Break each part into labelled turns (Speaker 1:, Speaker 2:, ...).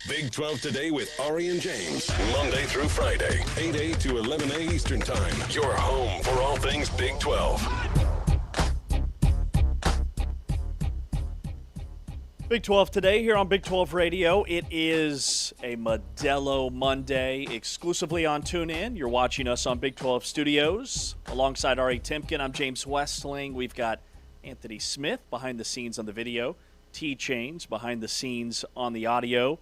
Speaker 1: Big 12 Today with Ari and James. Monday through Friday, 8 a to 11 a Eastern Time. Your home for all things Big 12.
Speaker 2: Big 12 Today here on Big 12 Radio. It is a Modelo Monday exclusively on TuneIn. You're watching us on Big 12 Studios. Alongside Ari Timken, I'm James Westling. We've got Anthony Smith behind the scenes on the video. T-Chains behind the scenes on the audio.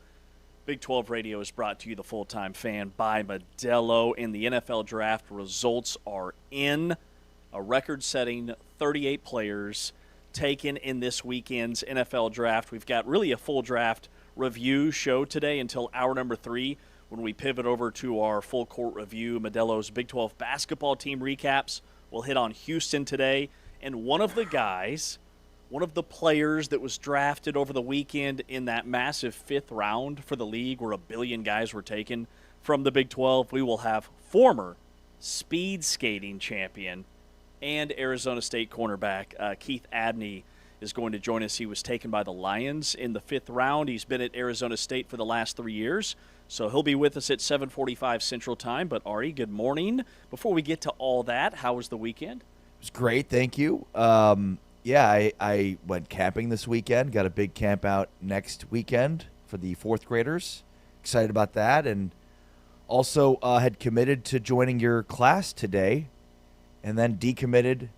Speaker 2: Big 12 Radio is brought to you, the full-time fan, by Modelo. And the NFL Draft results are in. A record-setting 38 players taken in this weekend's NFL Draft. We've got really a full draft review show today until hour number 3 when we pivot over to our full court review. Modelo's Big 12 basketball team recaps. We'll hit on Houston today. And one of the guys, one of the players that was drafted over the weekend in that massive 5th round for the league where 1 billion guys were taken from the Big 12, we will have former speed skating champion and Arizona State cornerback Keith Abney is going to join us. He was taken by the Lions in the 5th round. He's been at Arizona State for the last 3 years, so he'll be with us at 7:45 Central Time. But, Ari, good morning. Before we get to all that, how was the weekend?
Speaker 3: It was great, thank you. I went camping this weekend. Got a big camp out next weekend for the 4th graders. Excited about that. And also had committed to joining your class today and then decommitted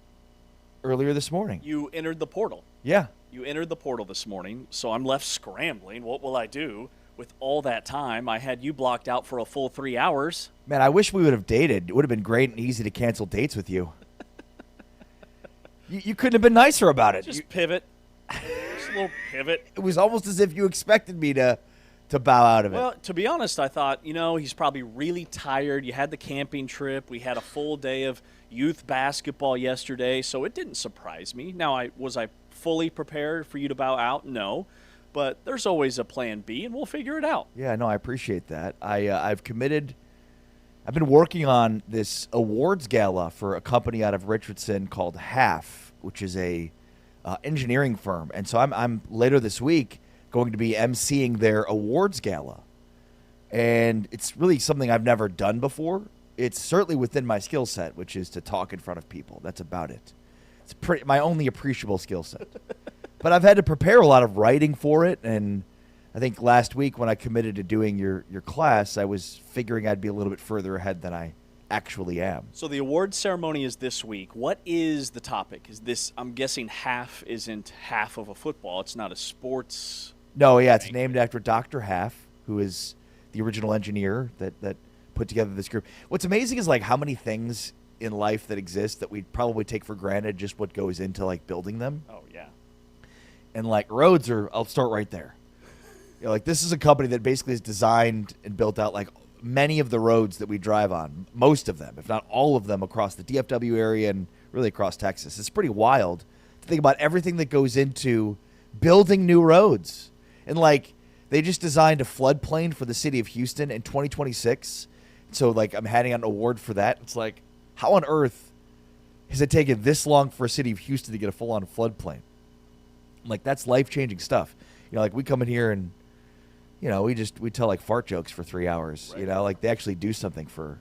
Speaker 3: earlier this morning.
Speaker 2: You entered the portal.
Speaker 3: Yeah.
Speaker 2: You entered the portal this morning, so I'm left scrambling. What will I do with all that time? I had you blocked out for a full 3 hours.
Speaker 3: Man, I wish we would have dated. It would have been great and easy to cancel dates with you. You couldn't have been nicer about it.
Speaker 2: Just pivot. Just a little pivot.
Speaker 3: It was almost as if you expected me to bow out of it.
Speaker 2: Well, to be honest, I thought, he's probably really tired. You had the camping trip. We had a full day of youth basketball yesterday, so it didn't surprise me. Now, was I fully prepared for you to bow out? No. But there's always a plan B, and we'll figure it out.
Speaker 3: Yeah, no, I appreciate that. I've committed. I've been working on this awards gala for a company out of Richardson called Half, which is a engineering firm. And so I'm later this week going to be emceeing their awards gala. And it's really something I've never done before. It's certainly within my skill set, which is to talk in front of people. That's about it. It's my only appreciable skill set. But I've had to prepare a lot of writing for it, and I think last week when I committed to doing your class, I was figuring I'd be a little bit further ahead than I actually am.
Speaker 2: So the award ceremony is this week. What is the topic? Is this, I'm guessing half isn't half of a football. It's not a sports.
Speaker 3: No, yeah, it's named after Dr. Half, who is the original engineer that put together this group. What's amazing is like how many things in life that exist that we probably take for granted, just what goes into like building them.
Speaker 2: Oh, yeah.
Speaker 3: And like roads I'll start right there. Like this is a company that basically has designed and built out like many of the roads that we drive on, most of them, if not all of them, across the DFW area and really across Texas. It's pretty wild to think about everything that goes into building new roads. And like they just designed a floodplain for the city of Houston in 2026. So like I'm handing out an award for that. It's like, how on earth has it taken this long for a city of Houston to get a full-on floodplain? Like that's life-changing stuff. Like we come in here and we tell like fart jokes for 3 hours.
Speaker 2: Right.
Speaker 3: Like they actually do something for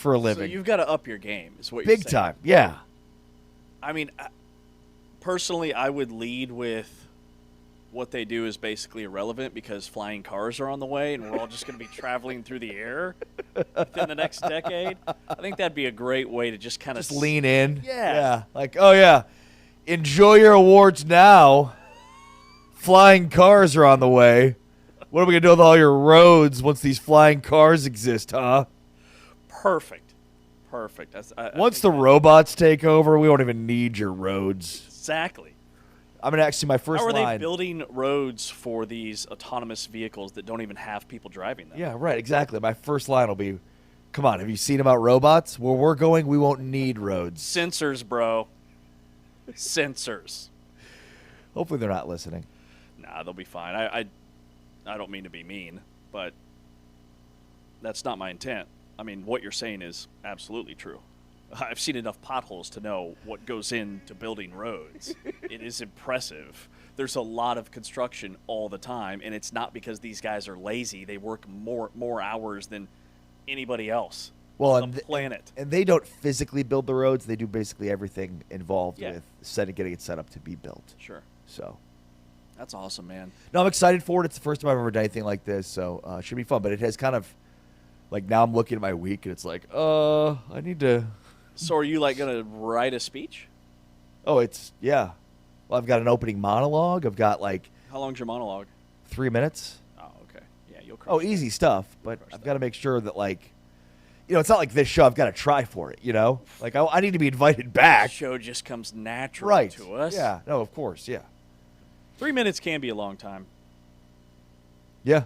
Speaker 3: a living.
Speaker 2: So you've got to up your game, is what you're saying.
Speaker 3: Big time, yeah.
Speaker 2: I mean, personally, I would lead with what they do is basically irrelevant because flying cars are on the way and we're all just going to be traveling through the air within the next decade. I think that'd be a great way to just kind of
Speaker 3: lean in.
Speaker 2: Yeah.
Speaker 3: Like, oh yeah, enjoy your awards now. Flying cars are on the way. What are we going to do with all your roads once these flying cars exist, huh?
Speaker 2: Perfect.
Speaker 3: Once the robots take over, we won't even need your roads.
Speaker 2: Exactly.
Speaker 3: I'm going to actually, my first line.
Speaker 2: How are they building roads for these autonomous vehicles that don't even have people driving them?
Speaker 3: Yeah, right, exactly. My first line will be, come on, have you seen about robots? Where we're going, we won't need roads.
Speaker 2: Sensors, bro. Sensors.
Speaker 3: Hopefully they're not listening.
Speaker 2: Nah, they'll be fine. I don't mean to be mean, but that's not my intent. I mean, what you're saying is absolutely true. I've seen enough potholes to know what goes into building roads. It is impressive. There's a lot of construction all the time, and it's not because these guys are lazy. They work more hours than anybody else on the planet.
Speaker 3: And they don't physically build the roads. They do basically everything involved with getting it set up to be built.
Speaker 2: Sure.
Speaker 3: So
Speaker 2: that's awesome, man.
Speaker 3: No, I'm excited for it. It's the first time I've ever done anything like this, so it should be fun. But it has kind of, like, now I'm looking at my week, and it's like, I need to.
Speaker 2: So are you, like, going to write a speech?
Speaker 3: Oh, yeah. Well, I've got an opening monologue. I've got, like.
Speaker 2: How long's your monologue?
Speaker 3: 3 minutes.
Speaker 2: Oh, okay. Yeah, you'll crush that.
Speaker 3: Easy stuff. But I've got to make sure that, like, it's not like this show. I've got to try for it, Like, I need to be invited back.
Speaker 2: The show just comes natural to us.
Speaker 3: Yeah. No, of course, yeah.
Speaker 2: 3 minutes can be a long time.
Speaker 3: Yeah.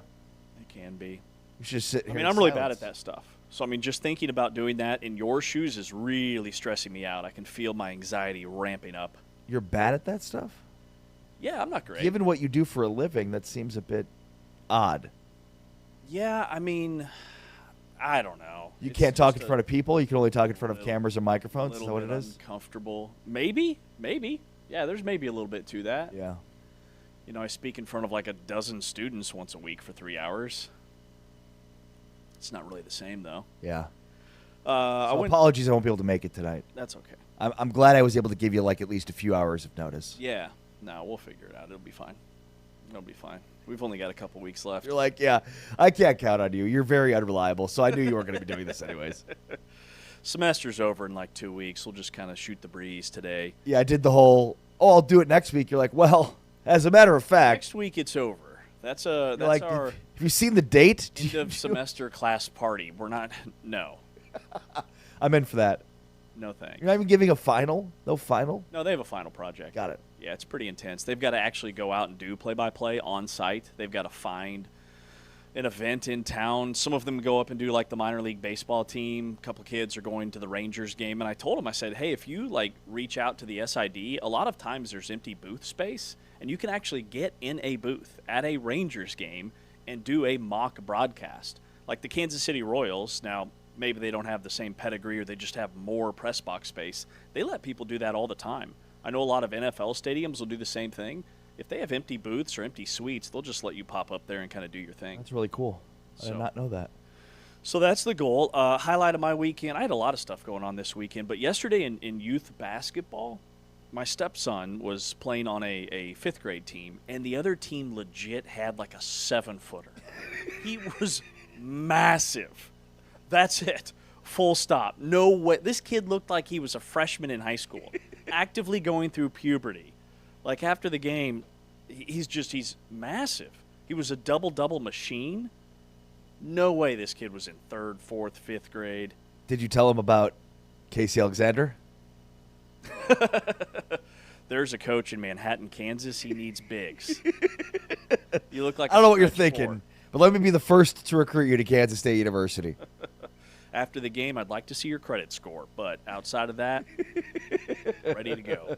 Speaker 2: It can be.
Speaker 3: You should just sit here.
Speaker 2: I mean, I'm really bad at that stuff. So, I mean, just thinking about doing that in your shoes is really stressing me out. I can feel my anxiety ramping up.
Speaker 3: You're bad at that stuff?
Speaker 2: Yeah, I'm not great.
Speaker 3: Given what you do for a living, that seems a bit odd.
Speaker 2: Yeah, I mean, I don't know.
Speaker 3: You can't talk in front of people? You can only talk in front of cameras or microphones? Is that what it is?
Speaker 2: Uncomfortable. Maybe. Yeah, there's maybe a little bit to that.
Speaker 3: Yeah.
Speaker 2: I speak in front of like a dozen students once a week for 3 hours. It's not really the same, though.
Speaker 3: Yeah. Apologies, I won't be able to make it tonight.
Speaker 2: That's okay.
Speaker 3: I'm glad I was able to give you like at least a few hours of notice.
Speaker 2: Yeah. No, we'll figure it out. It'll be fine. We've only got a couple weeks left.
Speaker 3: You're like, yeah, I can't count on you. You're very unreliable, so I knew you weren't going to be doing this anyways.
Speaker 2: Semester's over in like 2 weeks. We'll just kind of shoot the breeze today.
Speaker 3: Yeah, I did the whole, I'll do it next week. You're like, well, as a matter of fact.
Speaker 2: Next week it's over. That's our
Speaker 3: have you seen the date?
Speaker 2: End of semester class party. We're not, no.
Speaker 3: I'm in for that.
Speaker 2: No thanks.
Speaker 3: You're not even giving a final? No final?
Speaker 2: No, they have a final project.
Speaker 3: Got it.
Speaker 2: Yeah, it's pretty intense. They've got to actually go out and do play-by-play on site. They've got to find an event in town. Some of them go up and do like the minor league baseball team. A couple kids are going to the Rangers game. And I told them, I said, hey, if you like reach out to the SID, a lot of times there's empty booth space. And you can actually get in a booth at a Rangers game and do a mock broadcast. Like the Kansas City Royals, now maybe they don't have the same pedigree or they just have more press box space. They let people do that all the time. I know a lot of NFL stadiums will do the same thing. If they have empty booths or empty suites, they'll just let you pop up there and kind of do your thing.
Speaker 3: That's really cool. I did not know that.
Speaker 2: So that's the goal. Highlight of my weekend, I had a lot of stuff going on this weekend, but yesterday in youth basketball, my stepson was playing on a fifth grade team, and the other team legit had like a 7-footer. He was massive. That's it. Full stop. No way. This kid looked like he was a freshman in high school, actively going through puberty. Like after the game, he's massive. He was a double-double machine. No way this kid was in 3rd, 4th, 5th grade.
Speaker 3: Did you tell him about Casey Alexander?
Speaker 2: There's a coach in Manhattan, Kansas. He needs bigs. You look like
Speaker 3: I don't know what you're thinking, but let me be the first to recruit you to Kansas State University.
Speaker 2: After the game, I'd like to see your credit score, but outside of that, ready to go.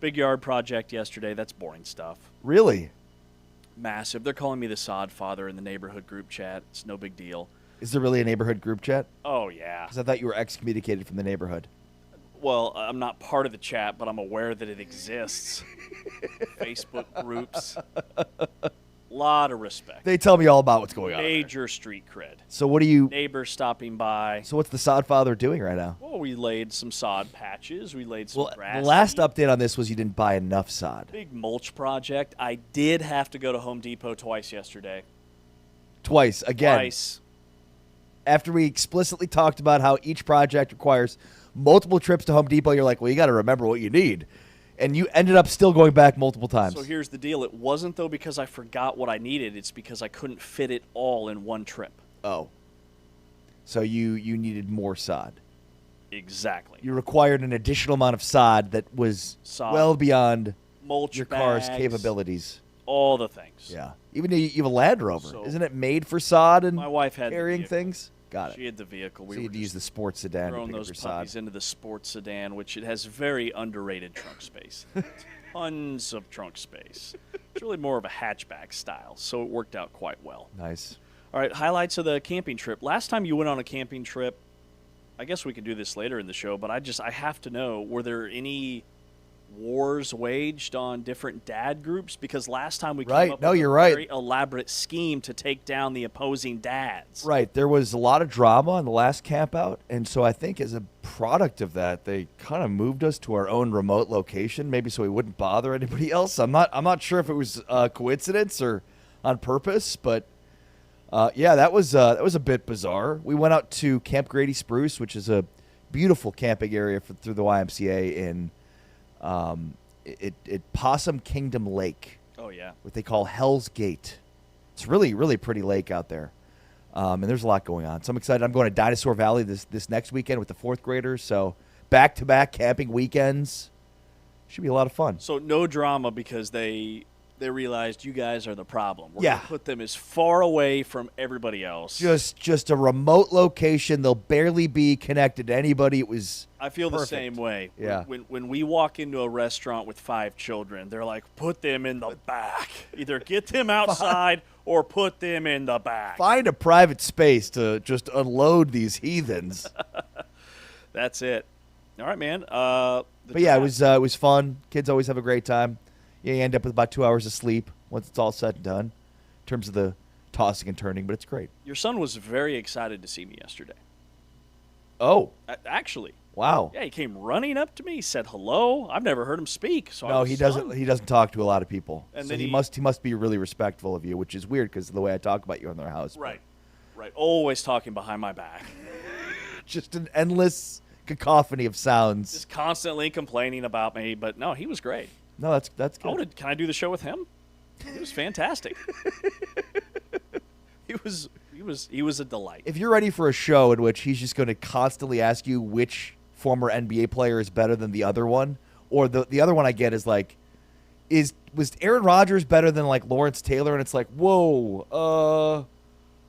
Speaker 2: Big yard project yesterday. That's boring stuff.
Speaker 3: Really?
Speaker 2: Massive. They're calling me the sod father in the neighborhood group chat. It's no big deal.
Speaker 3: Is there really a neighborhood group chat?
Speaker 2: Oh, yeah.
Speaker 3: Because I thought you were excommunicated from the neighborhood.
Speaker 2: Well, I'm not part of the chat, but I'm aware that it exists. Facebook groups. Lot of respect.
Speaker 3: They tell me all about what's going on.
Speaker 2: Major street cred.
Speaker 3: So what do you...
Speaker 2: Neighbors stopping by.
Speaker 3: So what's the sod father doing right now?
Speaker 2: Well, we laid some sod patches. We laid some grass.
Speaker 3: The last update on this was you didn't buy enough sod.
Speaker 2: Big mulch project. I did have to go to Home Depot twice yesterday.
Speaker 3: Twice. Again.
Speaker 2: Twice.
Speaker 3: After we explicitly talked about how each project requires multiple trips to Home Depot, you're like, well, you got to remember what you need. And you ended up still going back multiple times.
Speaker 2: So here's the deal. It wasn't, though, because I forgot what I needed. It's because I couldn't fit it all in one trip.
Speaker 3: Oh. So you needed more sod.
Speaker 2: Exactly.
Speaker 3: You required an additional amount of sod that was well beyond
Speaker 2: mulch
Speaker 3: your
Speaker 2: bags,
Speaker 3: car's capabilities.
Speaker 2: All the things.
Speaker 3: Yeah. Even though you have a Land Rover. So isn't it made for sod and
Speaker 2: my wife had
Speaker 3: carrying things? Got it.
Speaker 2: She had the vehicle.
Speaker 3: So you had to use the sports sedan to
Speaker 2: throwing
Speaker 3: pick up
Speaker 2: those
Speaker 3: your
Speaker 2: puppies
Speaker 3: sod.
Speaker 2: into the sports sedan, which it has very underrated trunk space. Tons of trunk space. It's really more of a hatchback style, so it worked out quite well.
Speaker 3: Nice.
Speaker 2: All right, highlights of the camping trip. Last time you went on a camping trip, I guess we can do this later in the show, but I have to know, were there any wars waged on different dad groups? Because last time we came up with
Speaker 3: you're
Speaker 2: a
Speaker 3: right.
Speaker 2: very elaborate scheme to take down the opposing dads.
Speaker 3: Right. There was a lot of drama on the last camp out, and so I think as a product of that, they kind of moved us to our own remote location, maybe so we wouldn't bother anybody else. I'm not sure if it was a coincidence or on purpose, but yeah, that was a bit bizarre. We went out to Camp Grady Spruce, which is a beautiful camping area through the YMCA in Possum Kingdom Lake.
Speaker 2: Oh, yeah.
Speaker 3: What they call Hell's Gate. It's really, really pretty lake out there. And there's a lot going on. So I'm excited. I'm going to Dinosaur Valley this next weekend with the 4th graders. So back-to-back camping weekends. Should be a lot of fun.
Speaker 2: So no drama because they realized you guys are the problem. We're
Speaker 3: Yeah.
Speaker 2: going to put them as far away from everybody else.
Speaker 3: Just a remote location. They'll barely be connected to anybody. It was
Speaker 2: I feel
Speaker 3: perfect.
Speaker 2: the same way.
Speaker 3: Yeah.
Speaker 2: When we walk into a restaurant with 5 children, they're like, put them in the back. Either get them outside or put them in the back.
Speaker 3: Find a private space to just unload these heathens.
Speaker 2: That's it. All right, man.
Speaker 3: But yeah, it was fun. Kids always have a great time. Yeah, you end up with about 2 hours of sleep once it's all said and done in terms of the tossing and turning, but it's great.
Speaker 2: Your son was very excited to see me yesterday.
Speaker 3: Oh,
Speaker 2: Actually.
Speaker 3: wow.
Speaker 2: Yeah, he came running up to me. He said hello. I've never heard him speak. So I
Speaker 3: No,
Speaker 2: was
Speaker 3: he
Speaker 2: stunned.
Speaker 3: doesn't. He doesn't talk to a lot of people.
Speaker 2: And
Speaker 3: So
Speaker 2: then
Speaker 3: he
Speaker 2: he-
Speaker 3: must be really respectful of you, which is weird because of the way I talk about you in their house. but
Speaker 2: Right. Always talking behind my back.
Speaker 3: Just an endless cacophony of sounds.
Speaker 2: Just constantly complaining about me. But no, he was great.
Speaker 3: No, that's good.
Speaker 2: Can I do the show with him? He was fantastic. He was a delight.
Speaker 3: If you're ready for a show in which he's just going to constantly ask you which former NBA player is better than the other one, or the other one I get is like, was Aaron Rodgers better than like Lawrence Taylor? And it's like, whoa,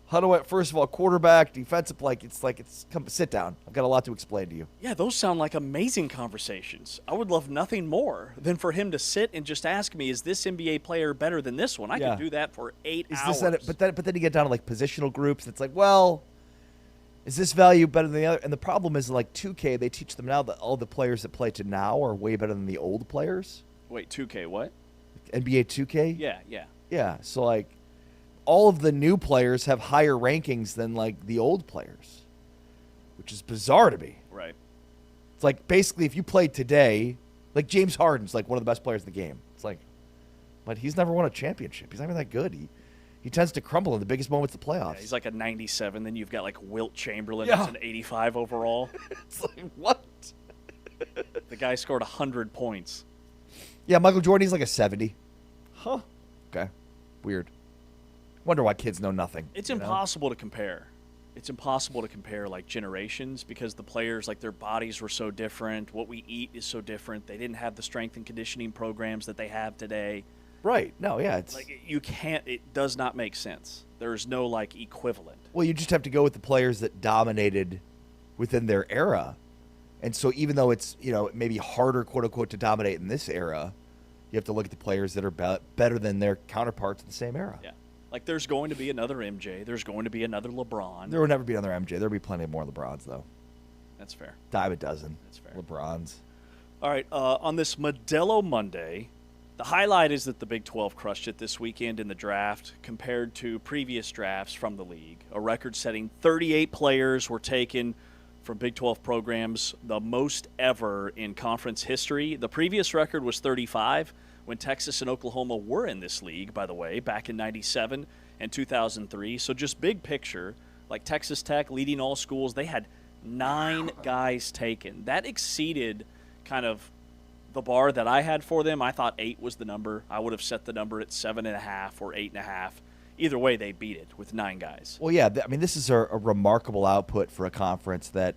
Speaker 3: how do I? First of all, quarterback, defensive, come sit down. I've got a lot to explain to you.
Speaker 2: Yeah, those sound like amazing conversations. I would love nothing more than for him to sit and just ask me, is this NBA player better than this one? I
Speaker 3: Yeah.
Speaker 2: could do that for 8
Speaker 3: Is
Speaker 2: hours.
Speaker 3: this but then you get down to like positional groups. It's like, well, is this value better than the other? And the problem is like 2K, they teach them now that all the players that play to now are way better than the old players.
Speaker 2: Wait, 2K what?
Speaker 3: NBA 2K.
Speaker 2: Yeah.
Speaker 3: Yeah. So like, all of the new players have higher rankings than like the old players, which is bizarre to me.
Speaker 2: Right.
Speaker 3: It's like basically if you played today, like James Harden's like one of the best players in the game. It's like, but he's never won a championship. He's not even that good. He tends to crumble in the biggest moments of the playoffs.
Speaker 2: Yeah, he's like a 97. Then you've got like Wilt Chamberlain,
Speaker 3: Yeah.
Speaker 2: who's an 85 overall.
Speaker 3: It's like, what?
Speaker 2: The guy scored 100 points.
Speaker 3: Yeah, Michael Jordan, he's like a 70. Huh. Okay. Weird. Wonder why kids know nothing.
Speaker 2: It's
Speaker 3: you know?
Speaker 2: impossible to compare. It's impossible to compare like generations because the players, like their bodies were so different. What we eat is so different. They didn't have the strength and conditioning programs that they have today.
Speaker 3: Right. No, yeah. It's
Speaker 2: Like you can't. It does not make sense. There's no like equivalent.
Speaker 3: Well, you just have to go with the players that dominated within their era. And so even though it's, maybe harder, quote unquote, to dominate in this era, you have to look at the players that are better than their counterparts in the same era.
Speaker 2: Yeah. Like there's going to be another MJ. There's going to be another LeBron.
Speaker 3: There will never be another MJ. There'll be plenty more LeBrons, though.
Speaker 2: That's fair.
Speaker 3: Dime a dozen.
Speaker 2: That's fair.
Speaker 3: LeBrons.
Speaker 2: All right. On this Modelo Monday, the highlight is that the Big 12 crushed it this weekend in the draft compared to previous drafts from the league. A record-setting 38 players were taken from Big 12 programs, the most ever in conference history. The previous record was 35 when Texas and Oklahoma were in this league, by the way, back in 97 and 2003. So just big picture, like Texas Tech leading all schools, they had 9 guys taken. That exceeded kind of the bar that I had for them. I thought 8 was the number. I would have set the number at 7.5 or 8.5. Either way, they beat it with 9 guys.
Speaker 3: Well, yeah. I mean, this is a remarkable output for a conference that,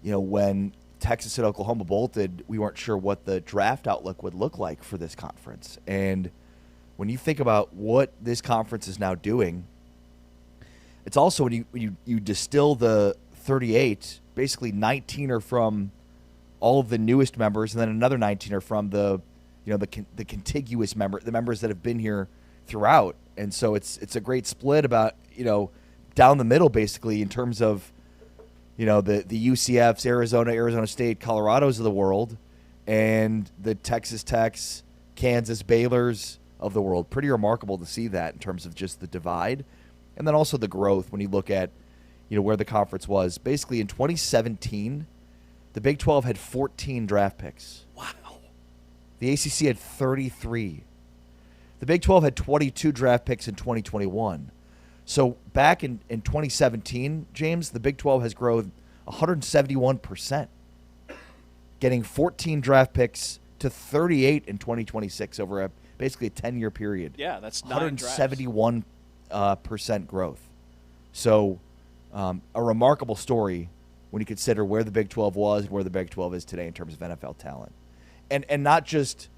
Speaker 3: when Texas and Oklahoma bolted, we weren't sure what the draft outlook would look like for this conference. And when you think about what this conference is now doing, it's also when you distill the 38, basically 19 are from all of the newest members, and then another 19 are from the contiguous the members that have been here throughout. And so it's a great split about, down the middle basically in terms of the UCFs, Arizona State, Colorados of the world, and the Texas Techs, Kansas, Baylors of the world. Pretty remarkable to see that in terms of just the divide. And then also the growth when you look at, where the conference was. Basically in 2017, the Big 12 had 14 draft picks.
Speaker 2: Wow.
Speaker 3: The ACC had 33. The Big 12 had 22 draft picks in 2021. So back in 2017, James, the Big 12 has grown 171%, getting 14 draft picks to 38 in 2026 over basically a 10-year period.
Speaker 2: Yeah, that's
Speaker 3: 171% growth. So a remarkable story when you consider where the Big 12 was and where the Big 12 is today in terms of NFL talent. And not just,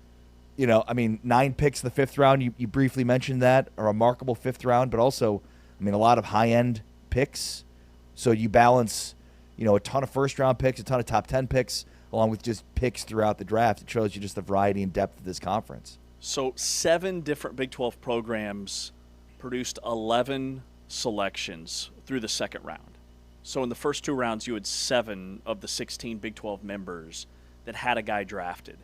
Speaker 3: 9 picks in the fifth round. You briefly mentioned that, a remarkable fifth round, but also, a lot of high-end picks. So you balance, a ton of first-round picks, a ton of top 10 picks, along with just picks throughout the draft. It shows you just the variety and depth of this conference.
Speaker 2: So 7 different Big 12 programs produced 11 selections through the second round. So in the first 2 rounds, you had 7 of the 16 Big 12 members that had a guy drafted.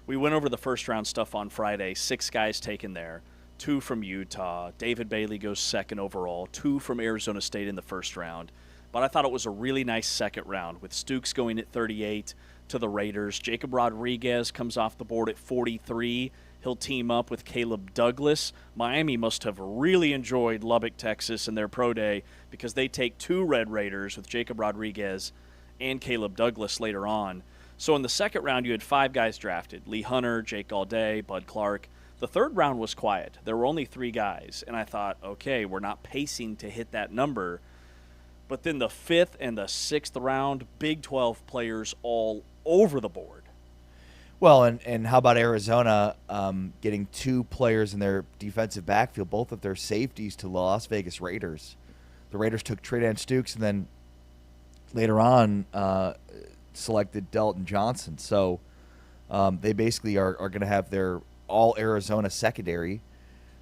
Speaker 2: We went over the first round stuff on Friday, 6 guys taken there, 2 from Utah. David Bailey goes second overall, 2 from Arizona State in the first round. But I thought it was a really nice second round with Stooks going at 38 to the Raiders. Jacob Rodriguez comes off the board at 43. He'll team up with Caleb Douglas. Miami must have really enjoyed Lubbock, Texas, and their pro day because they take 2 Red Raiders with Jacob Rodriguez and Caleb Douglas later on. So in the second round, you had 5 guys drafted: Lee Hunter, Jake Gaudet, Bud Clark. The third round was quiet. There were only 3 guys, and I thought, okay, we're not pacing to hit that number. But then the 5th and the 6th round, Big 12 players all over the board.
Speaker 3: Well, and how about Arizona getting 2 players in their defensive backfield, both of their safeties, to the Las Vegas Raiders. The Raiders took Tre'Davious Stooks and then later on selected Delton Johnson. So they basically are going to have their all-Arizona secondary.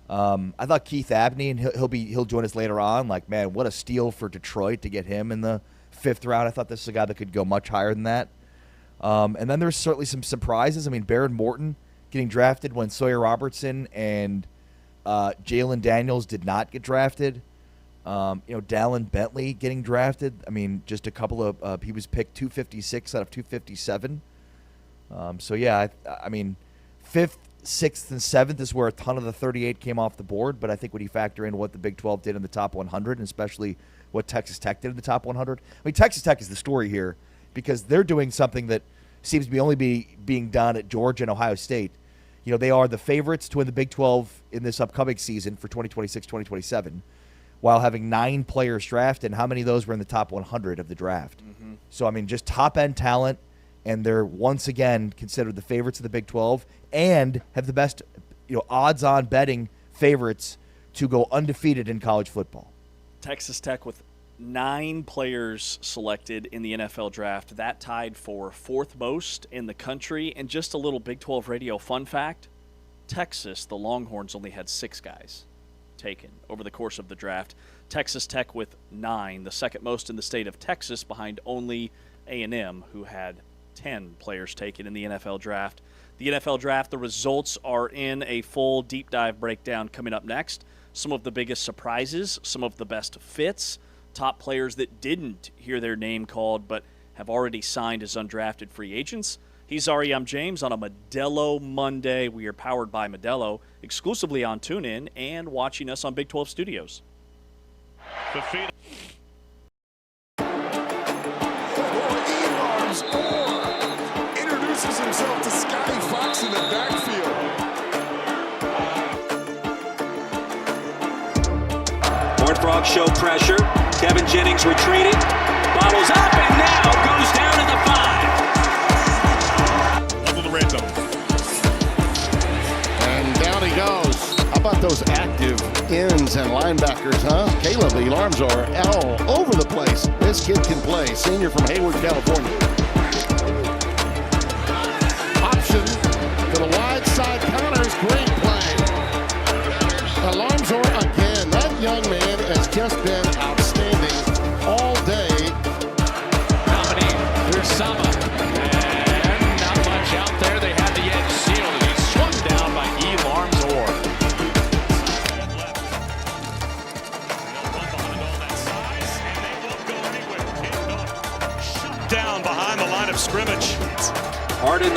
Speaker 3: I thought Keith Abney, and he'll join us later on. Like, man, what a steal for Detroit to get him in the 5th round. I thought this is a guy that could go much higher than that. And then there's certainly some surprises. Baron Morton getting drafted when Sawyer Robertson and Jalen Daniels did not get drafted. Dallin Bentley getting drafted. Just a couple of he was picked 256 out of 257. So yeah, 5th, 6th, and 7th is where a ton of the 38 came off the board. But I think when you factor in what the Big 12 did in the top 100, and especially what Texas Tech did in the top 100, Texas Tech is the story here, because they're doing something that seems to be only being done at Georgia and Ohio State. They are the favorites to win the Big 12 in this upcoming season for 2026-2027, while having 9 players drafted, and how many of those were in the top 100 of the draft. Mm-hmm. So, just top-end talent, and they're once again considered the favorites of the Big 12 and have the best odds-on betting favorites to go undefeated in college football.
Speaker 2: Texas Tech with 9 players selected in the NFL draft. That tied for 4th most in the country. And just a little Big 12 radio fun fact, Texas, the Longhorns, only had 6 guys taken over the course of the draft. Texas Tech with 9, the second most in the state of Texas, behind only A&M, who had 10 players taken in the NFL draft. The NFL draft, the results are in a full deep dive breakdown coming up next. Some of the biggest surprises, some of the best fits, top players that didn't hear their name called but have already signed as undrafted free agents. He's Ari, I'm James on a Modelo Monday. We are powered by Modelo, exclusively on TuneIn and watching us on Big 12 Studios.
Speaker 4: Introduces himself to Scotty Fox in the backfield.
Speaker 5: Horned Frogs show pressure. Kevin Jennings retreating. Bottles up and now goes down to the 5.
Speaker 4: Under the red zone.
Speaker 6: And down he goes. How about those active ends and linebackers, huh? Caleb, the alarms are all over the place. This kid can play. Senior from Hayward, California. Option to the wide side. Connors, great play. Alarms are again. That young man has just been outstanding all day.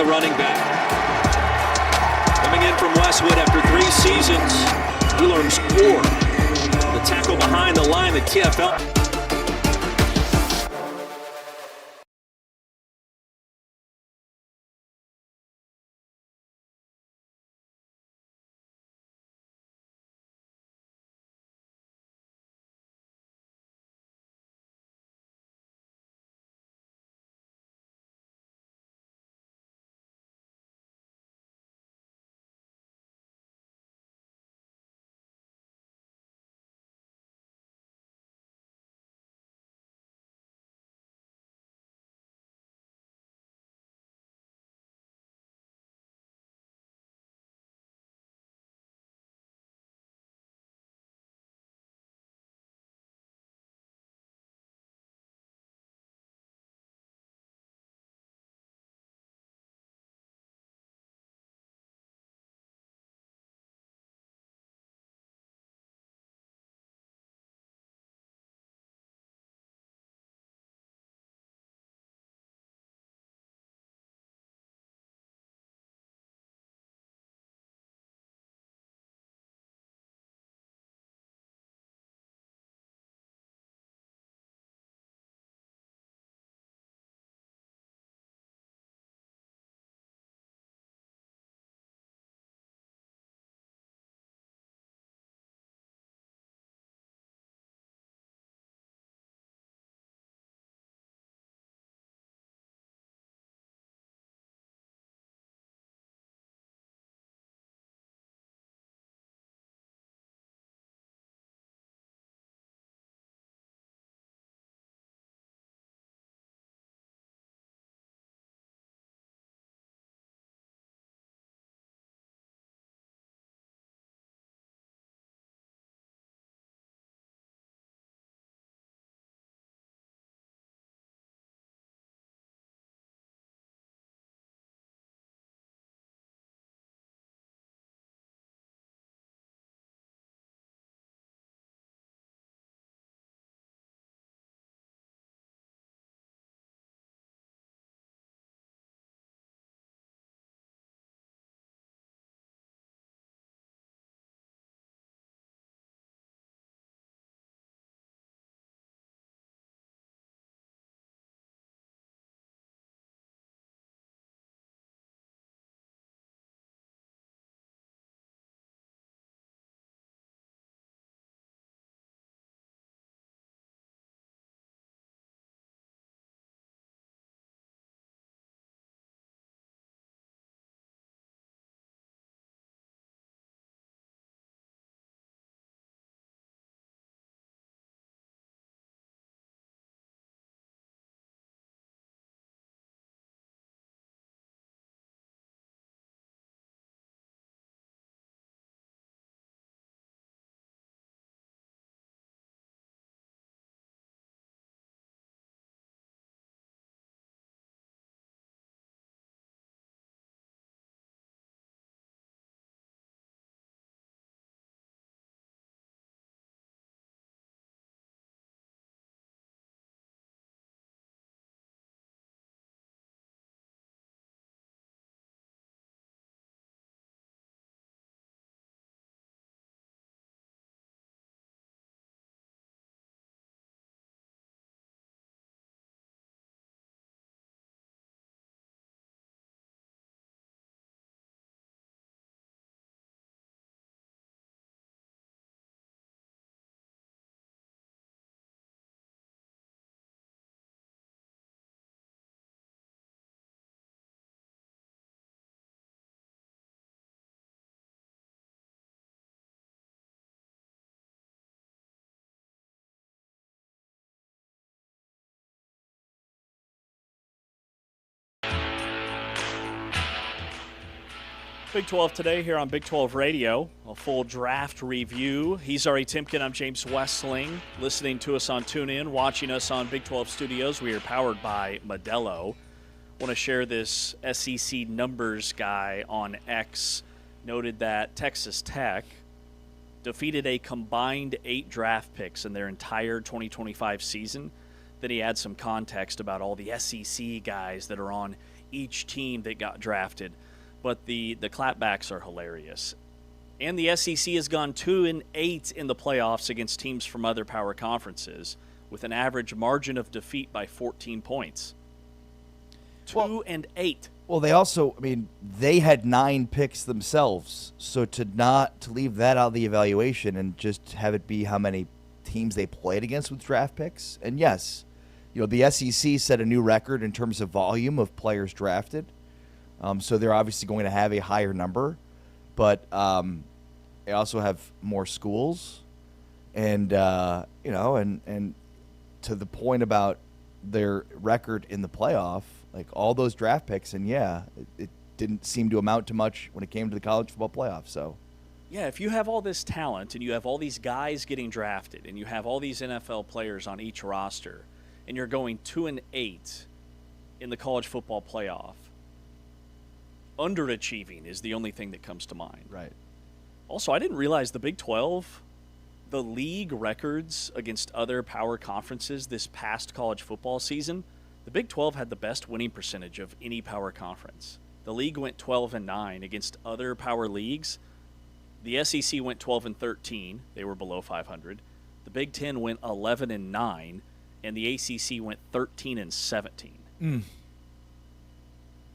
Speaker 5: the running back. Coming in from Westwood after 3 seasons, Elarms Orr. The tackle behind the line, the TFL.
Speaker 2: Big 12 today here on Big 12 Radio, a full draft review. He's Ari Timken, I'm James Westling. Listening to us on TuneIn, watching us on Big 12 Studios. We are powered by Modelo. Want to share this SEC numbers guy on X noted that Texas Tech defeated a combined 8 draft picks in their entire 2025 season. Then he had some context about all the SEC guys that are on each team that got drafted, but the clapbacks are hilarious. And the SEC has gone 2-8 in the playoffs against teams from other power conferences, with an average margin of defeat by 14 points. 2-8.
Speaker 3: Well, they also, they had 9 picks themselves, so to leave that out of the evaluation and just have it be how many teams they played against with draft picks. And yes, the SEC set a new record in terms of volume of players drafted, so they're obviously going to have a higher number, but they also have more schools, and and to the point about their record in the playoff, like all those draft picks, and it didn't seem to amount to much when it came to the college football playoff. So,
Speaker 2: yeah, if you have all this talent and you have all these guys getting drafted and you have all these NFL players on each roster, and you're going 2-8 in the college football playoff, underachieving is the only thing that comes to mind.
Speaker 3: Right.
Speaker 2: Also, I didn't realize the Big 12, the league records against other power conferences this past college football season, the Big 12 had the best winning percentage of any power conference. The league went 12-9 against other power leagues. The SEC went 12-13. They were below 500. The Big 10 went 11-9, and the ACC went 13-17.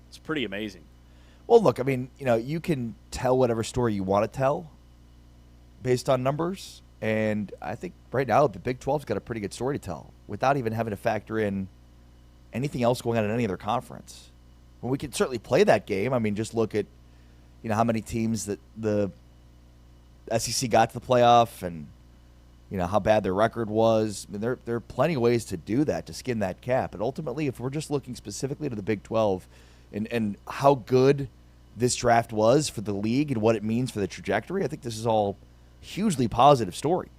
Speaker 2: It's pretty amazing.
Speaker 3: Well, look, you can tell whatever story you want to tell based on numbers, and I think right now the Big 12's got a pretty good story to tell without even having to factor in anything else going on in any other conference. Well, we can certainly play that game. Just look at, how many teams that the SEC got to the playoff and, how bad their record was. There are plenty of ways to do that, to skin that cap. But ultimately, if we're just looking specifically to the Big 12 and how good this draft was for the league and what it means for the trajectory, I think this is all hugely positive story.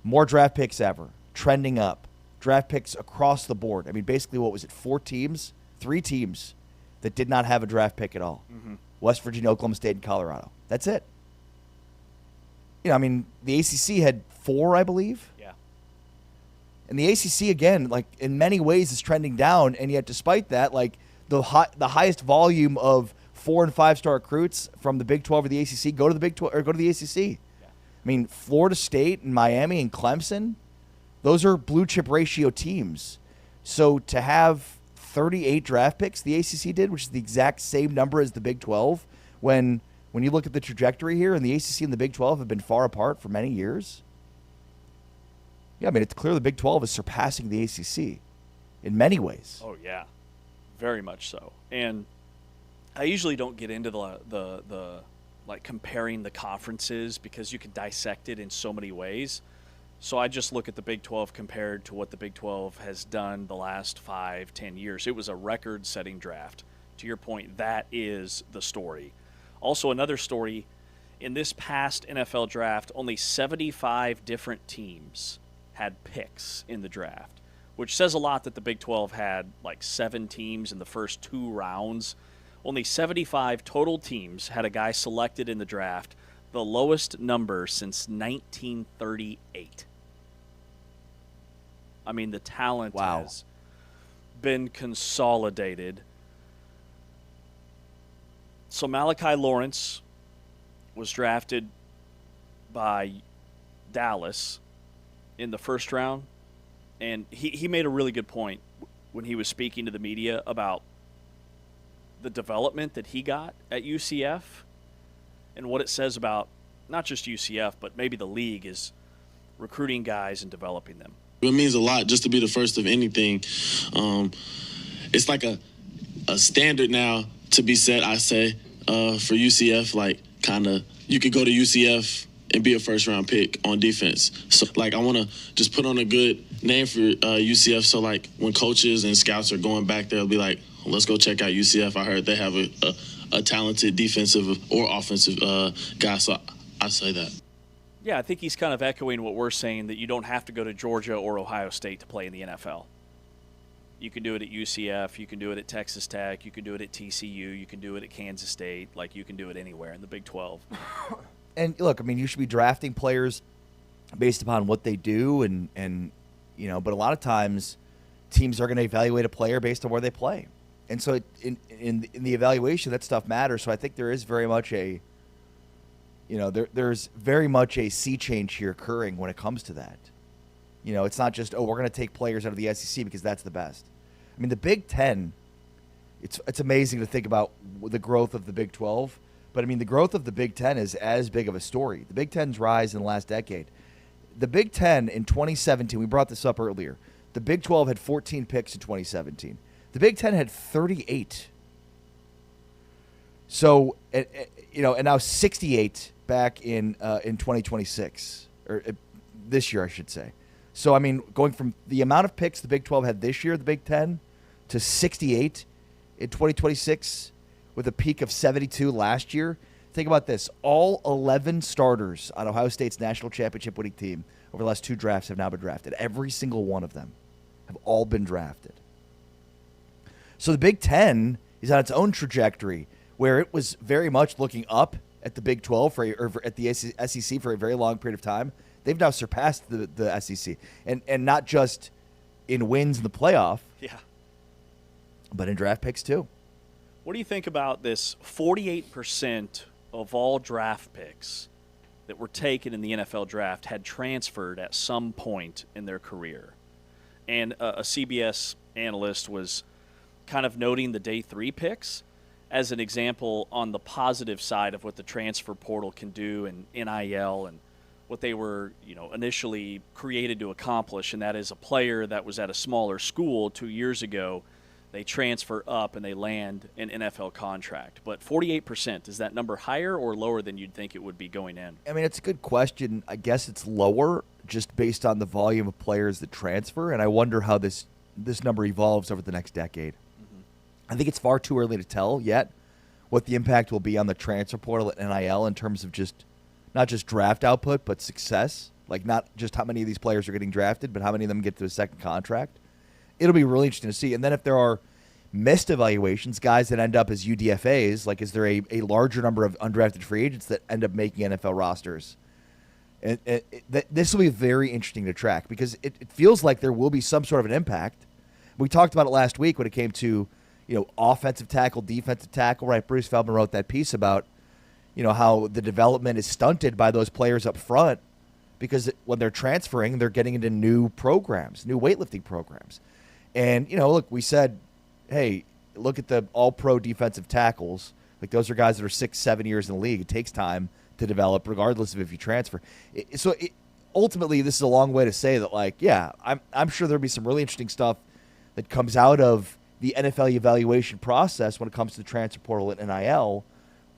Speaker 3: More draft picks ever, trending up, draft picks across the board. Basically, what was it, 3 teams that did not have a draft pick at all. Mm-hmm. West Virginia, Oklahoma State, and Colorado. That's it. The ACC had 4, I believe.
Speaker 2: Yeah.
Speaker 3: And the ACC, again, in many ways is trending down, and yet despite that, the highest volume of 4- and 5-star recruits from the Big 12 or the ACC go to the Big 12 or go to the ACC. Yeah. Florida State and Miami and Clemson, those are blue chip ratio teams. So to have 38 draft picks, the ACC did, which is the exact same number as the Big 12, when you look at the trajectory here, and the ACC and the Big 12 have been far apart for many years. Yeah, it's clear the Big 12 is surpassing the ACC in many ways.
Speaker 2: Oh yeah, very much so. And I usually don't get into the comparing the conferences because you can dissect it in so many ways. So I just look at the Big 12 compared to what the Big 12 has done the last 5-10 years. It was a record-setting draft. To your point, that is the story. Also, another story, in this past NFL draft, only 75 different teams had picks in the draft, which says a lot that the Big 12 had 7 teams in the first 2 rounds. Only 75 total teams had a guy selected in the draft, the lowest number since 1938. The talent has been consolidated. So Malachi Lawrence was drafted by Dallas in the first round, and he made a really good point when he was speaking to the media about the development that he got at UCF and what it says about not just UCF, but maybe the league is recruiting guys and developing them.
Speaker 7: It means a lot just to be the first of anything. It's like a standard now to be set, I say, for UCF. You could go to UCF and be a first-round pick on defense. So, I want to just put on a good name for UCF so, when coaches and scouts are going back there, they'll be like, let's go check out UCF. I heard they have a talented defensive or offensive guy, so I say that.
Speaker 2: Yeah, I think he's kind of echoing what we're saying, that you don't have to go to Georgia or Ohio State to play in the NFL. You can do it at UCF, you can do it at Texas Tech, you can do it at TCU, you can do it at Kansas State, you can do it anywhere in the Big 12.
Speaker 3: And look, you should be drafting players based upon what they do, and but a lot of times teams are going to evaluate a player based on where they play. And so in the evaluation, that stuff matters. So I think there is very much there's very much a sea change here occurring when it comes to that. It's not just, we're going to take players out of the SEC because that's the best. I mean, the Big Ten, it's amazing to think about the growth of the Big 12. But, I mean, the growth of the Big Ten is as big of a story. The Big Ten's rise in the last decade. The Big Ten in 2017, we brought this up earlier. The Big 12 had 14 picks in 2017. The Big Ten had 38. So, and now 68 back in 2026, or this year, I should say. So, I mean, going from the amount of picks the Big 12 had this year, the Big Ten, to 68 in 2026, with a peak of 72 last year. Think about this. All 11 starters on Ohio State's national championship winning team over the last 2 drafts have now been drafted. Every single one of them have all been drafted. So the Big Ten is on its own trajectory where it was very much looking up at the Big 12 or at the SEC for a very long period of time. They've now surpassed the SEC. And not just in wins in the playoff, but in draft picks too.
Speaker 2: What do you think about this 48% of all draft picks that were taken in the NFL draft had transferred at some point in their career? And a CBS analyst was kind of noting the day 3 picks as an example on the positive side of what the transfer portal can do and NIL and what they were, initially created to accomplish, and that is a player that was at a smaller school 2 years ago. They transfer up and they land an NFL contract. But 48%, is that number higher or lower than you'd think it would be going in?
Speaker 3: I mean, it's a good question. I guess it's lower just based on the volume of players that transfer, and I wonder how this number evolves over the next decade. I think it's far too early to tell yet what the impact will be on the transfer portal at NIL in terms of not just draft output, but success. Like, not just how many of these players are getting drafted, but how many of them get to a second contract. It'll be really interesting to see. And then if there are missed evaluations, guys that end up as UDFAs, like is there a larger number of undrafted free agents that end up making NFL rosters? And this will be very interesting to track because it feels like there will be some sort of an impact. We talked about it last week when it came to, offensive tackle, defensive tackle, right? Bruce Feldman wrote that piece about, how the development is stunted by those players up front because when they're transferring, they're getting into new programs, new weightlifting programs. And, look, we said, hey, look at the all-pro defensive tackles. Like, those are guys that are 6-7 years in the league. It takes time to develop regardless of if you transfer. Ultimately, this is a long way to say that, like, yeah, I'm sure there'll be some really interesting stuff that comes out of the NFL evaluation process when it comes to the transfer portal and NIL.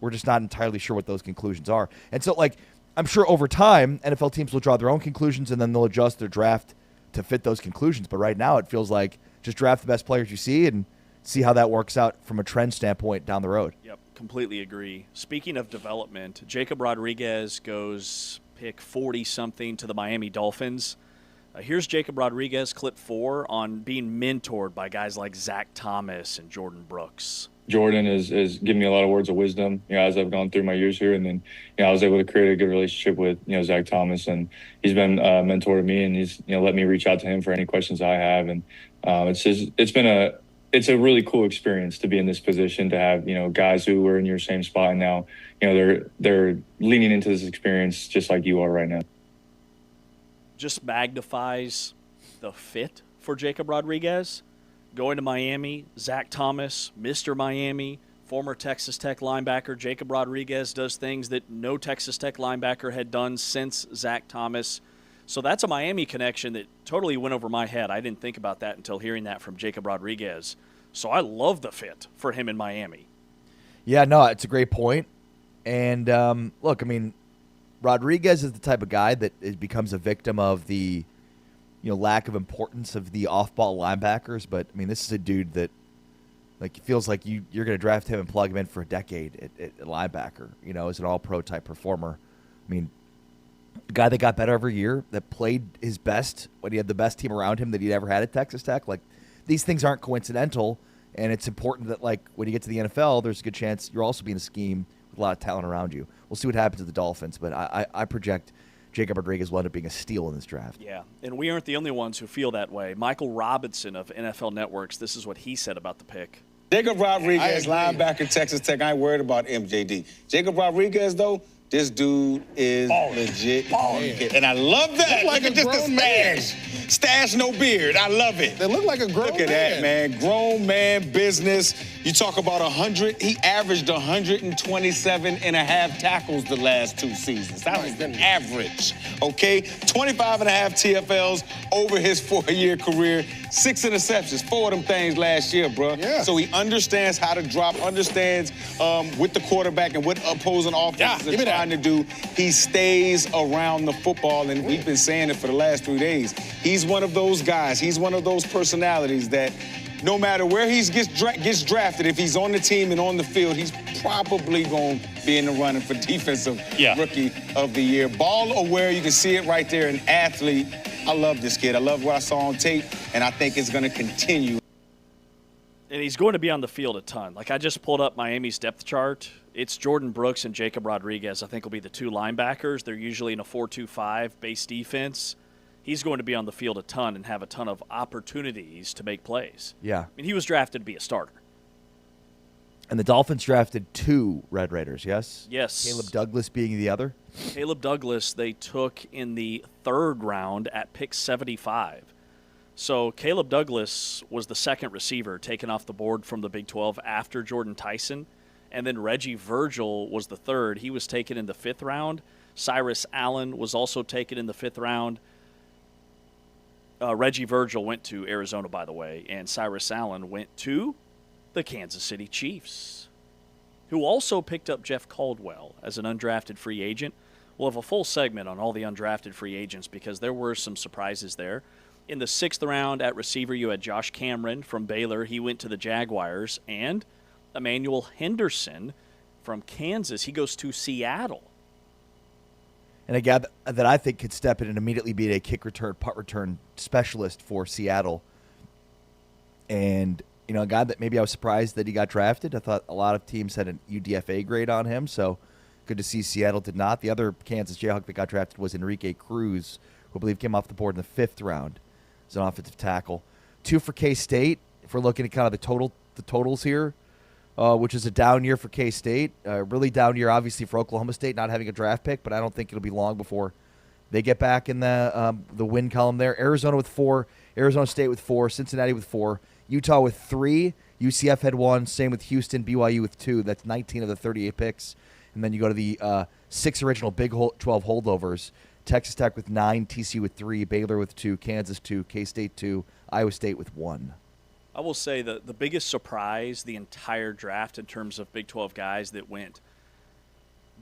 Speaker 3: We're just not entirely sure what those conclusions are. And so, like, I'm sure over time, NFL teams will draw their own conclusions and then they'll adjust their draft to fit those conclusions. But right now, it feels like just draft the best players you see and see how that works out from a trend standpoint down the road.
Speaker 2: Yep, completely agree. Speaking of development, Jacob Rodriguez goes pick 40-something to the Miami Dolphins. Here's Jacob Rodriguez, clip 4, on being mentored by guys like Zach Thomas and Jordan Brooks.
Speaker 8: Jordan is giving me a lot of words of wisdom, as I've gone through my years here. And then, I was able to create a good relationship with, Zach Thomas, and he's been a mentor to me, and he's, let me reach out to him for any questions I have. And it's a really cool experience to be in this position, to have, guys who were in your same spot. And now, they're leaning into this experience just like you are right now.
Speaker 2: Just magnifies the fit for Jacob Rodriguez. Going to Miami, Zach Thomas, Mr. Miami, former Texas Tech linebacker Jacob Rodriguez does things that no Texas Tech linebacker had done since Zach Thomas. So that's a Miami connection that totally went over my head. I didn't think about that until hearing that from Jacob Rodriguez. So I love the fit for him in Miami.
Speaker 3: Yeah, no, it's a great point. And look, I mean, Rodriguez is the type of guy that becomes a victim of the lack of importance of the off-ball linebackers. But, I mean, this is a dude that, like, it feels like you're going to draft him and plug him in for a decade at linebacker, as an all-pro type performer. I mean, a guy that got better every year, that played his best when he had the best team around him that he'd ever had at Texas Tech. Like, these things aren't coincidental, and it's important that, like, when you get to the NFL, there's a good chance you're also being a scheme with a lot of talent around you. We'll see what happens to the Dolphins, but I project Jacob Rodriguez will end up being a steal in this draft.
Speaker 2: Yeah, and we aren't the only ones who feel that way. Michael Robinson of NFL Networks, this is what he said about the pick.
Speaker 9: Jacob Rodriguez, linebacker, Texas Tech. I ain't worried about MJD. Jacob Rodriguez, though, this dude is legit. And I love that.
Speaker 6: Look at just the
Speaker 9: stash. Stash, no beard. I love it.
Speaker 6: They look like a grown man.
Speaker 9: Look at that, man. Grown man business. You talk about 100. He averaged 127 and a half tackles the last 2 seasons. That was an average, okay? 25 and a half TFLs over his 4-year career. 6 interceptions, 4 of them things last year, bro.
Speaker 6: Yeah.
Speaker 9: So he understands how to drop, understands with the quarterback and what opposing offenses are trying to do. He stays around the football, and we've been saying it for the last 3 days. He's one of those guys. He's one of those personalities that no matter where he gets drafted, if he's on the team and on the field, he's probably going to be in the running for Defensive Rookie of the Year. Ball aware, you can see it right there, an athlete. I love this kid. I love what I saw on tape, and I think it's going to continue.
Speaker 2: And he's going to be on the field a ton. Like, I just pulled up Miami's depth chart. It's Jordan Brooks and Jacob Rodriguez, I think, will be the 2 linebackers. They're usually in a 4-2-5 base defense. He's going to be on the field a ton and have a ton of opportunities to make plays.
Speaker 3: Yeah.
Speaker 2: I mean, he was drafted to be a starter.
Speaker 3: And the Dolphins drafted 2 Red Raiders, yes?
Speaker 2: Yes.
Speaker 3: Caleb Douglas being the other?
Speaker 2: Caleb Douglas they took in the 3rd round at pick 75. So Caleb Douglas was the 2nd receiver taken off the board from the Big 12 after Jordan Tyson. And then Reggie Virgil was the 3rd. He was taken in the 5th round. Cyrus Allen was also taken in the 5th round. Reggie Virgil went to Arizona, by the way, and Cyrus Allen went to the Kansas City Chiefs, who also picked up Jeff Caldwell as an undrafted free agent. We'll have a full segment on all the undrafted free agents because there were some surprises there. In the 6th round at receiver, you had Josh Cameron from Baylor. He went to the Jaguars. And Emmanuel Henderson from Kansas. He goes to Seattle.
Speaker 3: And a guy that I think could step in and immediately be a kick return, punt return specialist for Seattle. And, you know, a guy that maybe I was surprised that he got drafted. I thought a lot of teams had an UDFA grade on him, so good to see Seattle did not. The other Kansas Jayhawk that got drafted was Enrique Cruz, who I believe came off the board in the 5th round as an offensive tackle. 2 for K-State, if we're looking at kind of the totals here, which is a down year for K-State. Really down year, obviously, for Oklahoma State, not having a draft pick, but I don't think it'll be long before they get back in the win column there. Arizona with 4, Arizona State with 4, Cincinnati with 4, Utah with 3, UCF had 1, same with Houston, BYU with 2. That's 19 of the 38 picks. And then you go to the 6 original Big 12 holdovers. Texas Tech with 9, TCU with 3, Baylor with 2, Kansas 2, K-State 2, Iowa State with 1.
Speaker 2: I will say that the biggest surprise the entire draft in terms of Big 12 guys that went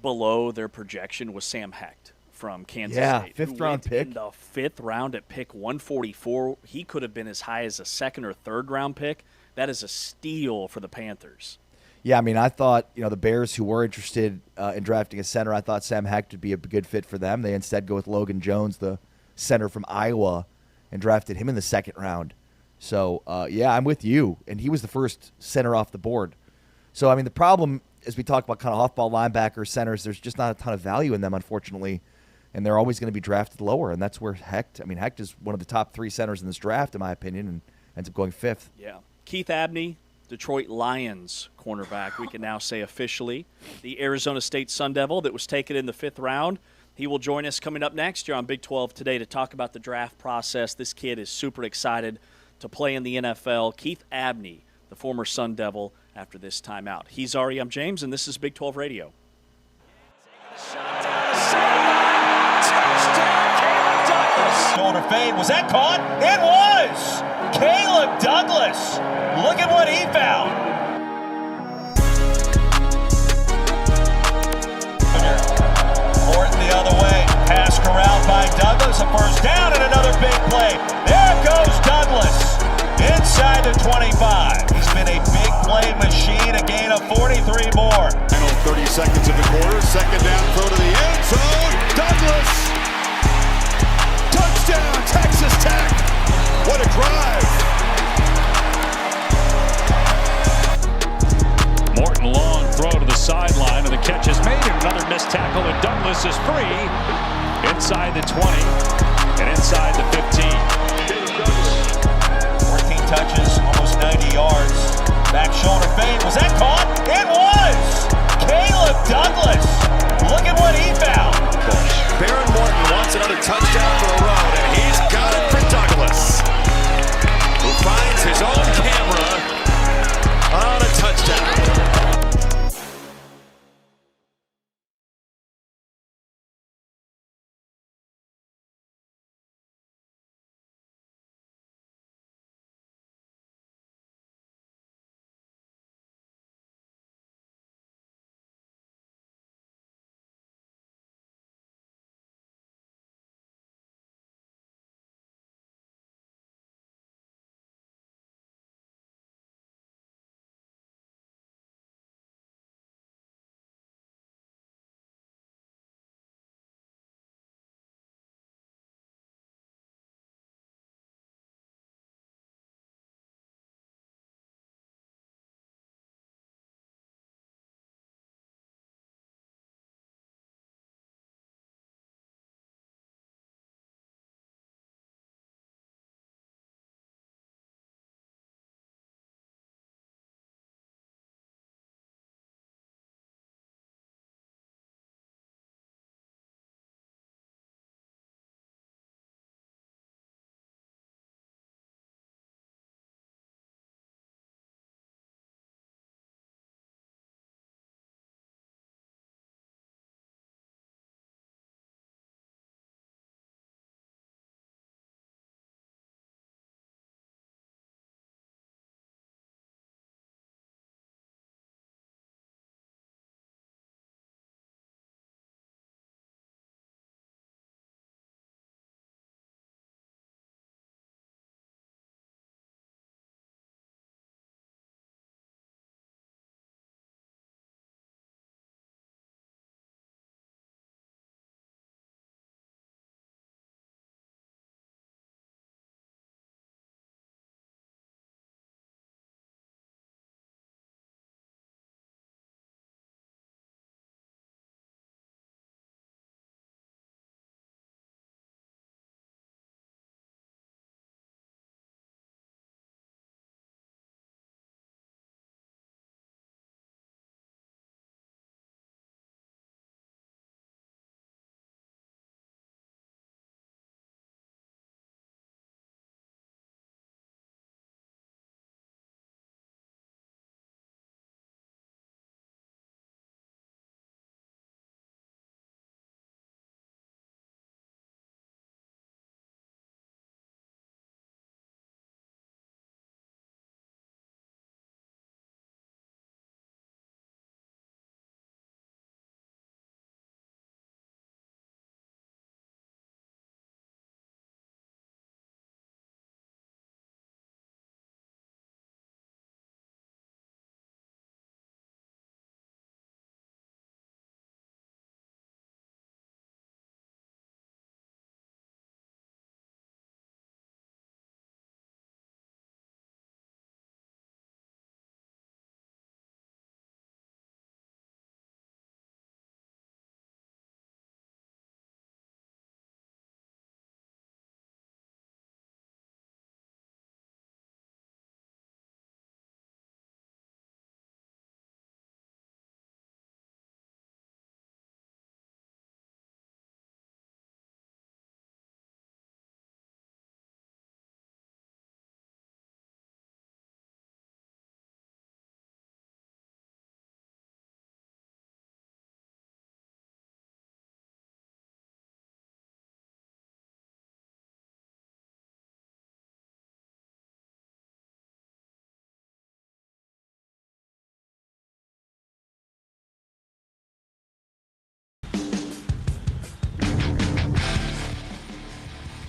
Speaker 2: below their projection was Sam Hecht from Kansas State.
Speaker 3: 5th round pick.
Speaker 2: In the 5th round at pick 144. He could have been as high as a 2nd or 3rd round pick. That is a steal for the Panthers.
Speaker 3: Yeah, I mean, I thought, you know, the Bears who were interested in drafting a center, I thought Sam Hecht would be a good fit for them. They instead go with Logan Jones, the center from Iowa, and drafted him in the 2nd round. So, yeah, I'm with you. And he was the first center off the board. So, I mean, the problem, as we talk about kind of off-ball linebackers, centers, there's just not a ton of value in them, unfortunately. And they're always going to be drafted lower. And that's where Hecht is one of the top 3 centers in this draft, in my opinion, and ends up going 5th.
Speaker 2: Yeah. Keith Abney, Detroit Lions cornerback, we can now say officially. The Arizona State Sun Devil that was taken in the 5th round. He will join us coming up next year on Big 12 Today to talk about the draft process. This kid is super excited to play in the NFL. Keith Abney, the former Sun Devil, after this timeout. He's Ari, I'm James, and this is Big 12 Radio.
Speaker 5: Shoulder fade. Was that caught? It was! Caleb Douglas. Look at what he found. Horton the other way. Pass corralled by Douglas. A first down and another big play. There goes Douglas. Inside the 25. He's been a big play machine. A gain of 43 more.
Speaker 6: Final 30 seconds of the quarter. 2nd down, throw to the end zone. Douglas. Touchdown, Texas Tech. What a drive.
Speaker 10: Morton long throw to the sideline, and the catch is made. Another missed tackle, and Douglas is free inside the 20 and inside the 15.
Speaker 5: 14 touches, almost 90 yards. Back shoulder fade. Was that caught? It was! Caleb Douglas. Look at what he found.
Speaker 11: Baron Morton wants another touchdown for the road, and he's got it for Douglas, who finds his own camera on a touchdown.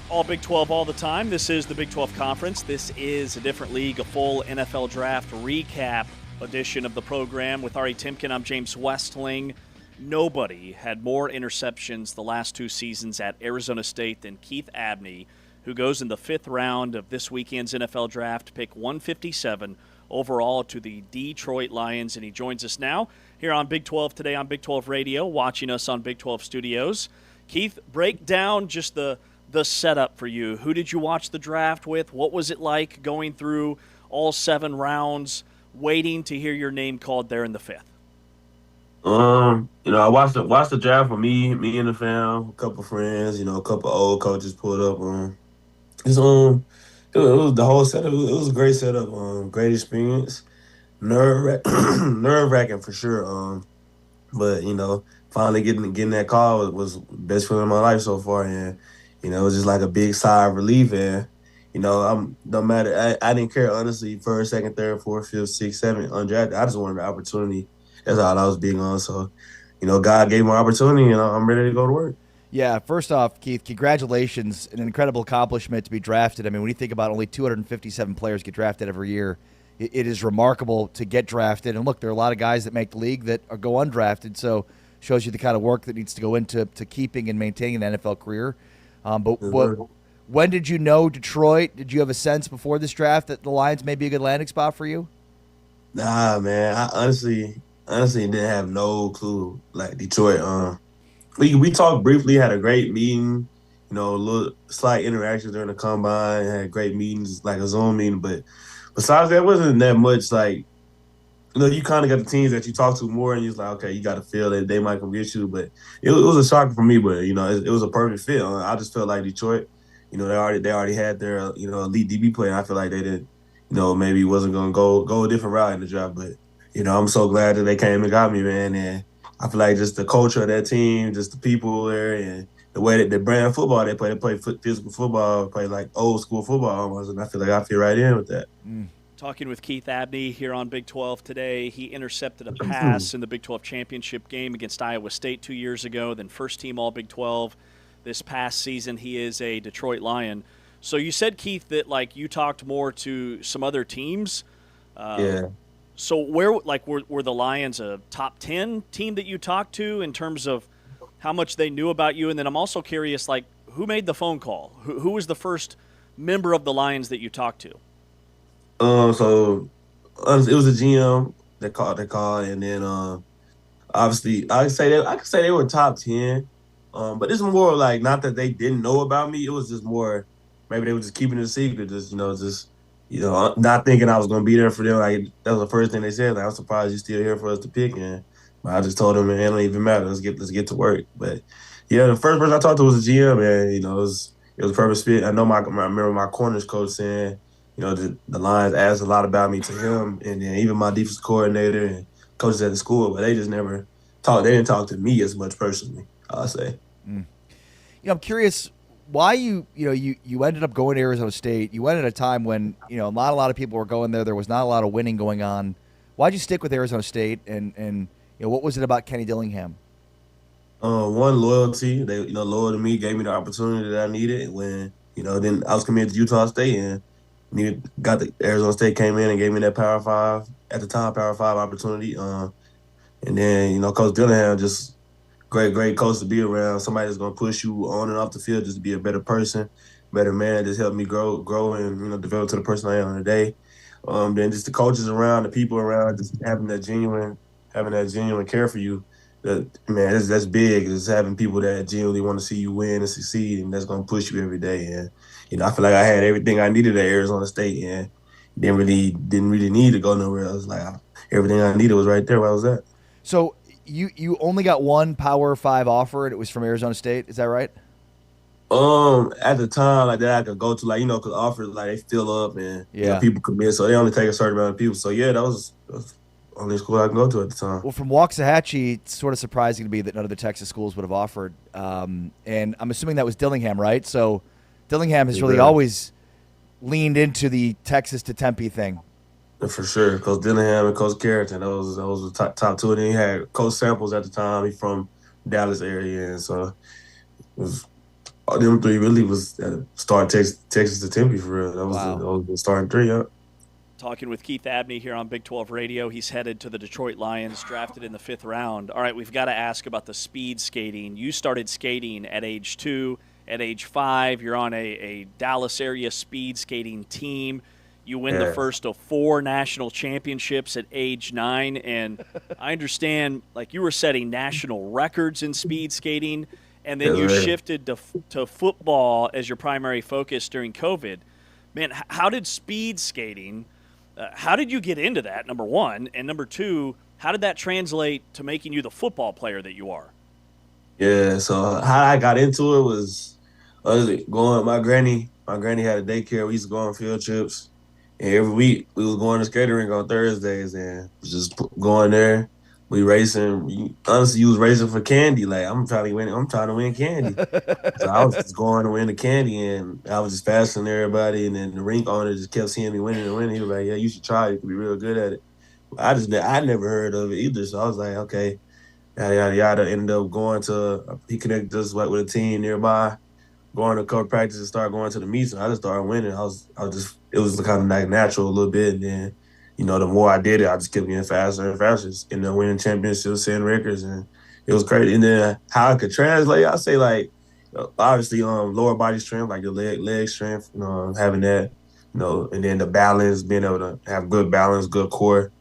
Speaker 2: All Big 12 all the time. This is the Big 12 Conference. This is a different league, a full NFL Draft recap edition of the program with Ari Timken. I'm James Westling. Nobody had more interceptions the last two seasons at Arizona State than Keith Abney, who goes in the fifth round of this weekend's NFL Draft, pick 157 overall to the Detroit Lions, and he joins us now here on Big 12 today on Big 12 Radio, watching us on Big 12 Studios. Keith, break down just the setup for you. Who did you watch the draft with? What was it like going through all 7 rounds? waiting to hear your name called there in the 5th?
Speaker 12: I watched the draft for me and the fam, a couple friends, a couple old coaches pulled up. It's it was the whole setup. It was a great setup. Great experience. Nerve wracking for sure. But finally getting that call was the best feeling of my life so far, and it was just like a big sigh of relief. And I'm no matter. I didn't care honestly. First, second, third, fourth, fifth, sixth, seventh, undrafted. I just wanted the opportunity. That's all I was big on. So, God gave me an opportunity, and I'm ready to go to work.
Speaker 3: Yeah, first off, Keith, congratulations. An incredible accomplishment to be drafted. I mean, when you think about only 257 players get drafted every year, it is remarkable to get drafted. And look, there are a lot of guys that make the league that go undrafted, so shows you the kind of work that needs to go into keeping and maintaining an NFL career. But when did you know Detroit? Did you have a sense before this draft that the Lions may be a good landing spot for you?
Speaker 12: Nah, man. I honestly didn't have no clue. Like Detroit, we talked briefly, had a great meeting, a little slight interactions during the combine, had great meetings, like a Zoom meeting. But besides that, wasn't that much. Like, you kind of got the teams that you talk to more, and you're like, okay, you got to feel that they might come get you. But it was a shock for me. But it was a perfect fit. I just felt like Detroit, they already had their elite DB player. I feel like they didn't, maybe wasn't gonna go a different route in the draft. But I'm so glad that they came and got me, man. And I feel like just the culture of that team, just the people there, and the way that the brand football they play physical football, play like old school football almost, and I feel like I fit right in with that.
Speaker 2: Talking with Keith Abney here on Big 12 today. He intercepted a pass in the Big 12 championship game against Iowa State 2 years ago, then first team All Big 12 this past season. He is a Detroit Lion. So you said, Keith, that like you talked more to some other teams.
Speaker 12: Yeah.
Speaker 2: So were the Lions a top 10 team that you talked to in terms of how much they knew about you? And then I'm also curious, like, who made the phone call? Who was the first member of the Lions that you talked to?
Speaker 12: So it was a GM that called, and then obviously I could say they were top 10. But it's more like not that they didn't know about me. It was just more maybe they were just keeping it a secret, not thinking I was gonna be there for them. Like that was the first thing they said. Like, I'm surprised you're still here for us to pick. And I just told them, man, it don't even matter. Let's get to work. But yeah, the first person I talked to was the GM, and it was a perfect fit. I remember my corners coach saying, the Lions asked a lot about me to him, and then even my defensive coordinator and coaches at the school, but they just never talked. They didn't talk to me as much personally, I'll say.
Speaker 3: I'm curious why you ended up going to Arizona State. You went at a time when not a lot of people were going there. There was not a lot of winning going on. Why'd you stick with Arizona State, and what was it about Kenny Dillingham?
Speaker 12: One, loyalty. They loyal to me, gave me the opportunity that I needed when then I was committed to Utah State and got the Arizona State came in and gave me that Power 5 at the time Power 5 opportunity. And then Coach Dillingham, just great coach to be around. Somebody that's gonna push you on and off the field just to be a better person, better man. Just helped me grow and develop to the person I am on the day. Then just the coaches around, the people around, just having that genuine care for you. That's big. Just having people that genuinely want to see you win and succeed, and that's gonna push you every day. And I feel like I had everything I needed at Arizona State, and didn't really need to go nowhere else. Like everything I needed was right there where I was at.
Speaker 3: So you only got one Power 5 offer, and it was from Arizona State. Is that right?
Speaker 12: At the time, like that I could go to, like because offers like they fill up and people commit, so they only take a certain amount of people. So yeah, that was the only school I can go to at the time.
Speaker 3: Well, from Waxahachie, it's sort of surprising to me that none of the Texas schools would have offered. And I'm assuming that was Dillingham, right? So Dillingham has really always leaned into the Texas to Tempe thing.
Speaker 12: For sure. Coach Dillingham and Coach Carrington, those were the top two. And then he had Coach Samples at the time. He's from Dallas area. And so it was them three really was start Texas to Tempe for real. That was the starting three, yeah.
Speaker 2: Talking with Keith Abney here on Big 12 Radio. He's headed to the Detroit Lions, drafted in the 5th round. All right, we've got to ask about the speed skating. You started skating at age 2. At age 5, you're on a Dallas area speed skating team. You win the first of 4 national championships at age 9. And I understand, like, you were setting national records in speed skating, and then you shifted to football as your primary focus during COVID. Man, how did speed skating How did you get into that, number one? And number two, how did that translate to making you the football player that you are?
Speaker 12: Yeah, so how I got into it was going. My granny had a daycare. We used to go on field trips, and every week we was going to skating rink on Thursdays and just going there. We racing. Honestly, you was racing for candy. Like I'm trying to win. I'm trying to win candy. So I was just going to win the candy, and I was just faster than everybody. And then the rink owner just kept seeing me winning and winning. He was like, "Yeah, you should try. You could be real good at it." I never heard of it either. So I was like, "Okay." Yada yada yada. Ended up going to he connected us with a team nearby, going to coach practice and start going to the meets. And I just started winning. I was just it was kind of like natural a little bit. And then the more I did it, I just kept getting faster and faster. Just ended up winning championships, setting records, and it was crazy. And then how I could translate, I say like obviously lower body strength, like your leg strength, having that, and then the balance, being able to have good balance, good core.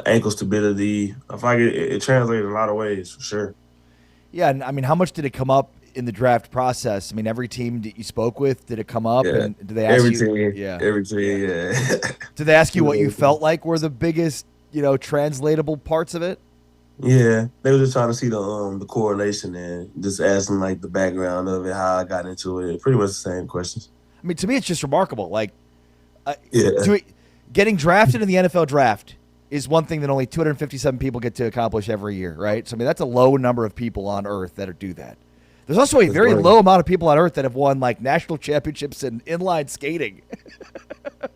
Speaker 12: Ankle stability. I feel like it translates in a lot of ways for sure.
Speaker 3: Yeah, and I mean, how much did it come up in the draft process? I mean, every team that you spoke with, did it come up?
Speaker 12: Yeah.
Speaker 3: And did they ask you?
Speaker 12: Team,
Speaker 3: yeah,
Speaker 12: every team. Yeah.
Speaker 3: Did they ask you what you felt like were the biggest, translatable parts of it?
Speaker 12: Yeah, they were just trying to see the correlation and just asking like the background of it, how I got into it. Pretty much the same questions.
Speaker 3: I mean, to me, it's just remarkable. Like,
Speaker 12: yeah,
Speaker 3: getting drafted in the NFL draft is one thing that only 257 people get to accomplish every year, right? So, I mean, that's a low number of people on Earth that do that. There's also a very low amount of people on Earth that have won, like, national championships in inline skating.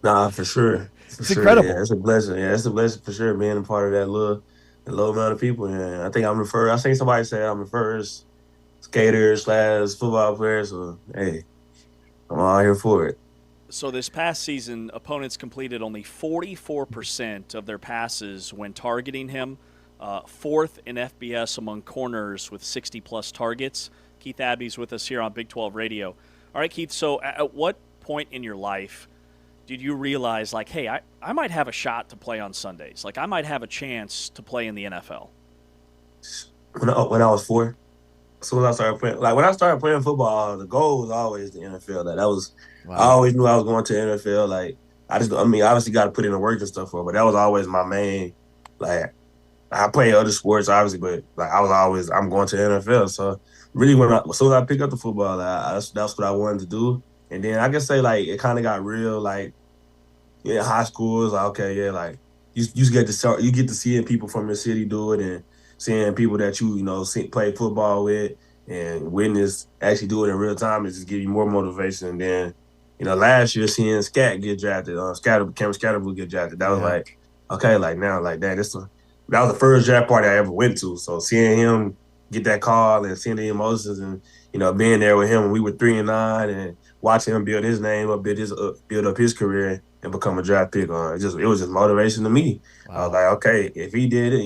Speaker 12: Nah, for sure.
Speaker 3: It's incredible.
Speaker 12: Yeah, it's a blessing. Yeah, it's a blessing for sure being a part of that low amount of people. And I think I think somebody said I'm the first skater / football player. So, hey, I'm all here for it.
Speaker 2: So this past season, opponents completed only 44% of their passes when targeting him, fourth in FBS among corners with 60-plus targets. Keith Abney's with us here on Big 12 Radio. All right, Keith, so at what point in your life did you realize, like, hey, I might have a shot to play on Sundays? Like, I might have a chance to play in the NFL?
Speaker 12: When I was 4. So when I started playing football, the goal was always the NFL. Like, that was wow. I always knew I was going to the NFL. Like obviously got to put in the work and stuff for it, but that was always my main. Like, I played other sports obviously, but like I'm going to the NFL. So really, as soon as I picked up the football, that's what I wanted to do. And then I can say like it kind of got real. Like in high school, it's like okay, yeah, like you get to seeing people from your city do it and seeing people that you play football with and witness actually do it in real time, it just give you more motivation. And then, last year seeing Scat get drafted, Cameron Scatterblue get drafted, that was like, okay, like now, like that was the first draft party I ever went to. So seeing him get that call and seeing the emotions and being there with him when we were 3-9 and watching him build his name up, build up his career and become a draft pick, it was just motivation to me. Wow. I was like, okay, if he did it,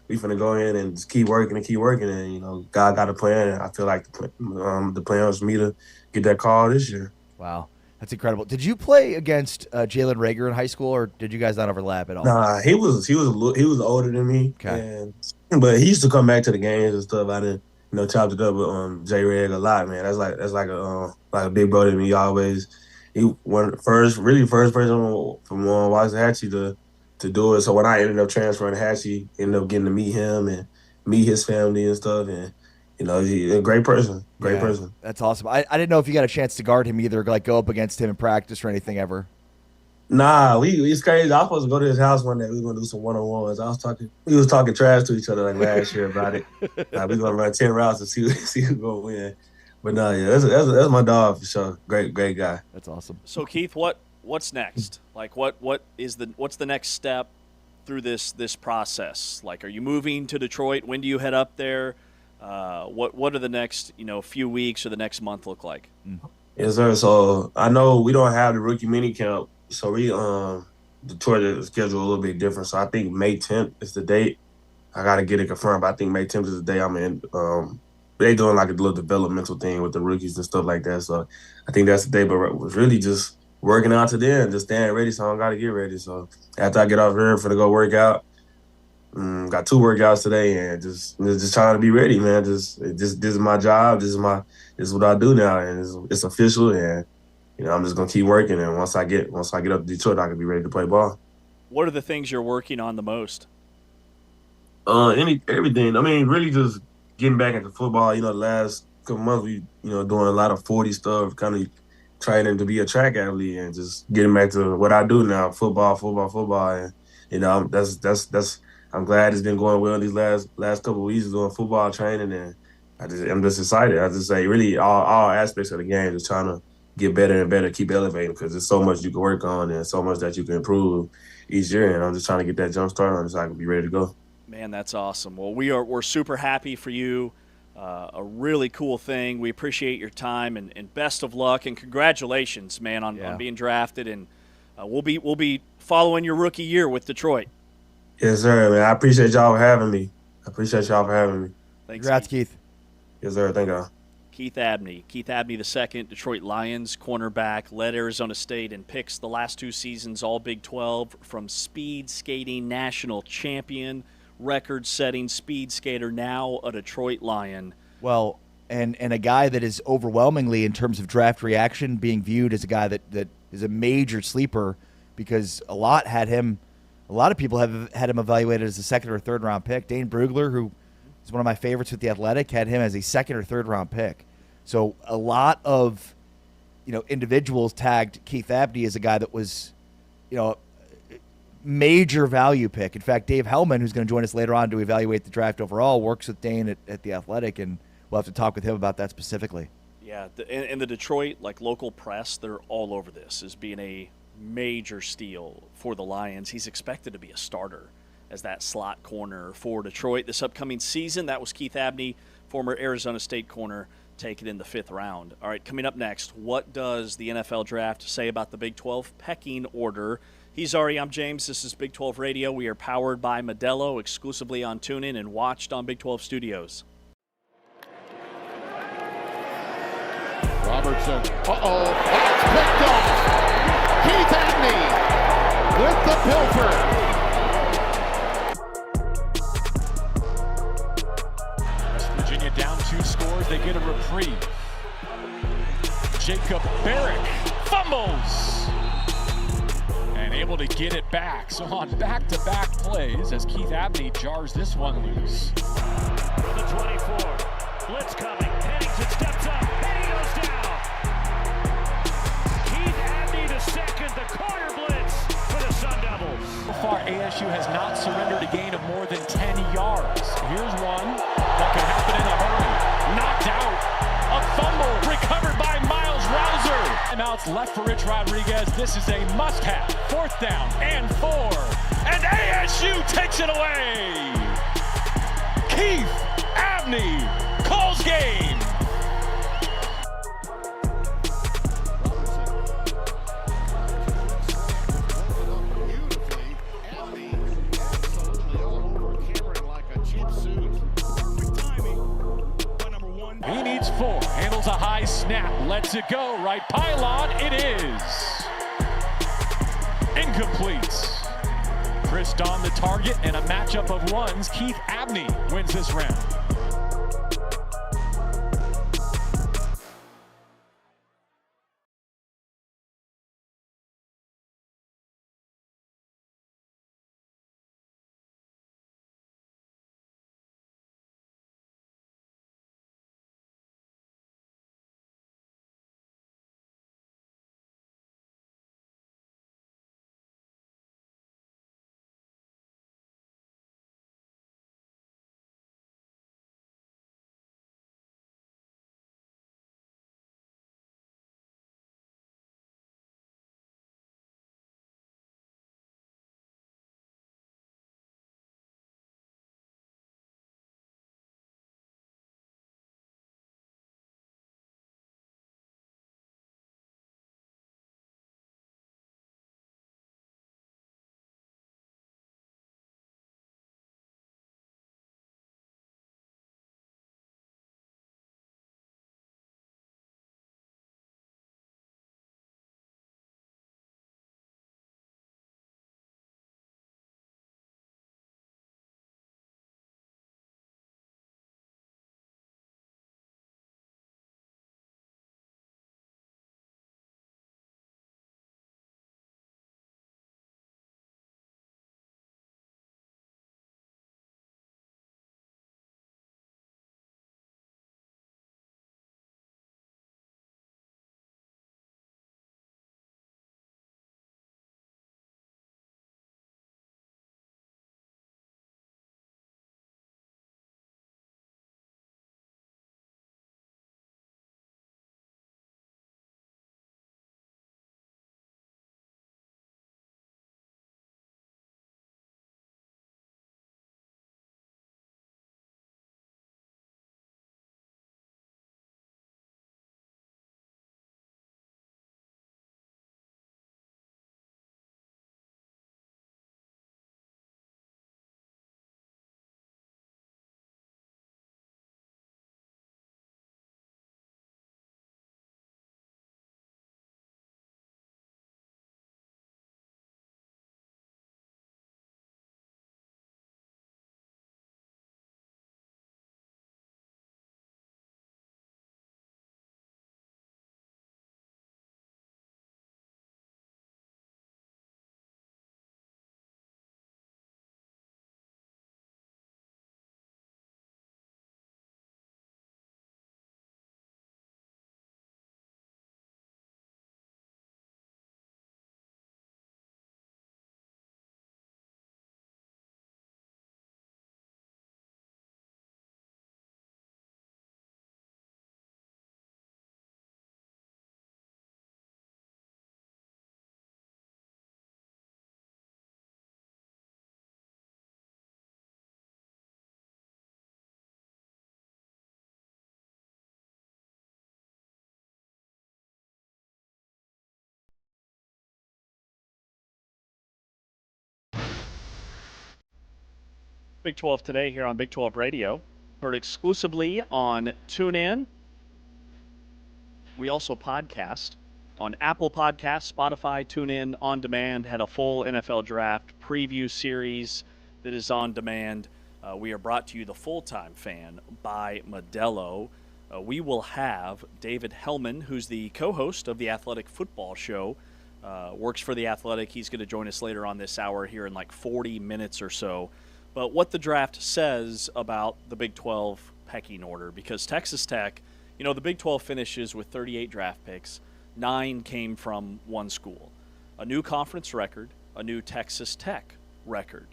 Speaker 12: we finna go in and just keep working, and God got a plan. And I feel like the plan was for me to get that call this year.
Speaker 3: Wow, that's incredible. Did you play against Jalen Reagor in high school, or did you guys not overlap at all?
Speaker 12: Nah, he was older than me.
Speaker 3: Okay,
Speaker 12: but he used to come back to the games and stuff. I didn't chopped it up with J Reg a lot, man. That's like a big brother to me. Always, he first person from Waxahachie to do it. So when I ended up transferring to Hatchie, ended up getting to meet him and meet his family and stuff. And, he's a great person. Great person.
Speaker 3: That's awesome. I didn't know if you got a chance to guard him either, like go up against him in practice or anything ever.
Speaker 12: Nah, it's crazy. I was supposed to go to his house one day. We were going to do some one-on-ones. We was talking trash to each other like last year about it. We were going to run 10 routes and see who's going to win. But no, yeah, that's my dog for sure. Great guy.
Speaker 3: That's awesome.
Speaker 2: So Keith, what's next? Like what's the next step through this process? Like, are you moving to Detroit? When do you head up there? What are the next few weeks or the next month look like?
Speaker 12: Yes, sir. So I know we don't have the rookie mini camp, so we Detroit is scheduled a little bit different. So I think May 10th is the date. I gotta get it confirmed, but I think May 10th is the day I'm in. They doing like a little developmental thing with the rookies and stuff like that. So I think that's the day. But it was really just working out to there and just staying ready, so I don't got to get ready. So after I get off here, I'm finna go work out. Got 2 workouts today and just trying to be ready, man. This is my job. This is what I do now, and it's official. And I'm just gonna keep working. And once I get up to Detroit, I can be ready to play ball.
Speaker 2: What are the things you're working on the most?
Speaker 12: Everything. I mean, really just getting back into football. The last couple months we, doing a lot of 40 stuff, kind of training to be a track athlete and just getting back to what I do now, football, football, football. And that's I'm glad it's been going well these last couple of weeks doing football training, and I'm just excited. I just say really all aspects of the game, just trying to get better and better, keep elevating, because there's so much you can work on and so much that you can improve each year. And I'm just trying to get that jump start on so I can be ready to go.
Speaker 2: Man, that's awesome. Well, we're super happy for you. A really cool thing. We appreciate your time and best of luck and congratulations, man, on being drafted. And we'll be following your rookie year with Detroit.
Speaker 12: Yes, sir, man. I appreciate y'all for having me.
Speaker 2: Thanks,
Speaker 3: Congrats, Keith.
Speaker 12: Yes, sir. Thank y'all.
Speaker 2: Keith Abney II, Detroit Lions cornerback, led Arizona State in picks the last 2 seasons, all Big 12, from speed skating national champion, record-setting speed skater, now a Detroit Lion.
Speaker 3: Well, and a guy that is overwhelmingly, in terms of draft reaction, being viewed as a guy that is a major sleeper, because a lot of people have had him evaluated as a second or third round pick. Dane Brugler, who is one of my favorites with The Athletic, had him as a second or third round pick. So a lot of individuals tagged Keith Abney as a guy that was major value pick. In fact, Dave Hellman, who's going to join us later on to evaluate the draft overall, works with Dane at The Athletic, and we'll have to talk with him about that specifically.
Speaker 2: Yeah, in the Detroit local press, they're all over this as being a major steal for the Lions. He's expected to be a starter as that slot corner for Detroit this upcoming season. That was Keith Abney, former Arizona State corner, taken in the 5th round. All right, coming up next, what does the NFL draft say about the Big 12 pecking order? He's Ari, I'm James. This is Big 12 Radio. We are powered by Modelo, exclusively on TuneIn and watched on Big 12 Studios.
Speaker 6: Robertson. That's picked off. Keith Abney with the pilfer.
Speaker 10: West Virginia down 2 scores. They get a reprieve. Jacob Barrick fumbles. And able to get it back. So on back-to-back plays as Keith Abney jars this one loose.
Speaker 5: From the 24. Blitz coming. Pennington steps up. And he goes down. Keith Abney the second. The corner blitz for the Sun Devils.
Speaker 10: So far, ASU has not surrendered a gain of more than 10 yards. Here's one that could happen in a hurry. Knocked out. A fumble recovered by Miles Rouser. Timeouts left for Rich Rodriguez. This is a must-have. 4th down and 4. And ASU takes it away. Keith Abney calls game. He needs 4. Handles a high snap. Lets it go. Right pylon. It is incomplete. Chris Don the target, and a matchup of ones. Keith Abney wins this round.
Speaker 2: Big 12 today here on Big 12 Radio. Heard exclusively on TuneIn. We also podcast on Apple Podcasts, Spotify, TuneIn, On Demand. Had a full NFL Draft preview series that is on demand. We are brought to you, The Full-Time Fan, by Modelo. We will have David Hellman, who's the co-host of the Athletic Football Show, works for The Athletic. He's going to join us later on this hour here in like 40 minutes or so. But what the draft says about the Big 12 pecking order, because Texas Tech, you know, the Big 12 finishes with 38 draft picks. 9 came from one school. A new conference record, a new Texas Tech record.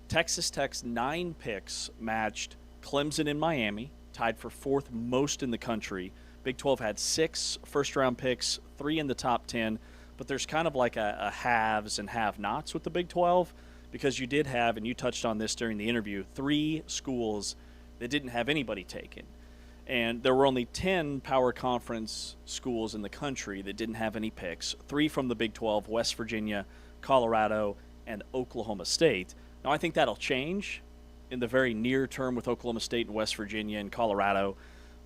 Speaker 2: Texas Tech's 9 picks matched Clemson and Miami, tied for 4th most in the country. Big 12 had 6 first-round picks, 3 in the top 10, but there's kind of like a haves and have-nots with the Big 12, because you did have, and you touched on this during the interview, 3 schools that didn't have anybody taken. And there were only 10 power conference schools in the country that didn't have any picks, 3 from the Big 12, West Virginia, Colorado, and Oklahoma State. Now, I think that'll change in the very near term with Oklahoma State and West Virginia and Colorado.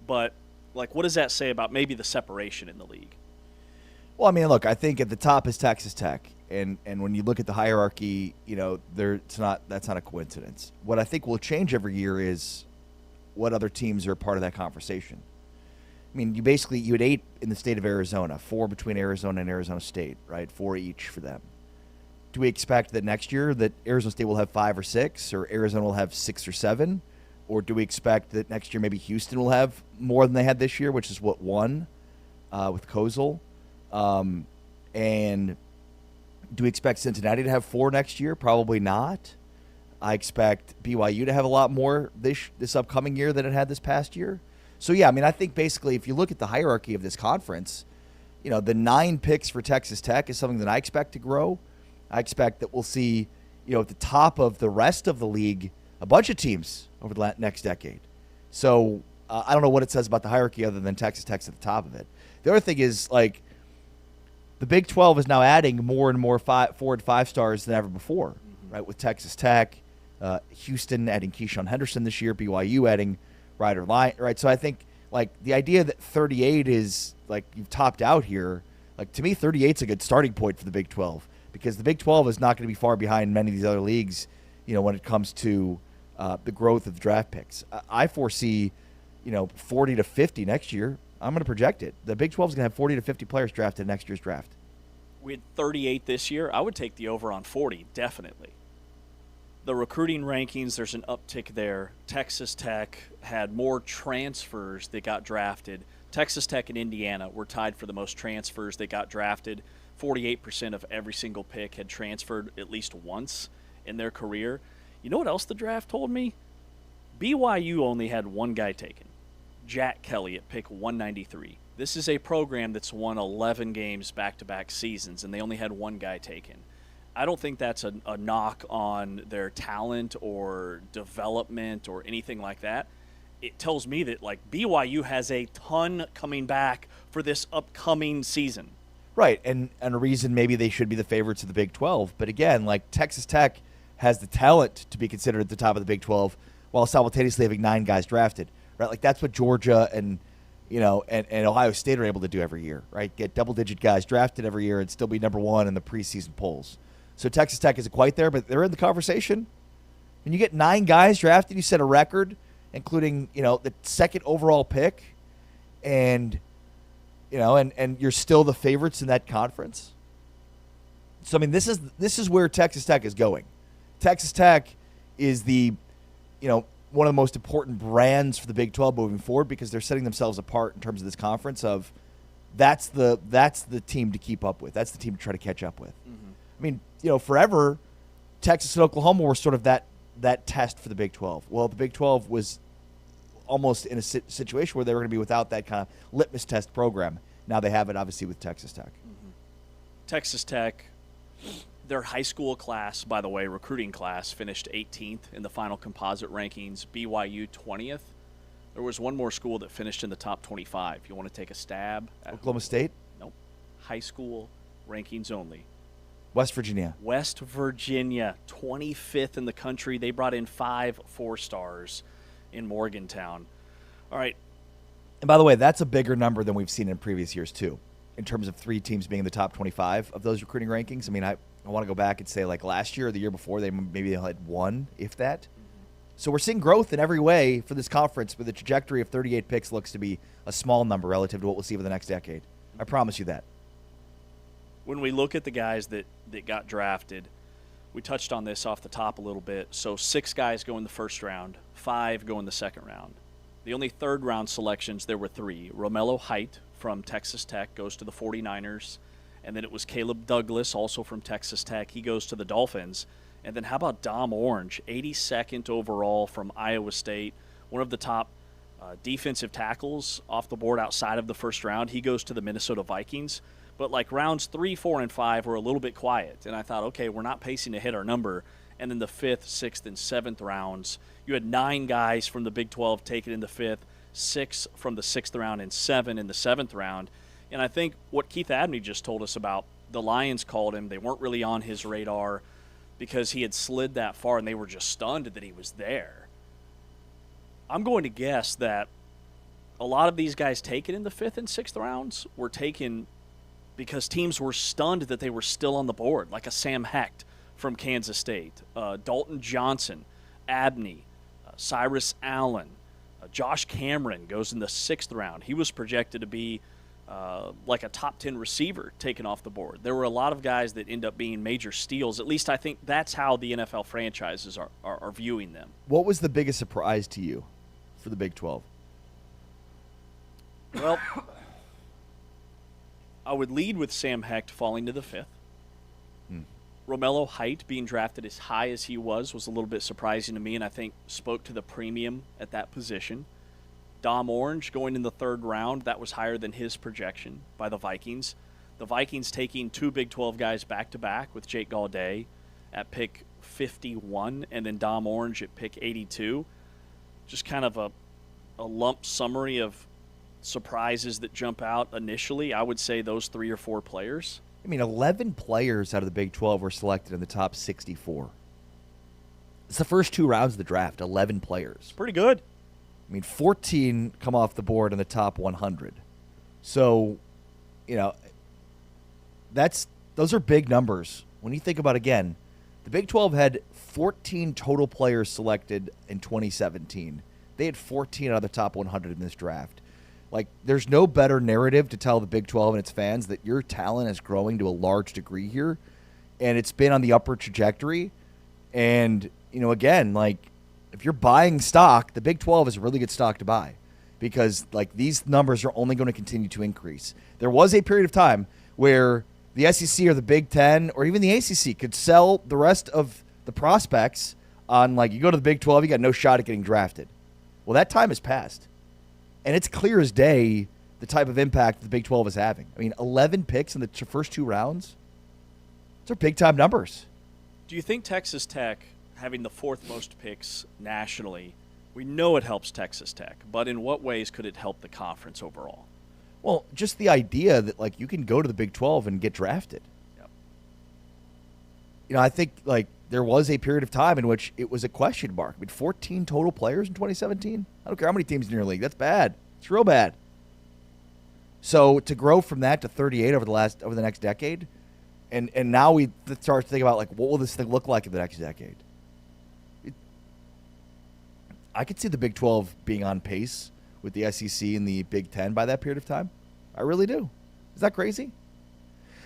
Speaker 2: But, like, what does that say about maybe the separation in the league?
Speaker 3: Well, I mean, look, I think at the top is Texas Tech. And when you look at the hierarchy, you know, that's not a coincidence. What I think will change every year is what other teams are a part of that conversation. I mean, you had 8 in the state of Arizona, 4 between Arizona and Arizona State, right? 4 each for them. Do we expect that next year that Arizona State will have 5 or 6, or Arizona will have 6 or 7? Or do we expect that next year maybe Houston will have more than they had this year, which is 1 with Kozel? And do we expect Cincinnati to have 4 next year? Probably not. I expect BYU to have a lot more this upcoming year than it had this past year. So, yeah, I mean, I think basically if you look at the hierarchy of this conference, you know, the 9 picks for Texas Tech is something that I expect to grow. I expect that we'll see, you know, at the top of the rest of the league, a bunch of teams over the next decade. So I don't know what it says about the hierarchy other than Texas Tech's at the top of it. The other thing is, like, the Big 12 is now adding more and more 4 and 5 stars than ever before, right? With Texas Tech, Houston adding Keyshawn Henderson this year, BYU adding Ryder Lyon, right? So I think, like, the idea that 38 is, like, you've topped out here, like, to me, 38 is a good starting point for the Big 12, because the Big 12 is not going to be far behind many of these other leagues, you know, when it comes to the growth of the draft picks. I foresee, you know, 40 to 50 next year. I'm going to project it. The Big 12 is going to have 40 to 50 players drafted next year's draft.
Speaker 2: We had 38 this year. I would take the over on 40, definitely. The recruiting rankings, there's an uptick there. Texas Tech had more transfers that got drafted. Texas Tech and Indiana were tied for the most transfers that got drafted. 48% of every single pick had transferred at least once in their career. You know what else the draft told me? BYU only had 1 guy taken, Jack Kelly at pick 193. This is a program that's won 11 games back-to-back seasons, and they only had 1 guy taken. I don't think that's a knock on their talent or development or anything like that. It tells me that, like, BYU has a ton coming back for this upcoming season.
Speaker 3: Right, and a reason maybe they should be the favorites of the Big 12. But again, like, Texas Tech has the talent to be considered at the top of the Big 12 while simultaneously having 9 guys drafted, right? Like, that's what Georgia and, you know, and Ohio State are able to do every year, right? Get double-digit guys drafted every year and still be number 1 in the preseason polls. So Texas Tech isn't quite there, but they're in the conversation. When you get 9 guys drafted, you set a record, including, you know, the 2nd overall pick, and, you know, and you're still the favorites in that conference. So I mean, this is where Texas Tech is going. Texas Tech is the, you know, one of the most important brands for the Big 12 moving forward, because they're setting themselves apart in terms of this conference of that's the team to keep up with. That's the team to try to catch up with. Mm-hmm. I mean, you know, forever, Texas and Oklahoma were sort of that test for the Big 12. Well, the Big 12 was almost in a situation where they were going to be without that kind of litmus test program. Now they have it, obviously, with Texas Tech.
Speaker 2: Mm-hmm. Texas Tech, their high school class, by the way, recruiting class, finished 18th in the final composite rankings. BYU 20th. There was one more school that finished in the top 25. You want to take a stab at
Speaker 3: Oklahoma State?
Speaker 2: Nope. High school rankings only.
Speaker 3: West Virginia.
Speaker 2: West Virginia, 25th in the country. They brought in 5 4-stars in Morgantown. All right.
Speaker 3: And by the way, that's a bigger number than we've seen in previous years, too, in terms of 3 teams being in the top 25 of those recruiting rankings. I mean, I want to go back and say, like, last year or the year before, they had 1, if that. So we're seeing growth in every way for this conference, but the trajectory of 38 picks looks to be a small number relative to what we'll see over the next decade. I promise you that.
Speaker 2: When we look at the guys that got drafted, we touched on this off the top a little bit. So 6 guys go in the first round, 5 go in the second round. The only third-round selections, there were 3. Romello Height from Texas Tech goes to the 49ers. And then it was Caleb Douglas, also from Texas Tech. He goes to the Dolphins. And then how about Dom Orange, 82nd overall from Iowa State, one of the top defensive tackles off the board outside of the first round. He goes to the Minnesota Vikings. But like rounds 3, 4, and 5 were a little bit quiet. And I thought, okay, we're not pacing to hit our number. And then the 5th, 6th, and 7th rounds, you had 9 guys from the Big 12 taken in the 5th, 6 from the 6th round, and 7 in the 7th round. And I think what Keith Abney just told us about, the Lions called him. They weren't really on his radar because he had slid that far, and they were just stunned that he was there. I'm going to guess that a lot of these guys taken in the 5th and 6th rounds were taken because teams were stunned that they were still on the board, like a Sam Hecht from Kansas State, Dalton Johnson, Abney, Cyrus Allen, Josh Cameron goes in the 6th round. He was projected to be like a top 10 receiver taken off the board. There were a lot of guys that end up being major steals. At least I think that's how the NFL franchises are viewing them.
Speaker 3: What was the biggest surprise to you for the Big 12?
Speaker 2: Well, I would lead with Sam Hecht falling to the 5th. Romello Height being drafted as high as he was a little bit surprising to me, and I think spoke to the premium at that position. Dom Orange going in the 3rd round, that was higher than his projection by the Vikings. The Vikings taking 2 Big 12 guys back-to-back with Jake Gaudet at pick 51 and then Dom Orange at pick 82. Just kind of a lump summary of surprises that jump out initially. I would say those 3 or 4 players.
Speaker 3: I mean, 11 players out of the Big 12 were selected in the top 64. It's the first 2 rounds of the draft, 11 players.
Speaker 2: Pretty good.
Speaker 3: I mean, 14 come off the board in the top 100. So, you know, those are big numbers. When you think about, again, the Big 12 had 14 total players selected in 2017. They had 14 out of the top 100 in this draft. Like, there's no better narrative to tell the Big 12 and its fans that your talent is growing to a large degree here, and it's been on the upward trajectory. And, you know, again, like, if you're buying stock, the Big 12 is a really good stock to buy because, like, these numbers are only going to continue to increase. There was a period of time where the SEC or the Big 10 or even the ACC could sell the rest of the prospects on, like, you go to the Big 12, you got no shot at getting drafted. Well, that time has passed. And it's clear as day the type of impact the Big 12 is having. I mean, 11 picks in the first 2 rounds, those are big-time numbers.
Speaker 2: Do you think Texas Tech, having the 4th most picks nationally, we know it helps Texas Tech, but in what ways could it help the conference overall?
Speaker 3: Well, just the idea that, like, you can go to the Big 12 and get drafted.
Speaker 2: Yep.
Speaker 3: You know, I think, like, there was a period of time in which it was a question mark. I mean, 14 total players in 2017? I don't care how many teams in your league. That's bad. It's real bad. So to grow from that to 38 over the next decade, and now we start to think about, like, what will this thing look like in the next decade? I could see the Big 12 being on pace with the SEC and the Big 10 by that period of time. I really do. Is that crazy?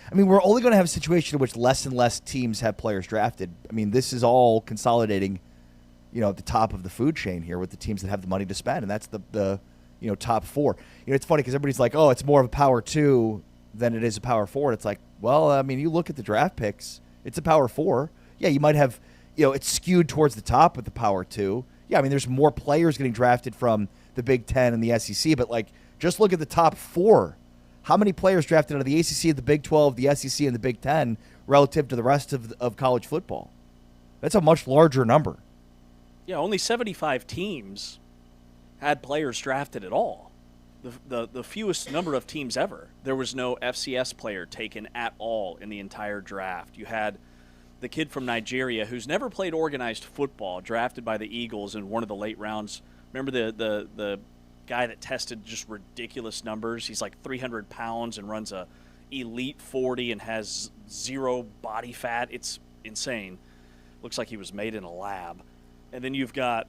Speaker 3: I mean, we're only going to have a situation in which less and less teams have players drafted. I mean, this is all consolidating, you know, at the top of the food chain here with the teams that have the money to spend, and that's the you know, top 4. You know, it's funny because everybody's like, oh, it's more of a power 2 than it is a power 4. And it's like, well, I mean, you look at the draft picks, it's a power 4. Yeah, you might have, you know, it's skewed towards the top with the power 2. Yeah, I mean, there's more players getting drafted from the Big 10 and the SEC, but, like, just look at the top 4. How many players drafted out of the ACC, the Big 12, the SEC, and the Big 10 relative to the rest of college football? That's a much larger number.
Speaker 2: Yeah, only 75 teams had players drafted at all. the fewest number of teams ever. There was no FCS player taken at all in the entire draft. You had the kid from Nigeria who's never played organized football, drafted by the Eagles in one of the late rounds. Remember the guy that tested just ridiculous numbers? He's like 300 pounds and runs a elite 40 and has zero body fat. It's insane. Looks like he was made in a lab. And then you've got,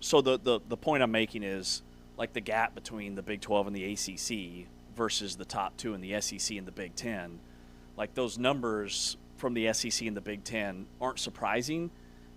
Speaker 2: so the point I'm making is like the gap between the Big 12 and the ACC versus the top two in the SEC and the Big 10. Like those numbers from the SEC and the Big 10 aren't surprising.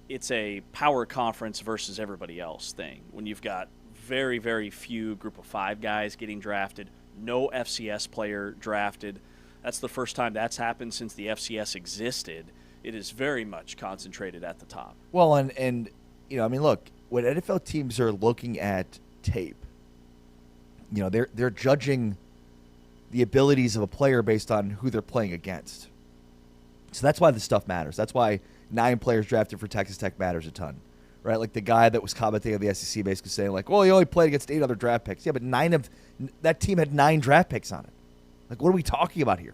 Speaker 2: It's a power conference versus everybody else thing. When you've got very, very few group of five guys getting drafted, no FCS player drafted. That's the first time that's happened since the FCS existed. It is very much concentrated at the top.
Speaker 3: Well, and you know, I mean, look, when NFL teams are looking at tape, you know, they're judging the abilities of a player based on who they're playing against. So that's why this stuff matters. That's why 9 players drafted for Texas Tech matters a ton, right? Like the guy that was commenting on the SEC basically saying like, well, he only played against 8 other draft picks. Yeah, but that team had 9 draft picks on it. Like, what are we talking about here?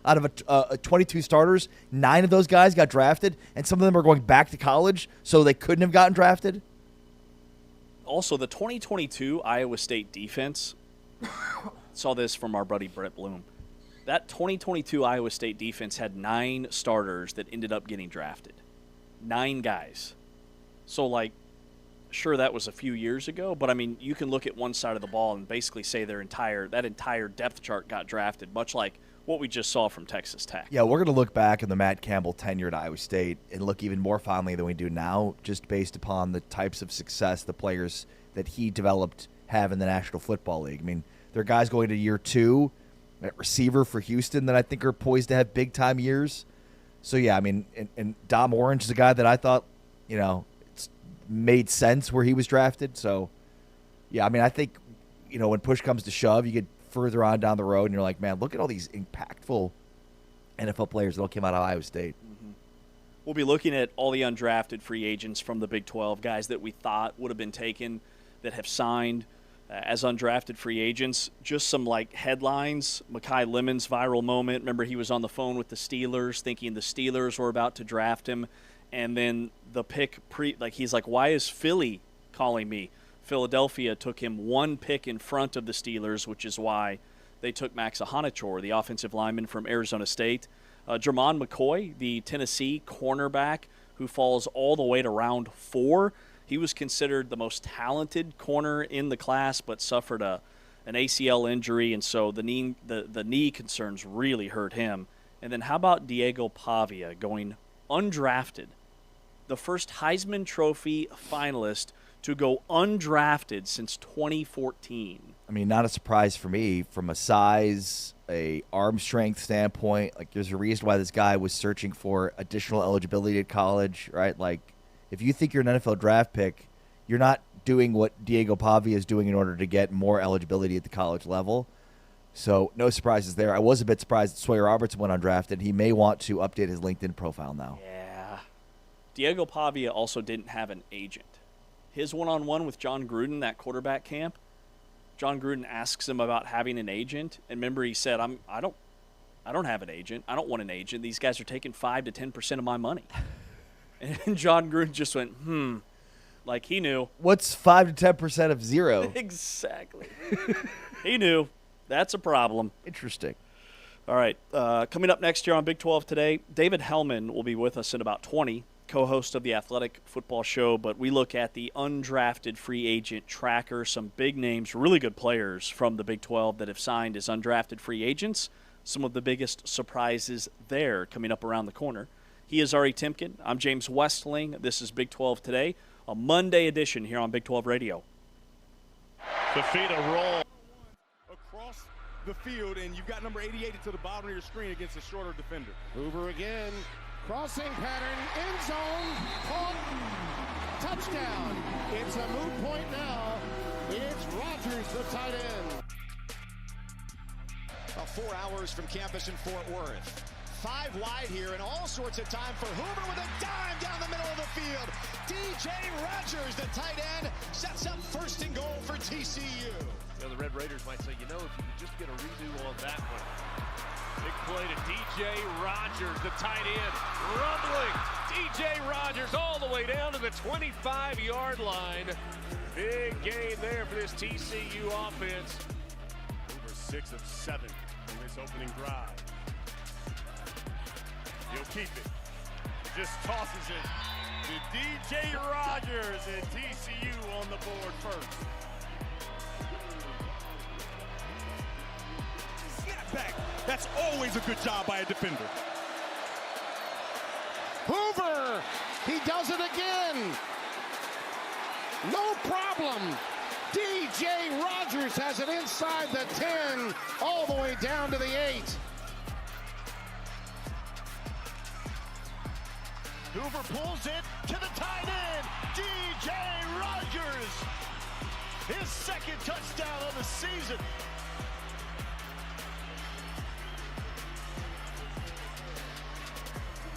Speaker 3: Out of 22 starters, 9 of those guys got drafted, and some of them are going back to college, so they couldn't have gotten drafted.
Speaker 2: Also, the 2022 Iowa State defense, saw this from our buddy Brett Bloom. That 2022 Iowa State defense had 9 starters that ended up getting drafted. 9 guys. So, like, sure, that was a few years ago, but, I mean, you can look at one side of the ball and basically say that entire depth chart got drafted, much like what we just saw from Texas Tech.
Speaker 3: Yeah, we're going to look back in the Matt Campbell tenure at Iowa State and look even more fondly than we do now, just based upon the types of success the players that he developed have in the National Football League. I mean, there are guys going to year 2 at receiver for Houston that I think are poised to have big-time years. So, yeah, I mean, and Dom Orange is a guy that I thought, you know, it's made sense where he was drafted. So, yeah, I mean, I think, you know, when push comes to shove, you get further on down the road, and you're like, man, look at all these impactful NFL players that all came out of Iowa State.
Speaker 2: Mm-hmm. We'll be looking at all the undrafted free agents from the Big 12, guys that we thought would have been taken that have signed as undrafted free agents. Just some, like, headlines. Mekhi Lemons' viral moment. Remember, he was on the phone with the Steelers thinking the Steelers were about to draft him, and then the pick he's like, why is Philly calling me? Philadelphia took him 1 pick in front of the Steelers, which is why they took Max Ahanichor, the offensive lineman from Arizona State. Jermon McCoy, the Tennessee cornerback, who falls all the way to round 4. He was considered the most talented corner in the class, but suffered an ACL injury, and so the knee concerns really hurt him. And then how about Diego Pavia going undrafted, the first Heisman Trophy finalist to go undrafted since 2014.
Speaker 3: I mean, not a surprise for me from a size, a arm strength standpoint. Like, there's a reason why this guy was searching for additional eligibility at college, right? Like, if you think you're an NFL draft pick, you're not doing what Diego Pavia is doing in order to get more eligibility at the college level. So, no surprises there. I was a bit surprised that Sawyer Robertson went undrafted. He may want to update his LinkedIn profile now.
Speaker 2: Yeah. Diego Pavia also didn't have an agent. His one-on-one with John Gruden, that quarterback camp, John Gruden asks him about having an agent, and remember he said, I don't have an agent. I don't want an agent. These guys are taking 5 to 10% of my money. And John Gruden just went, like he knew.
Speaker 3: What's 5 to 10% of 0?
Speaker 2: Exactly. He knew. That's a problem.
Speaker 3: Interesting.
Speaker 2: All right, coming up next year on Big 12 Today, David Hellman will be with us in about 20, co-host of the Athletic Football Show, but we look at the undrafted free agent tracker, some big names, really good players from the Big 12 that have signed as undrafted free agents, some of the biggest surprises there coming up around the corner. He is Ari Timken. I'm James Westling. This is Big 12 Today, a Monday edition here on Big 12 Radio.
Speaker 10: Fafita roll.
Speaker 4: Across the field, and you've got number 88 to the bottom of your screen against a shorter defender.
Speaker 6: Hoover again. Crossing pattern, end zone, caught, touchdown. It's a moot point now. It's Rodgers, the tight end.
Speaker 5: About 4 hours from campus in Fort Worth. 5 wide here, and all sorts of time for Hoover with a dime down the middle of the field. DJ Rodgers, the tight end, sets up first and goal for TCU.
Speaker 13: You know, the Red Raiders might say, if you could just get a redo on that one. Big play to DJ Rogers, the tight end, rumbling. DJ Rogers all the way down to the 25-yard line. Big gain there for this TCU offense.
Speaker 4: Over 6 of 7 in this opening drive. He'll keep it. Just tosses it to DJ Rogers, and TCU on the board first.
Speaker 14: Snapback. That's always a good job by a defender.
Speaker 6: Hoover, he does it again. No problem. DJ Rogers has it inside the 10, all the way down to the 8.
Speaker 5: Hoover pulls it to the tight end, DJ Rogers. His second touchdown of the season.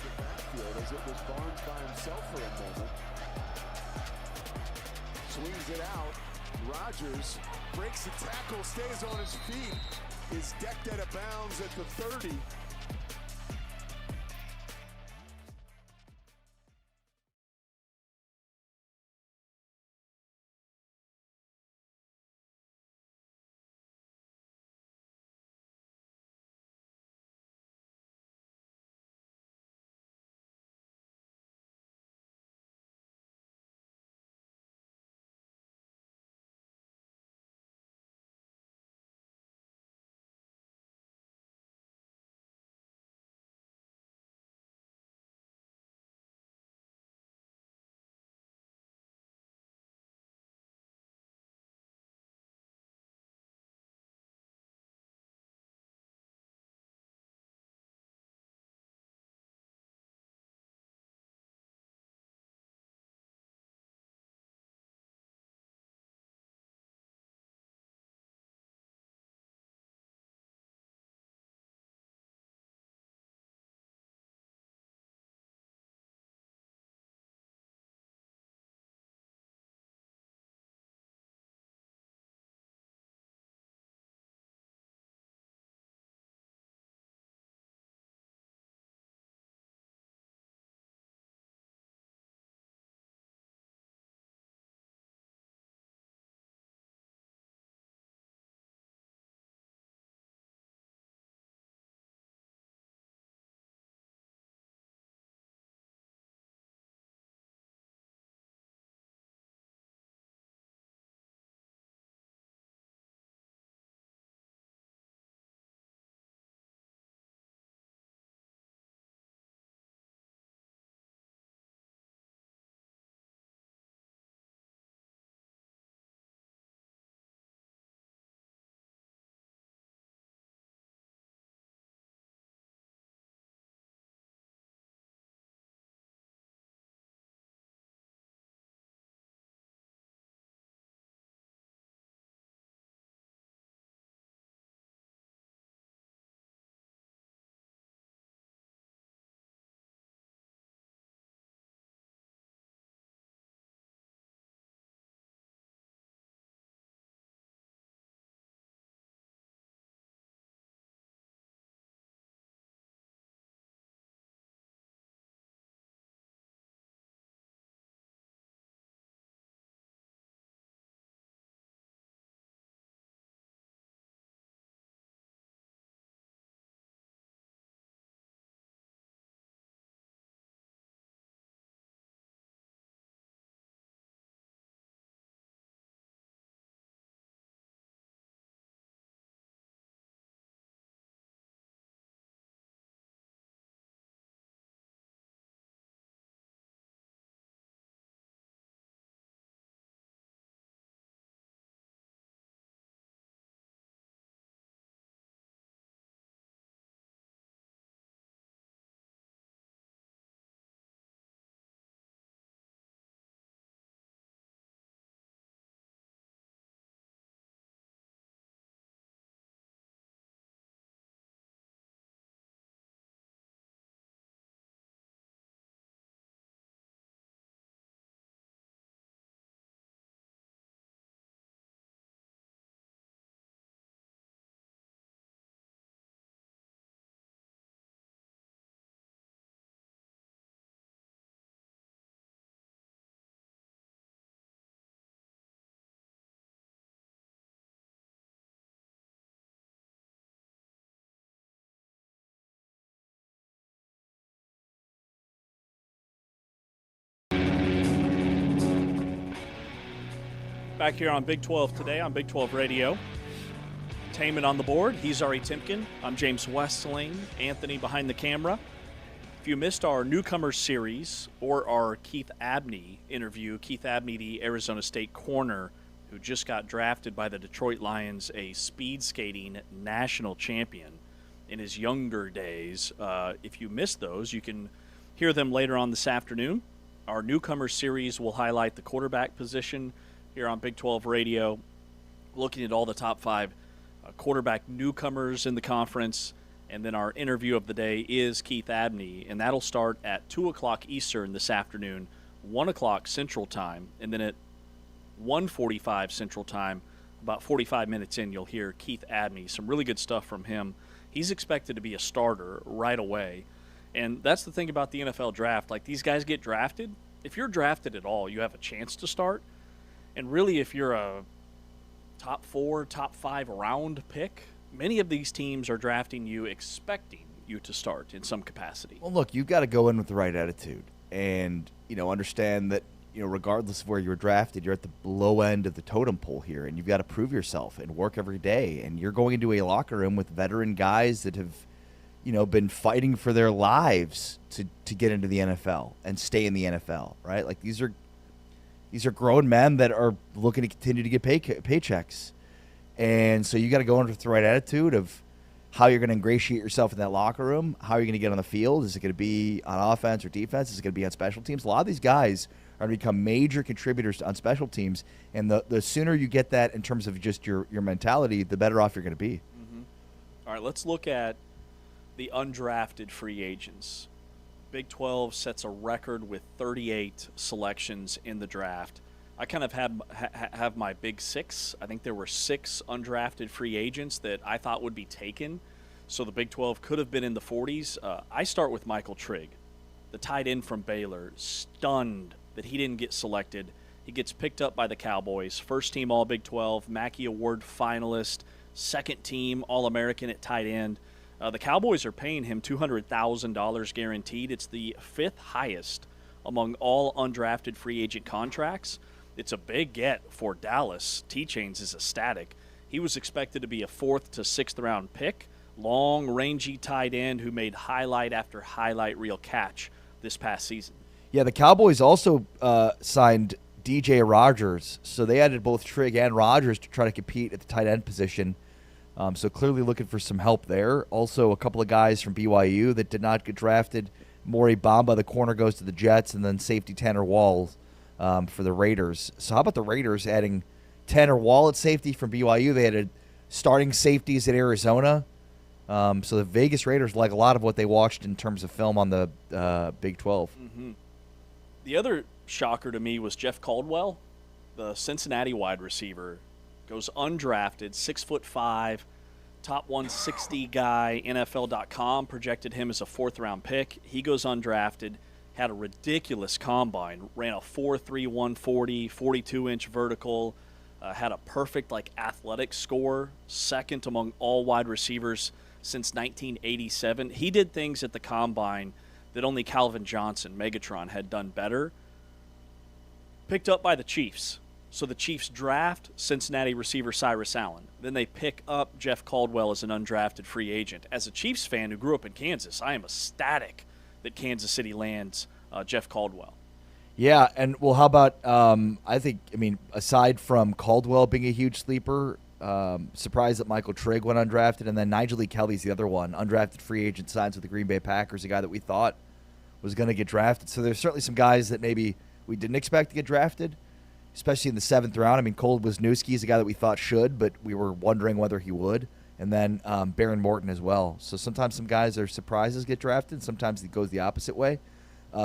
Speaker 15: The backfield as it was Barnes by himself for a moment. Swings it out. Rogers breaks the tackle, stays on his feet. Is decked out of bounds at the 30.
Speaker 2: Back here on Big 12 today on Big 12 Radio. Taman on the board. He's Ari Timken. I'm James Westling. Anthony behind the camera. If you missed our newcomers series or our Keith Abney interview, Keith Abney, the Arizona State corner who just got drafted by the Detroit Lions, a speed skating national champion in his younger days. If you missed those, you can hear them later on this afternoon. Our newcomers series will highlight the quarterback position here on Big 12 Radio, looking at all the top 5 quarterback newcomers in the conference. And then our interview of the day is Keith Abney, and that'll start at 2 o'clock Eastern this afternoon, 1 o'clock Central Time, and then at 1:45 Central Time, about 45 minutes in, you'll hear Keith Abney. Some really good stuff from him. He's expected to be a starter right away. And that's the thing about the NFL draft. Like, these guys get drafted. If you're drafted at all, you have a chance to start. And really, if you're a top 4, top 5 round pick, many of these teams are drafting you expecting you to start in some capacity.
Speaker 3: Well, look, you've got to go in with the right attitude and, understand that, regardless of where you're drafted, you're at the low end of the totem pole here, and you've got to prove yourself and work every day. And you're going into a locker room with veteran guys that have, been fighting for their lives to get into the NFL and stay in the NFL, right? Like, these are grown men that are looking to continue to get paychecks. And so you got to go in with the right attitude of how you're going to ingratiate yourself in that locker room, how you're going to get on the field. Is it going to be on offense or defense? Is it going to be on special teams? A lot of these guys are going to become major contributors on special teams, and the sooner you get that in terms of just your mentality, the better off you're going to be.
Speaker 2: Mm-hmm. All right, let's look at the undrafted free agents. Big 12 sets a record with 38 selections in the draft. I kind of have my big 6. I think there were 6 undrafted free agents that I thought would be taken, so the Big 12 could have been in the 40s. I start with Michael Trigg, the tight end from Baylor, stunned that he didn't get selected. He gets picked up by the Cowboys, first-team All-Big 12, Mackey Award finalist, second-team All-American at tight end. The Cowboys are paying him $200,000 guaranteed. It's the 5th highest among all undrafted free agent contracts. It's a big get for Dallas. T-Chains is ecstatic. He was expected to be a 4th to 6th round pick, long, rangy tight end who made highlight after highlight reel catch this past season.
Speaker 3: Yeah, the Cowboys also signed DJ Rogers, so they added both Trigg and Rogers to try to compete at the tight end position. So clearly looking for some help there. Also, a couple of guys from BYU that did not get drafted. Maury Bamba, the corner, goes to the Jets, and then safety Tanner Wall for the Raiders. So how about the Raiders adding Tanner Wall at safety from BYU? They added starting safeties at Arizona. So the Vegas Raiders like a lot of what they watched in terms of film on the Big 12.
Speaker 2: Mm-hmm. The other shocker to me was Jeff Caldwell, the Cincinnati wide receiver, goes undrafted, 6'5", top 160 guy. NFL.com projected him as a 4th-round pick. He goes undrafted, had a ridiculous combine, ran a 4.3 140, 42-inch vertical, had a perfect athletic score, second among all wide receivers since 1987. He did things at the combine that only Calvin Johnson, Megatron, had done better. Picked up by the Chiefs. So the Chiefs draft Cincinnati receiver Cyrus Allen. Then they pick up Jeff Caldwell as an undrafted free agent. As a Chiefs fan who grew up in Kansas, I am ecstatic that Kansas City lands Jeff Caldwell.
Speaker 3: Yeah, and well, how about aside from Caldwell being a huge sleeper, surprised that Michael Trigg went undrafted, and then Nigel Lee Kelly's the other one, undrafted free agent, signs with the Green Bay Packers, a guy that we thought was going to get drafted. So there's certainly some guys that maybe we didn't expect to get drafted, especially in the 7th round. I mean, Cole Wisniewski is a guy that we thought should, but we were wondering whether he would. And then Baron Morton as well. So sometimes some guys are surprises get drafted. Sometimes it goes the opposite way.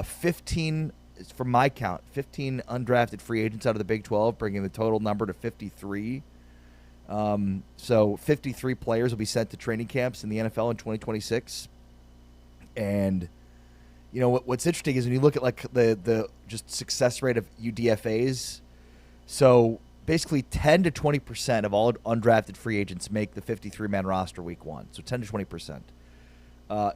Speaker 3: 15, from my count, 15 undrafted free agents out of the Big 12, bringing the total number to 53. So 53 players will be sent to training camps in the NFL in 2026. And what's interesting is when you look at the just success rate of UDFAs. So basically 10 to 20% of all undrafted free agents make the 53-man roster week 1. So 10 to 20%.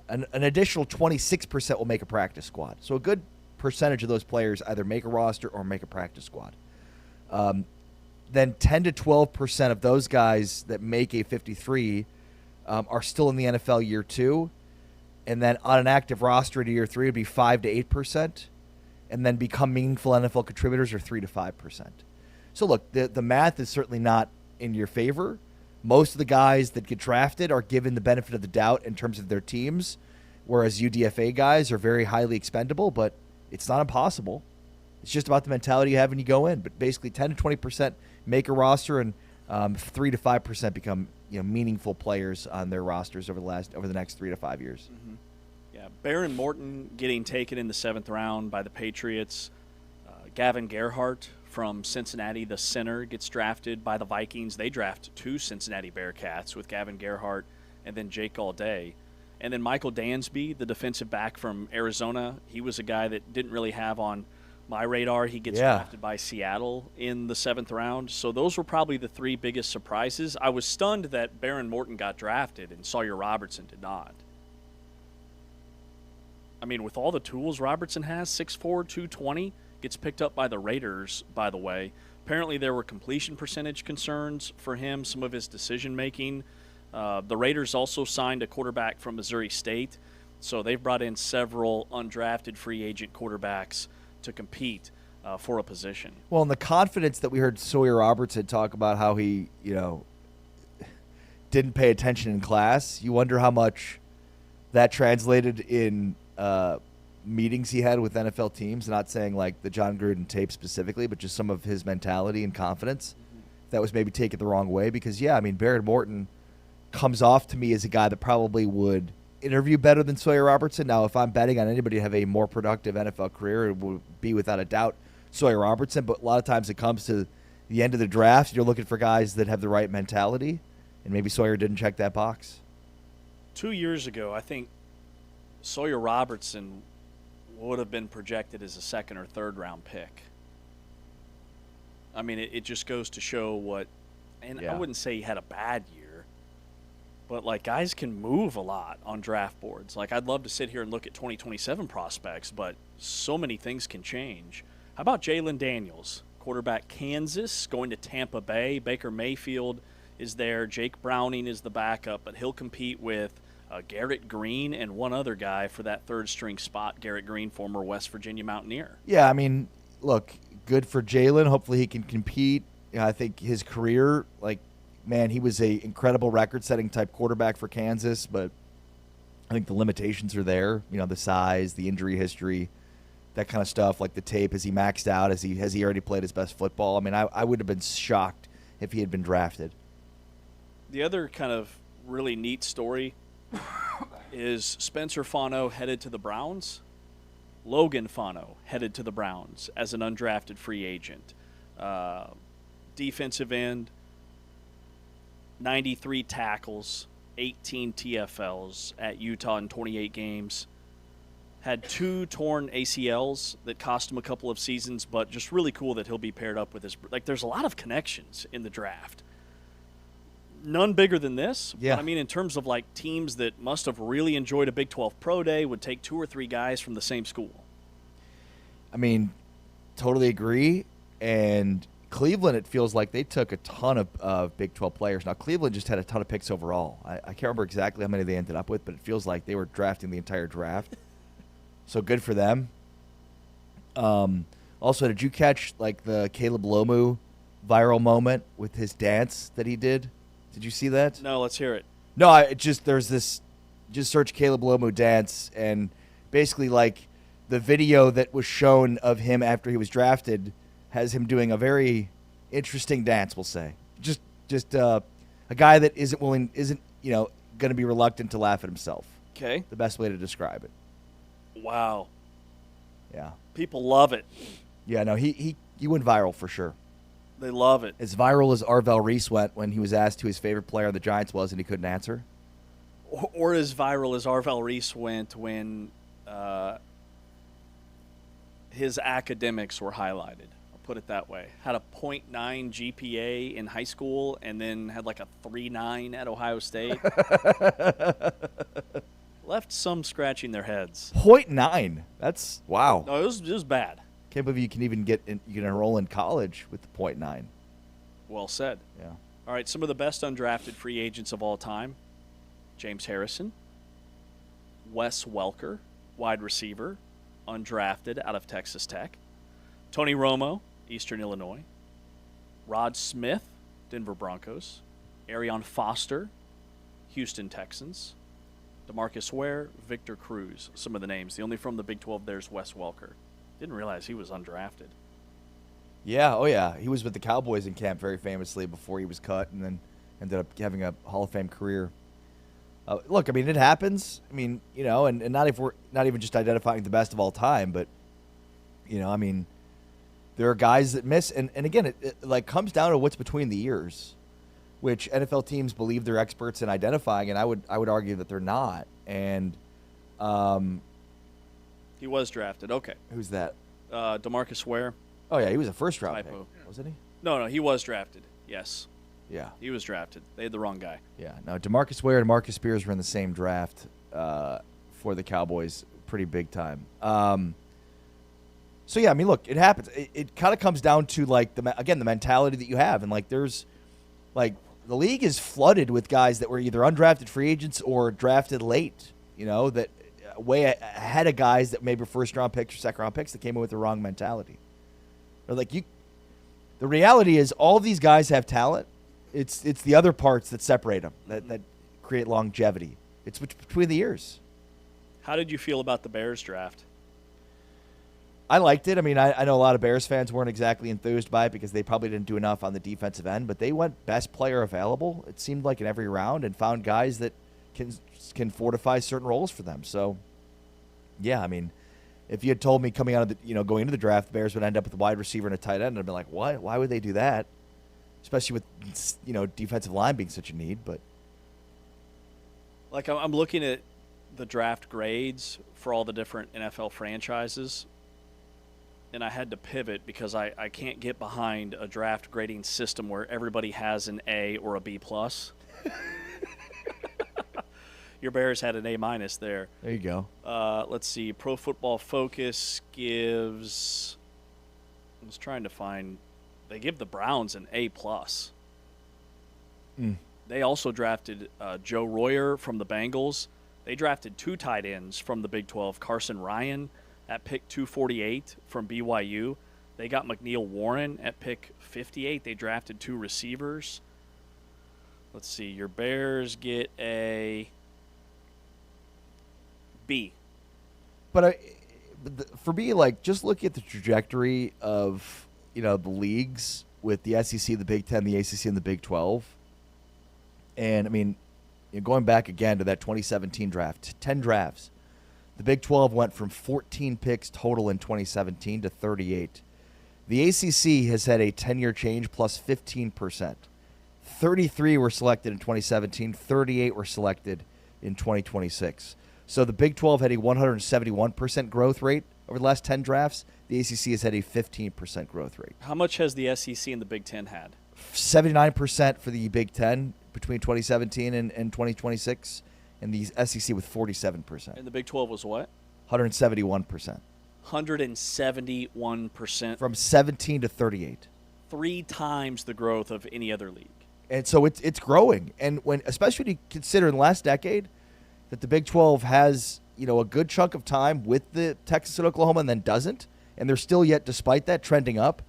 Speaker 3: An additional 26% will make a practice squad. So a good percentage of those players either make a roster or make a practice squad. then 10 to 12% of those guys that make a 53 are still in the NFL year 2. And then on an active roster in year 3 would be 5 to 8%. And then become meaningful NFL contributors are 3 to 5%. So look, the math is certainly not in your favor. Most of the guys that get drafted are given the benefit of the doubt in terms of their teams, whereas UDFA guys are very highly expendable, but it's not impossible. It's just about the mentality you have when you go in. But basically 10 to 20% make a roster, and 3 to 5% become meaningful players on their rosters over the next 3 to 5 years.
Speaker 2: Mm-hmm. Yeah, Baron Morton getting taken in the 7th round by the Patriots. Gavin Gerhardt from Cincinnati, the center, gets drafted by the Vikings. They draft 2 Cincinnati Bearcats with Gavin Gerhardt and then Jake Allday. And then Michael Dansby, the defensive back from Arizona, he was a guy that didn't really have on my radar. He gets drafted by Seattle in the 7th round. So those were probably the 3 biggest surprises. I was stunned that Baron Morton got drafted and Sawyer Robertson did not. I mean, with all the tools Robertson has, 6'4", 220, gets picked up by the Raiders, by the way. Apparently there were completion percentage concerns for him, some of his decision-making. The Raiders also signed a quarterback from Missouri State, so they've brought in several undrafted free agent quarterbacks to compete for a position.
Speaker 3: Well, and the confidence that we heard Sawyer Robertson talk about how he, didn't pay attention in class, you wonder how much that translated in meetings he had with NFL teams. Not saying like the John Gruden tape specifically, but just some of his mentality and confidence that was maybe taken the wrong way. Because, Baron Morton comes off to me as a guy that probably would interview better than Sawyer Robertson. Now, if I'm betting on anybody to have a more productive NFL career, it would be without a doubt Sawyer Robertson. But a lot of times it comes to the end of the draft, you're looking for guys that have the right mentality, and maybe Sawyer didn't check that box.
Speaker 2: 2 years ago, I think Sawyer Robertson would have been projected as a 2nd or 3rd round pick. I mean, it just goes to show what, and I wouldn't say he had a bad year, but like guys can move a lot on draft boards. Like I'd love to sit here and look at 2027 prospects, but so many things can change. How about Jalen Daniels, quarterback Kansas, going to Tampa Bay? Baker Mayfield is there. Jake Browning is the backup, but he'll compete with Garrett Green and one other guy for that 3rd string spot. Garrett Green, former West Virginia Mountaineer.
Speaker 3: Yeah, I mean, look, good for Jalen. Hopefully he can compete. I think his career, he was a incredible record-setting type quarterback for Kansas, but I think the limitations are there. The size, the injury history, that kind of stuff, like the tape. Has he maxed out? Has he already played his best football? I mean, I would have been shocked if he had been drafted.
Speaker 2: The other kind of really neat story is Spencer Fano headed to the Browns. Logan Fano headed to the Browns as an undrafted free agent. Defensive end, 93 tackles, 18 TFLs at Utah in 28 games. Had 2 torn ACLs that cost him a couple of seasons, but just really cool that he'll be paired up with his. There's a lot of connections in the draft. None bigger than this.
Speaker 3: Yeah.
Speaker 2: But, I mean, in terms of teams that must have really enjoyed a Big 12 Pro Day, would take 2 or 3 guys from the same school.
Speaker 3: I mean, totally agree. And Cleveland, it feels like they took a ton of Big 12 players. Now, Cleveland just had a ton of picks overall. I can't remember exactly how many they ended up with, but it feels like they were drafting the entire draft. So good for them. Also, did you catch the Caleb Lomu viral moment with his dance that he did? Did you see that?
Speaker 2: No, let's hear it.
Speaker 3: No, there's this, just search Caleb Lomu dance, and basically the video that was shown of him after he was drafted has him doing a very interesting dance, we'll say. Just a guy that isn't going to be reluctant to laugh at himself.
Speaker 2: Okay.
Speaker 3: The best way to describe it.
Speaker 2: Wow.
Speaker 3: Yeah.
Speaker 2: People love it.
Speaker 3: Yeah, no, he went viral for sure.
Speaker 2: They love it.
Speaker 3: As viral as Arvell Reese went when he was asked who his favorite player on the Giants was and he couldn't answer.
Speaker 2: Or as viral as Arvell Reese went when his academics were highlighted. I'll put it that way. Had a 0.9 GPA in high school and then had a 3.9 at Ohio State. Left some scratching their heads.
Speaker 3: 0.9. That's wow.
Speaker 2: No, it was bad.
Speaker 3: Can't believe you can even you can enroll in college with the 0.9.
Speaker 2: Well said.
Speaker 3: Yeah.
Speaker 2: All right, some of the best undrafted free agents of all time. James Harrison, Wes Welker, wide receiver, undrafted out of Texas Tech. Tony Romo, Eastern Illinois. Rod Smith, Denver Broncos. Arion Foster, Houston Texans. DeMarcus Ware, Victor Cruz, some of the names. The only from the Big 12 there's Wes Welker. Didn't realize he was undrafted.
Speaker 3: Yeah, oh yeah. He was with the Cowboys in camp very famously before he was cut and then ended up having a Hall of Fame career. Look, I mean, it happens. I mean, you know, and not if we're not even just identifying the best of all time, but, you know, I mean, there are guys that miss. And again, it like comes down to what's between the ears, which NFL teams believe they're experts in identifying, and I would argue that they're not. And
Speaker 2: he was drafted. Okay.
Speaker 3: Who's that?
Speaker 2: DeMarcus Ware.
Speaker 3: Oh, yeah, he was a first-round pick,
Speaker 2: Typo.
Speaker 3: wasn't he?
Speaker 2: No, he was drafted. Yes.
Speaker 3: Yeah.
Speaker 2: He was drafted. They had the wrong guy.
Speaker 3: Yeah. No, DeMarcus Ware and Marcus Spears were in the same draft for the Cowboys pretty big time. So, yeah, I mean, look, it happens. It kind of comes down to, like, the mentality that you have. And, like, there's, like, the league is flooded with guys that were either undrafted free agents or drafted late, you know, that way ahead of guys that maybe first-round picks or second-round picks that came in with the wrong mentality. Or, like, the reality is all of these guys have talent. It's the other parts that separate them, that create longevity. It's between the years.
Speaker 2: How did you feel about the Bears draft?
Speaker 3: I liked it. I mean, I know a lot of Bears fans weren't exactly enthused by it because they probably didn't do enough on the defensive end, but they went best player available, it seemed like, in every round and found guys that can fortify certain roles for them. So, yeah, I mean, if you had told me coming out of going into the draft, the Bears would end up with a wide receiver and a tight end, I'd be like, what? Why would they do that? Especially with, defensive line being such a need. But
Speaker 2: like, I'm looking at the draft grades for all the different NFL franchises, and I had to pivot because I can't get behind a draft grading system where everybody has an A or a B+. Your Bears had an A- there.
Speaker 3: There you go.
Speaker 2: Let's see. Pro Football Focus gives – I was trying to find – they give the Browns an A+. They also drafted Joe Royer from the Bengals. They drafted 2 tight ends from the Big 12, Carson Ryan at pick 248 from BYU. They got McNeil Warren at pick 58. They drafted 2 receivers. Let's see. Your Bears get a B.
Speaker 3: But for me, like, just looking at the trajectory of, the leagues with the SEC, the Big 10, the ACC, and the Big 12, and, I mean, going back again to that 2017 draft, 10 drafts, the Big 12 went from 14 picks total in 2017 to 38. The ACC has had a 10-year change plus 15%. 33 were selected in 2017, 38 were selected in 2026. So the Big 12 had a 171% growth rate over the last 10 drafts. The ACC has had a 15% growth rate.
Speaker 2: How much has the SEC and the Big 10 had?
Speaker 3: 79% for the Big 10 between 2017 and 2026, and the SEC with 47%.
Speaker 2: And the Big 12 was what?
Speaker 3: 171%.
Speaker 2: 171%.
Speaker 3: From 17 to 38.
Speaker 2: 3 times the growth of any other league.
Speaker 3: And so it's growing. And especially when you consider in the last decade that the Big 12 has, a good chunk of time with the Texas and Oklahoma and then doesn't, and they're still yet, despite that, trending up.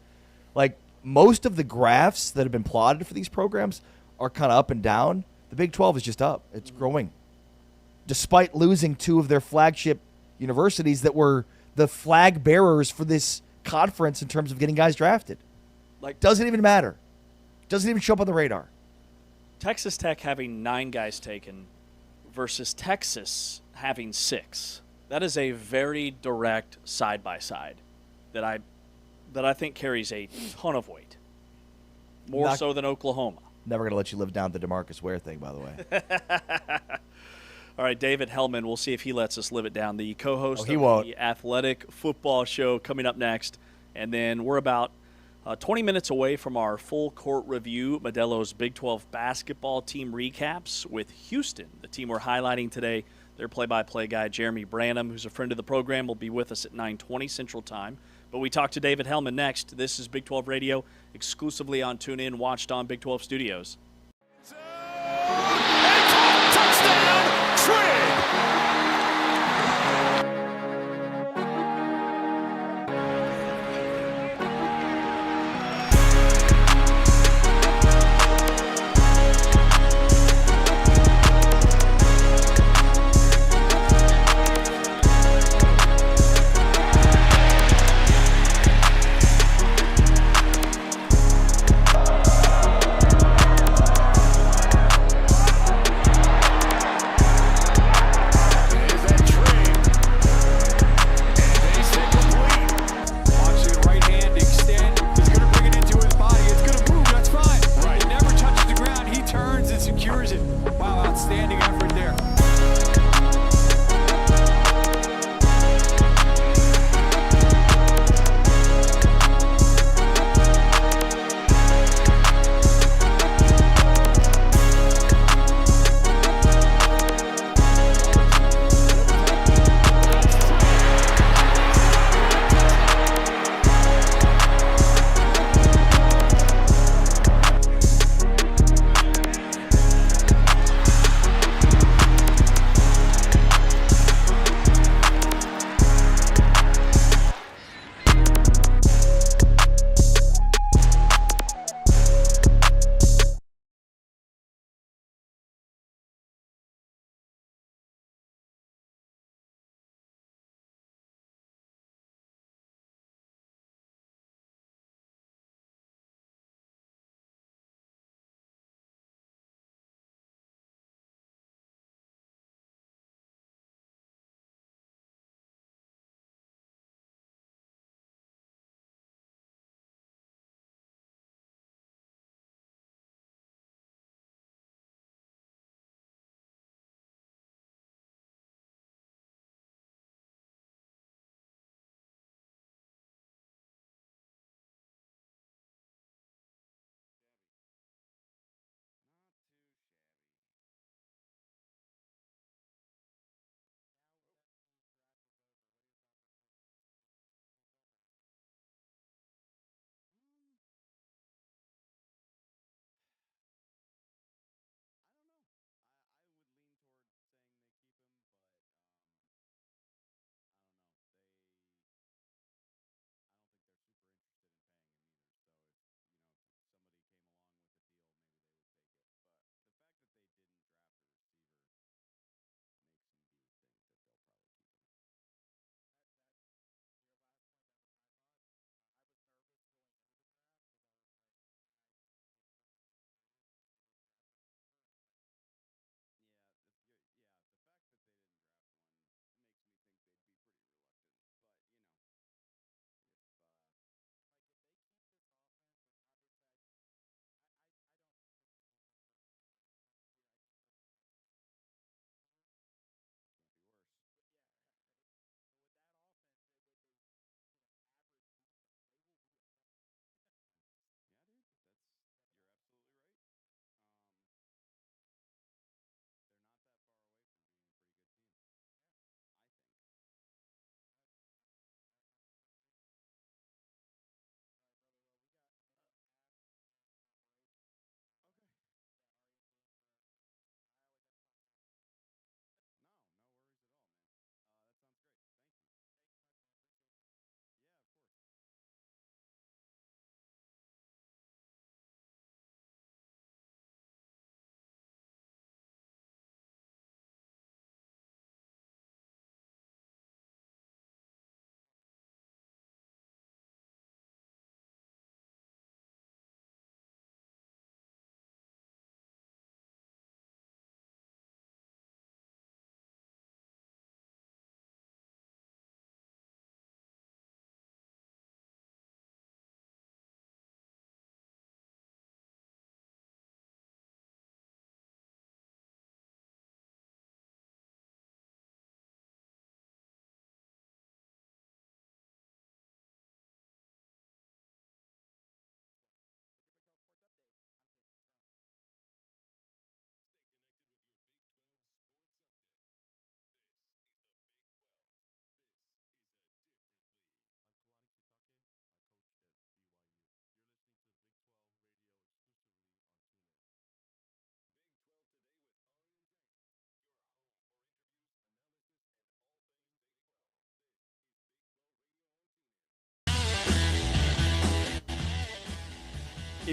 Speaker 3: Like, most of the graphs that have been plotted for these programs are kind of up and down. The Big 12 is just up. It's growing. Despite losing 2 of their flagship universities that were the flag bearers for this conference in terms of getting guys drafted. Like, doesn't even matter. Doesn't even show up on the radar.
Speaker 2: Texas Tech having 9 guys taken versus Texas having 6. That is a very direct side-by-side that I think carries a ton of weight. More so than Oklahoma.
Speaker 3: Never going to let you live down the DeMarcus Ware thing, by the way.
Speaker 2: All right, David Hellman, we'll see if he lets us live it down. The co-host
Speaker 3: of
Speaker 2: the Athletic Football Show coming up next. And then we're about 20 minutes away from our full court review, Modelo's Big 12 basketball team recaps with Houston, the team we're highlighting today. Their play-by-play guy, Jeremy Branham, who's a friend of the program, will be with us at 9:20 Central Time. But we talk to David Hellman next. This is Big 12 Radio, exclusively on TuneIn, watched on Big 12 Studios.
Speaker 11: Touchdown, Trigg!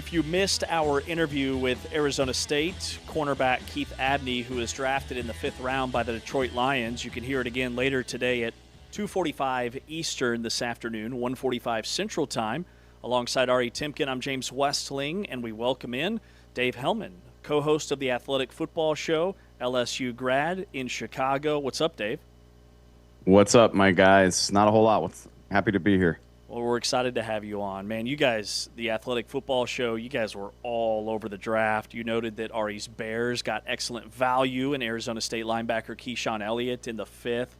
Speaker 2: If you missed our interview with Arizona State cornerback Keith Abney, who was drafted in the 5th round by the Detroit Lions, you can hear it again later today at 2:45 Eastern this afternoon, 1:45 Central Time. Alongside Ari Timken, I'm James Westling, and we welcome in Dave Hellman, co-host of the Athletic Football Show, LSU grad in Chicago. What's up, Dave?
Speaker 16: What's up, my guys? Not a whole lot. Happy to be here.
Speaker 2: Well, we're excited to have you on. Man, you guys, the Athletic Football Show, you guys were all over the draft. You noted that Ari's Bears got excellent value in Arizona State linebacker Keyshawn Elliott in the 5th.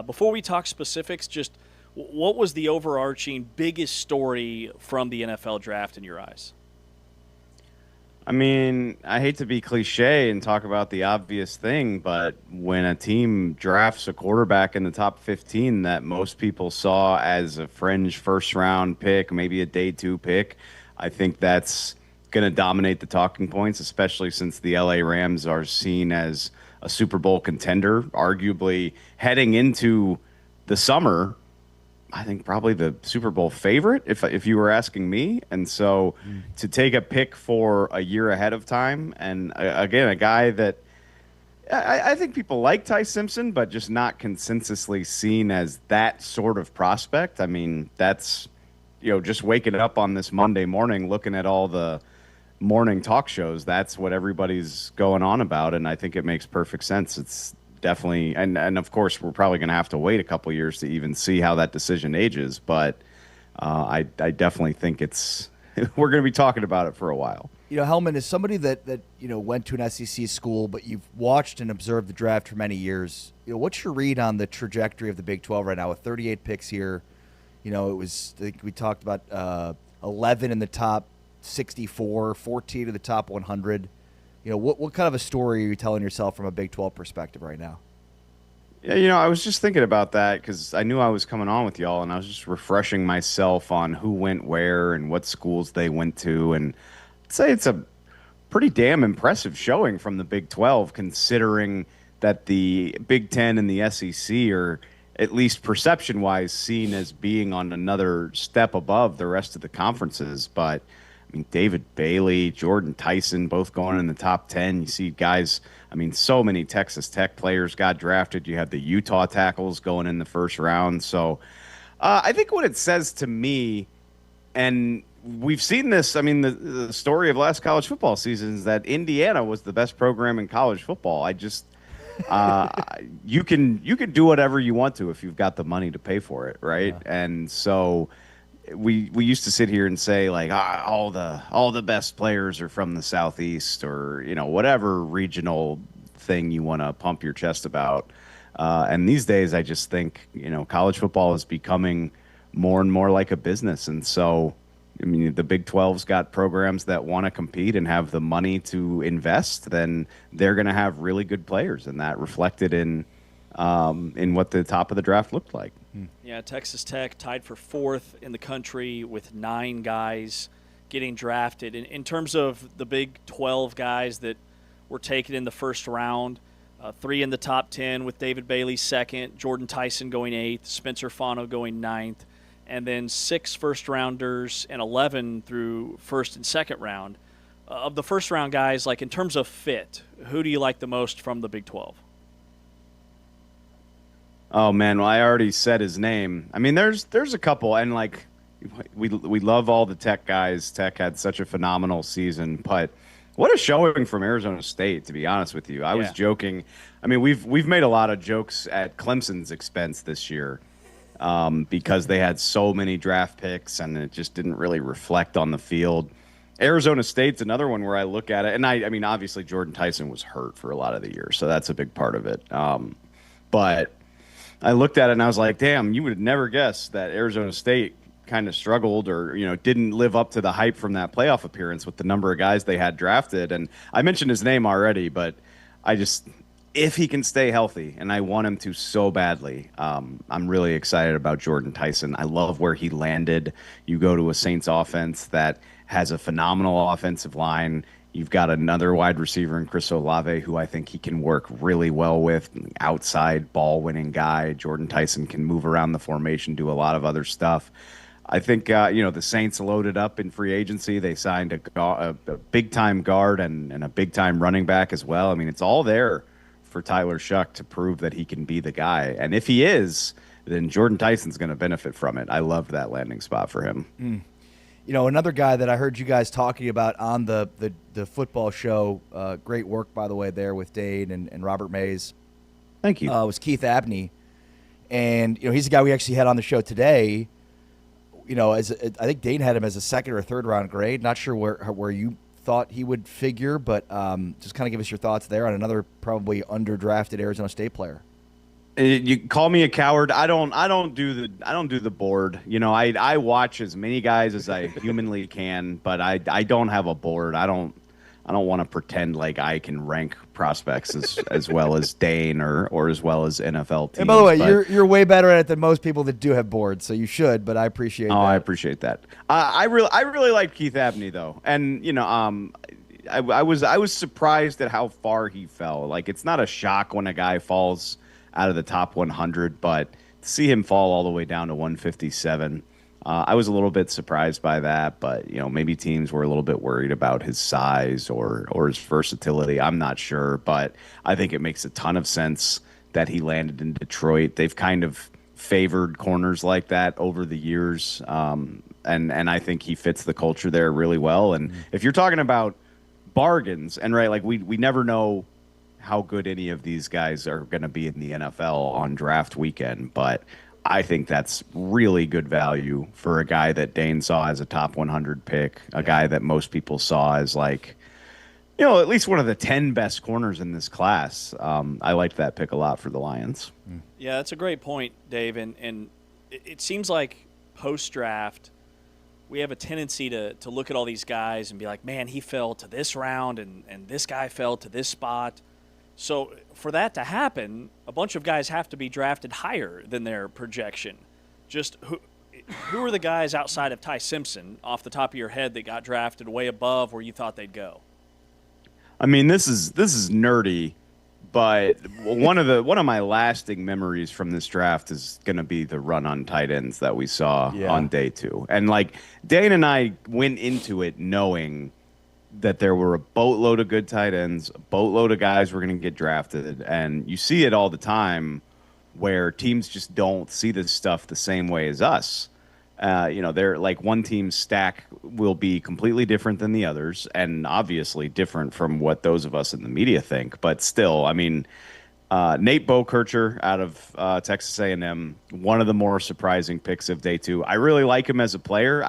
Speaker 2: Before we talk specifics, just what was the overarching biggest story from the NFL draft in your eyes?
Speaker 16: I mean, I hate to be cliche and talk about the obvious thing, but when a team drafts a quarterback in the top 15 that most people saw as a fringe first-round pick, maybe a day 2 pick, I think that's going to dominate the talking points, especially since the LA Rams are seen as a Super Bowl contender, arguably heading into the summer. I think probably the Super Bowl favorite, if you were asking me. And so to take a pick for a year ahead of time, and again, a guy that I think people like Ty Simpson, but just not consensusly seen as that sort of prospect. I mean, that's, just waking up on this Monday morning, looking at all the morning talk shows, that's what everybody's going on about. And I think it makes perfect sense. It's definitely, and of course, we're probably going to have to wait a couple years to even see how that decision ages. But I definitely think we're going to be talking about it for a while.
Speaker 3: Hellman is somebody that went to an SEC school, but you've watched and observed the draft for many years. What's your read on the trajectory of the Big 12 right now with 38 picks here? It was, I think we talked about 11 in the top 64, 14 in the top 100. What kind of a story are you telling yourself from a Big 12 perspective right now?
Speaker 16: Yeah, I was just thinking about that because I knew I was coming on with y'all, and I was just refreshing myself on who went where and what schools they went to. And I'd say it's a pretty damn impressive showing from the Big 12, considering that the Big 10 and the SEC are, at least perception-wise, seen as being on another step above the rest of the conferences. But I mean, David Bailey, Jordan Tyson, both going in the top 10. You see guys, so many Texas Tech players got drafted. You have the Utah tackles going in the first round. So I think what it says to me, and we've seen this, the story of last college football season is that Indiana was the best program in college football. I just, you can do whatever you want to if you've got the money to pay for it, right? Yeah. And so we used to sit here and say like all the best players are from the Southeast, or whatever regional thing you want to pump your chest about. And these days, I just think college football is becoming more and more like a business. And so, the Big 12's got programs that want to compete and have the money to invest. Then they're going to have really good players, and that reflected in what the top of the draft looked like.
Speaker 2: Yeah, Texas Tech tied for 4th in the country with 9 guys getting drafted. In terms of the Big 12 guys that were taken in the first round, 3 in the top 10 with David Bailey 2nd, Jordan Tyson going 8th, Spencer Fano going 9th, and then 6 first-rounders and 11 through first and second round. Of the first-round guys, like in terms of fit, who do you like the most from the Big 12?
Speaker 16: Oh man, well I already said his name. There's a couple, and like we love all the Tech guys. Tech had such a phenomenal season, but what a showing from Arizona State, to be honest with you. I was joking. We've made a lot of jokes at Clemson's expense this year because they had so many draft picks and it just didn't really reflect on the field. Arizona State's another one where I look at it, and obviously Jordan Tyson was hurt for a lot of the year, so that's a big part of it. But I looked at it and I was like, damn, you would never guess that Arizona State kind of struggled or, didn't live up to the hype from that playoff appearance with the number of guys they had drafted. And I mentioned his name already, but if he can stay healthy, and I want him to so badly, I'm really excited about Jordan Tyson. I love where he landed. You go to a Saints offense that has a phenomenal offensive line. You've got another wide receiver in Chris Olave, who I think he can work really well with. Outside ball-winning guy. Jordan Tyson can move around the formation, do a lot of other stuff. I think the Saints loaded up in free agency. They signed a big-time guard and a big-time running back as well. I mean, it's all there for Tyler Shuck to prove that he can be the guy. And if he is, then Jordan Tyson's going to benefit from it. I loved that landing spot for him.
Speaker 3: Another guy that I heard you guys talking about on the football show, great work, by the way, there with Dane and Robert Mays.
Speaker 16: Thank you.
Speaker 3: Was Keith Abney. And, he's a guy we actually had on the show today. I think Dane had him as a second or third round grade. Not sure where you thought he would figure, but just kind of give us your thoughts there on another probably underdrafted Arizona State player.
Speaker 16: You call me a coward. I don't do the board. I watch as many guys as I humanly can, but I don't have a board. I don't want to pretend like I can rank prospects as well as Dane or as well as NFL teams.
Speaker 3: And by the way, you're way better at it than most people that do have boards, so you should. But I appreciate that.
Speaker 16: I appreciate that. I really like Keith Abney though, and I was surprised at how far he fell. Like, it's not a shock when a guy falls out of the top 100, but to see him fall all the way down to 157. I was a little bit surprised by that, but maybe teams were a little bit worried about his size or his versatility. I'm not sure, but I think it makes a ton of sense that he landed in Detroit. They've kind of favored corners like that over the years, and I think he fits the culture there really well. And if you're talking about bargains, and right, like we never know how good any of these guys are going to be in the NFL on draft weekend, but I think that's really good value for a guy that Dane saw as a top 100 pick, a guy that most people saw as at least one of the 10 best corners in this class. I liked that pick a lot for the Lions.
Speaker 2: Yeah, that's a great point, Dave. And it seems like post-draft, we have a tendency to look at all these guys and be like, man, he fell to this round and this guy fell to this spot. So for that to happen, a bunch of guys have to be drafted higher than their projection. Just who are the guys outside of Ty Simpson off the top of your head that got drafted way above where you thought they'd go?
Speaker 16: I mean, this is nerdy, but one of my lasting memories from this draft is going to be the run on tight ends that we saw on day 2. And Dane and I went into it knowing that there were a boatload of good tight ends, a boatload of guys were going to get drafted. And you see it all the time where teams just don't see this stuff the same way as us. They're like one team's stack will be completely different than the others, and obviously different from what those of us in the media think. But still, I mean, Nate Bokercher out of Texas A&M, one of the more surprising picks of day 2. I really like him as a player.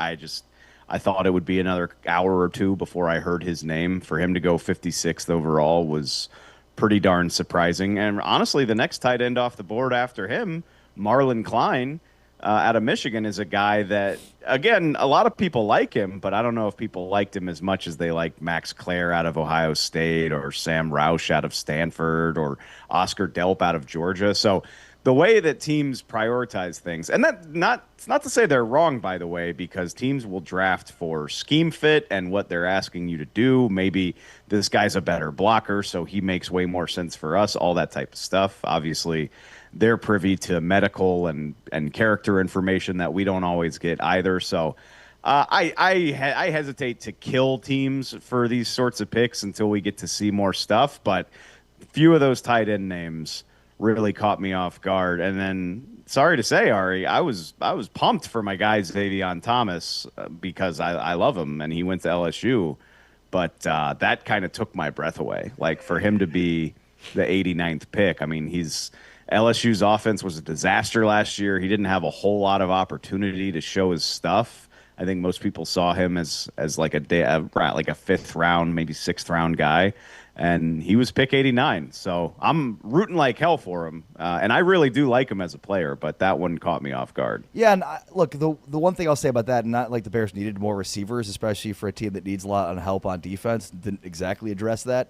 Speaker 16: I thought it would be another hour or two before I heard his name. For him to go 56th overall was pretty darn surprising. And honestly, the next tight end off the board after him, Marlon Klein out of Michigan, is a guy that, again, a lot of people like him, but I don't know if people liked him as much as they liked Max Clare out of Ohio State or Sam Roush out of Stanford or Oscar Delp out of Georgia. So the way that teams prioritize things, and it's not to say they're wrong, by the way, because teams will draft for scheme fit and what they're asking you to do. Maybe this guy's a better blocker, so he makes way more sense for us, all that type of stuff. Obviously, they're privy to medical and character information that we don't always get either. So I hesitate to kill teams for these sorts of picks until we get to see more stuff, but few of those tight end names really caught me off guard. And then, sorry to say, Ari, I was pumped for my guy Xavier Thomas because I love him and he went to LSU, but that kind of took my breath away. Like, for him to be the 89th pick, I mean, LSU's offense was a disaster last year. He didn't have a whole lot of opportunity to show his stuff. I think most people saw him as like a 5th round, maybe 6th round guy. And he was pick 89. So I'm rooting like hell for him. And I really do like him as a player, but that one caught me off guard.
Speaker 3: Yeah, and look, the one thing I'll say about that, not like the Bears needed more receivers, especially for a team that needs a lot of help on defense, didn't exactly address that.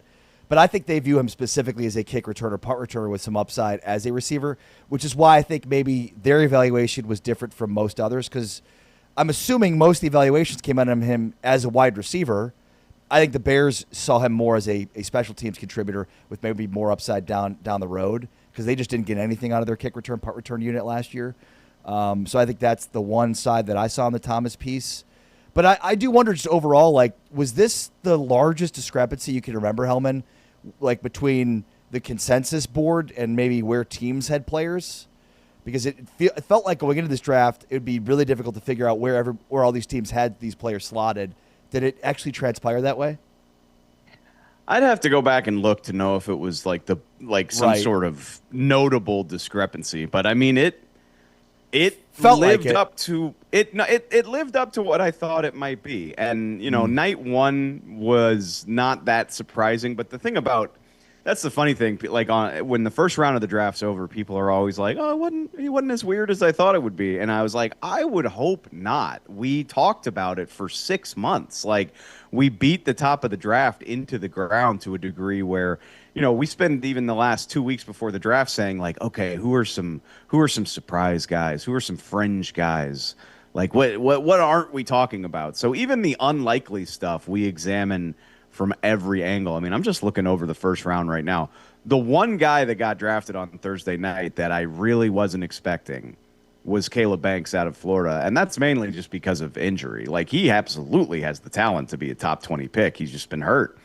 Speaker 3: But I think they view him specifically as a kick returner, punt returner with some upside as a receiver, which is why I think maybe their evaluation was different from most others, because I'm assuming most of the evaluations came out of him as a wide receiver. I think the Bears saw him more as a special teams contributor with maybe more upside down the road, because they just didn't get anything out of their kick return, punt return unit last year. So I think that's the one side that I saw on the Thomas piece. But I do wonder just overall, like, was this the largest discrepancy you can remember, Hellman, like between the consensus board and maybe where teams had players? Because it felt like going into this draft, it would be really difficult to figure out where all these teams had these players slotted. Did it actually transpire that way?
Speaker 16: I'd have to go back and look to know if it was some sort of notable discrepancy. But I mean, it
Speaker 3: felt
Speaker 16: lived
Speaker 3: like
Speaker 16: up to it. It lived up to what I thought it might be. And night one was not that surprising. But the thing about that's the funny thing. Like when the first round of the draft's over, people are always like, "Oh, he wasn't as weird as I thought it would be." And I was like, "I would hope not." We talked about it for 6 months. Like we beat the top of the draft into the ground to a degree where we spend even the last 2 weeks before the draft saying like, "Okay, who are some surprise guys? Who are some fringe guys? Like what aren't we talking about?" So even the unlikely stuff we examine from every angle. I mean, I'm just looking over the first round right now. The one guy that got drafted on Thursday night that I really wasn't expecting was Caleb Banks out of Florida, and that's mainly just because of injury. Like, he absolutely has the talent to be a top 20 pick. He's just been hurt.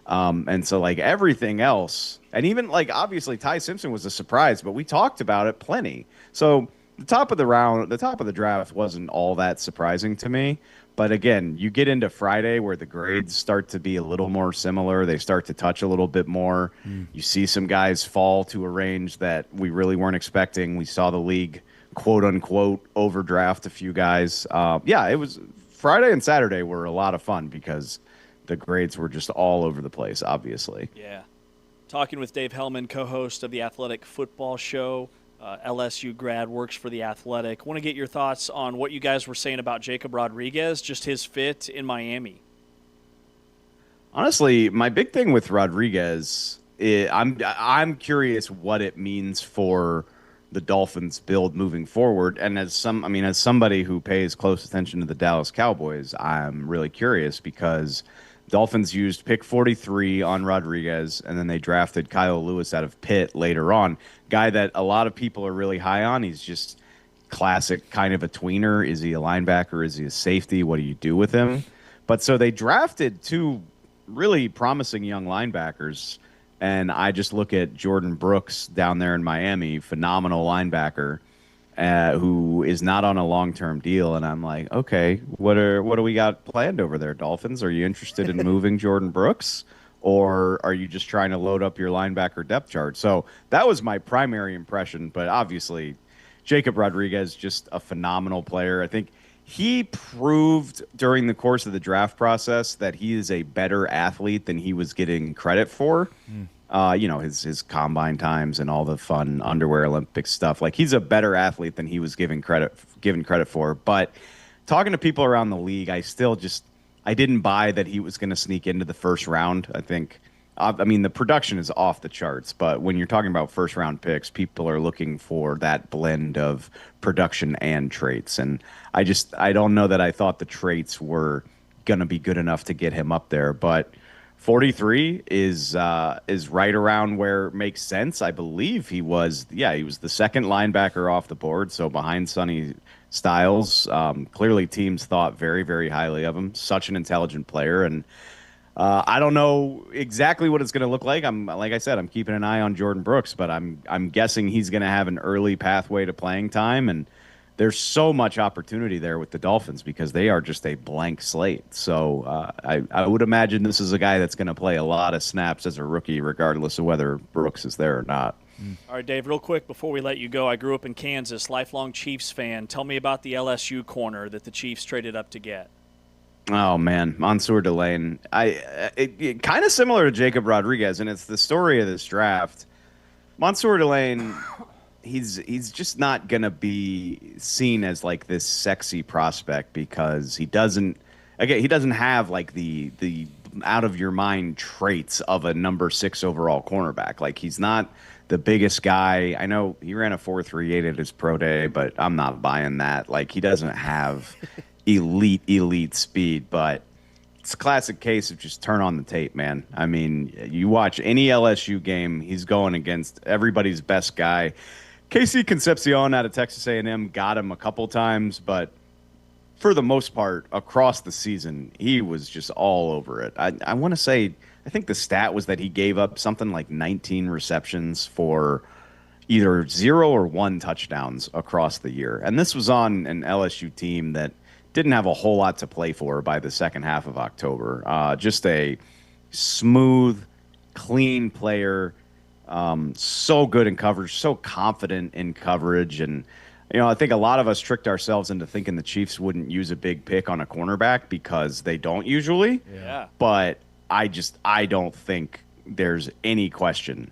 Speaker 16: And so, like, everything else, and even, like, obviously Ty Simpson was a surprise, but we talked about it plenty. So the top of the draft wasn't all that surprising to me. But again, you get into Friday where the grades start to be a little more similar. They start to touch a little bit more. You see some guys fall to a range that we really weren't expecting. We saw the league, quote unquote, overdraft a few guys. It was Friday and Saturday were a lot of fun because the grades were just all over the place, obviously.
Speaker 2: Yeah. Talking with Dave Hellman, co-host of the Athletic Football Show. LSU grad, works for The Athletic. Want to get your thoughts on what you guys were saying about Jacob Rodriguez, just his fit in Miami.
Speaker 16: Honestly, my big thing with Rodriguez, I'm curious what it means for the Dolphins' build moving forward. And as somebody who pays close attention to the Dallas Cowboys, I'm really curious because Dolphins used pick 43 on Rodriguez, and then they drafted Kyle Lewis out of Pitt later on. Guy that a lot of people are really high on. He's just classic kind of a tweener. Is he a linebacker? Is he a safety? What do you do with him? But so they drafted two really promising young linebackers, and I just look at Jordan Brooks down there in Miami, phenomenal linebacker, who is not on a long-term deal, and I'm like, okay, what do we got planned over there, Dolphins? Are you interested in moving Jordan Brooks, or are you just trying to load up your linebacker depth chart? So that was my primary impression, but obviously Jacob Rodriguez, just a phenomenal player. I think he proved during the course of the draft process that he is a better athlete than he was getting credit for. His combine times and all the fun underwear Olympic stuff. Like, he's a better athlete than he was given credit for. But talking to people around the league, I didn't buy that he was going to sneak into the first round. I think, the production is off the charts, but when you're talking about first round picks, people are looking for that blend of production and traits. And I don't know that I thought the traits were going to be good enough to get him up there, but 43 is right around where it makes sense. I believe he was the second linebacker off the board, so behind Sonny Styles. Clearly teams thought very, very highly of him. Such an intelligent player, and I don't know exactly what it's going to look like. Like I said, I'm keeping an eye on Jordan Brooks, but I'm guessing he's going to have an early pathway to playing time, and there's so much opportunity there with the Dolphins because they are just a blank slate. So I would imagine this is a guy that's going to play a lot of snaps as a rookie, regardless of whether Brooks is there or not.
Speaker 2: All right, Dave, real quick before we let you go, I grew up in Kansas, lifelong Chiefs fan. Tell me about the LSU corner that the Chiefs traded up to get.
Speaker 16: Oh, man, Mansour Delane. Kind of similar to Jacob Rodriguez, and it's the story of this draft. Mansour Delane, he's just not going to be seen as like this sexy prospect because he doesn't have like the out of your mind traits of a number 6 overall cornerback. Like, he's not the biggest guy. I know he ran a 4.38 at his pro day, but I'm not buying that. Like, he doesn't have elite speed, but it's a classic case of just turn on the tape, man. I mean, you watch any LSU game, he's going against everybody's best guy. Casey Concepcion out of Texas A&M got him a couple times, but for the most part, across the season, he was just all over it. I want to say, I think the stat was that he gave up something like 19 receptions for either 0 or 1 touchdowns across the year. And this was on an LSU team that didn't have a whole lot to play for by the second half of October. Just a smooth, clean player, so good in coverage, so confident in coverage. And, I think a lot of us tricked ourselves into thinking the Chiefs wouldn't use a big pick on a cornerback because they don't usually.
Speaker 2: Yeah.
Speaker 16: But I don't think there's any question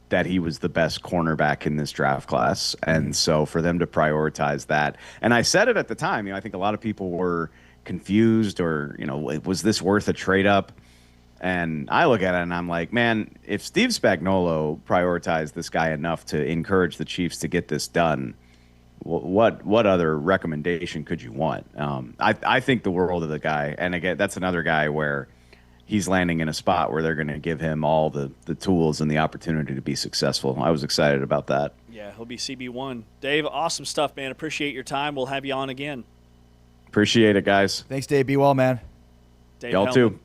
Speaker 16: that he was the best cornerback in this draft class. And so for them to prioritize that, and I said it at the time, I think a lot of people were confused or, was this worth a trade up? And I look at it and I'm like, man, if Steve Spagnuolo prioritized this guy enough to encourage the Chiefs to get this done, what other recommendation could you want? I think the world of the guy. And again, that's another guy where he's landing in a spot where they're going to give him all the tools and the opportunity to be successful. I was excited about that.
Speaker 2: Yeah, he'll be CB1. Dave, awesome stuff, man. Appreciate your time. We'll have you on again.
Speaker 16: Appreciate it, guys.
Speaker 3: Thanks, Dave. Be well, man.
Speaker 2: Dave
Speaker 16: Y'all
Speaker 2: Hellman.
Speaker 16: too.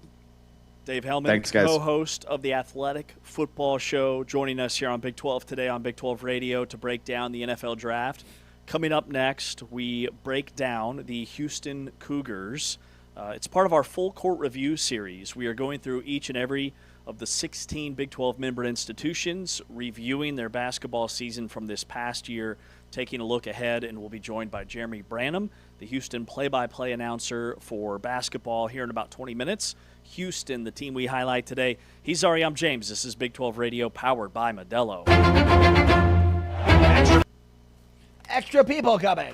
Speaker 2: Dave Hellman,
Speaker 16: Thanks, guys.
Speaker 2: co-host of the Athletic Football Show, joining us here on Big 12 today on Big 12 Radio to break down the NFL Draft. Coming up next, we break down the Houston Cougars. It's part of our full court review series. We are going through each and every of the 16 Big 12 member institutions, reviewing their basketball season from this past year, taking a look ahead, and we'll be joined by Jeremy Branham, the Houston play-by-play announcer for basketball, here in about 20 minutes. Houston, the team we highlight today. He's Ari, I'm James. This is Big 12 Radio, powered by Modelo.
Speaker 3: Extra people coming.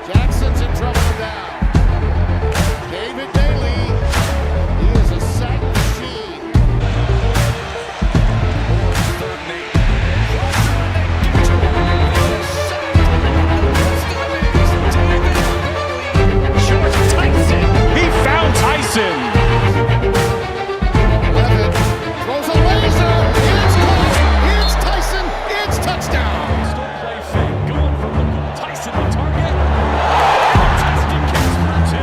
Speaker 6: Jackson's in trouble now. David Bailey, he is a sack machine.
Speaker 10: He found Tyson.
Speaker 6: Levitt throws a laser. It's caught. It's Tyson. It's touchdown.
Speaker 10: Play fake, going from the goal. Tyson the target. Contested catch for 2.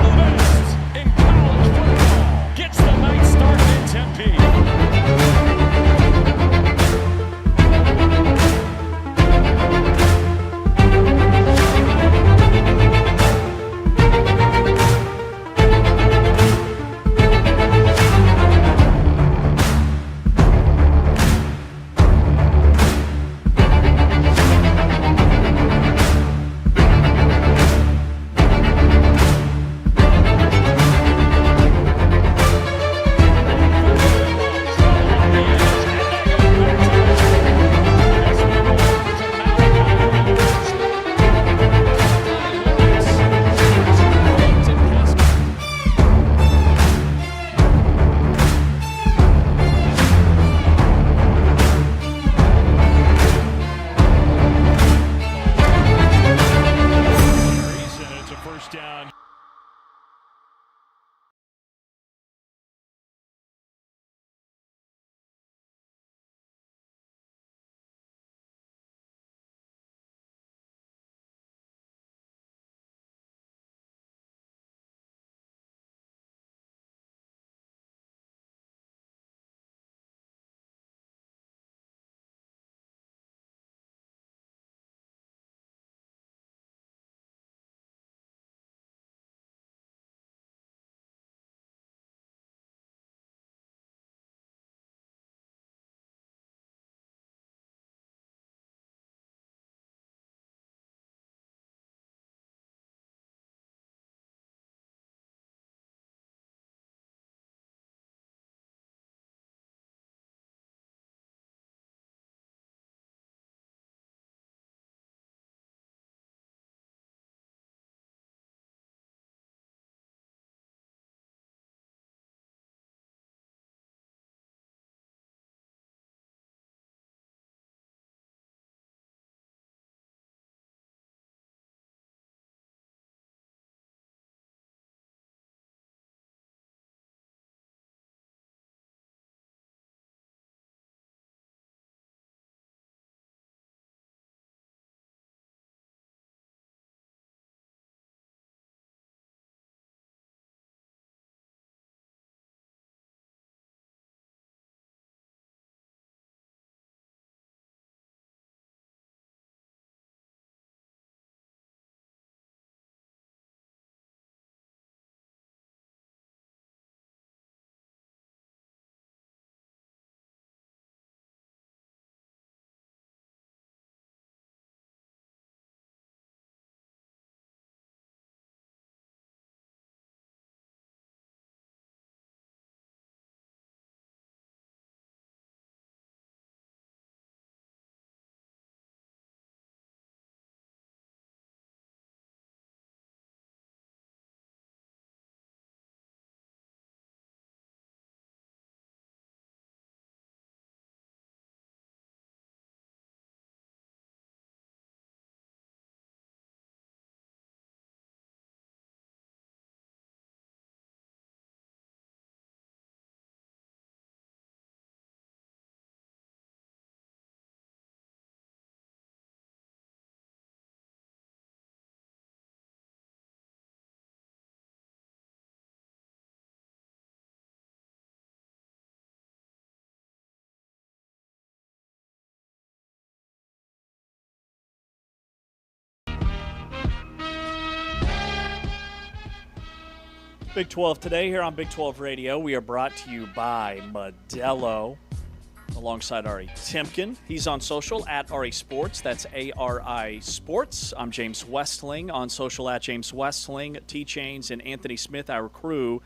Speaker 10: The best in college football. Gets the night started in Tempe.
Speaker 2: Big 12 today here on Big 12 Radio. We are brought to you by Modelo alongside Ari Timken. He's on social at Ari Sports. That's ARI Sports. I'm James Westling on social at James Westling. T-Chains and Anthony Smith, our crew.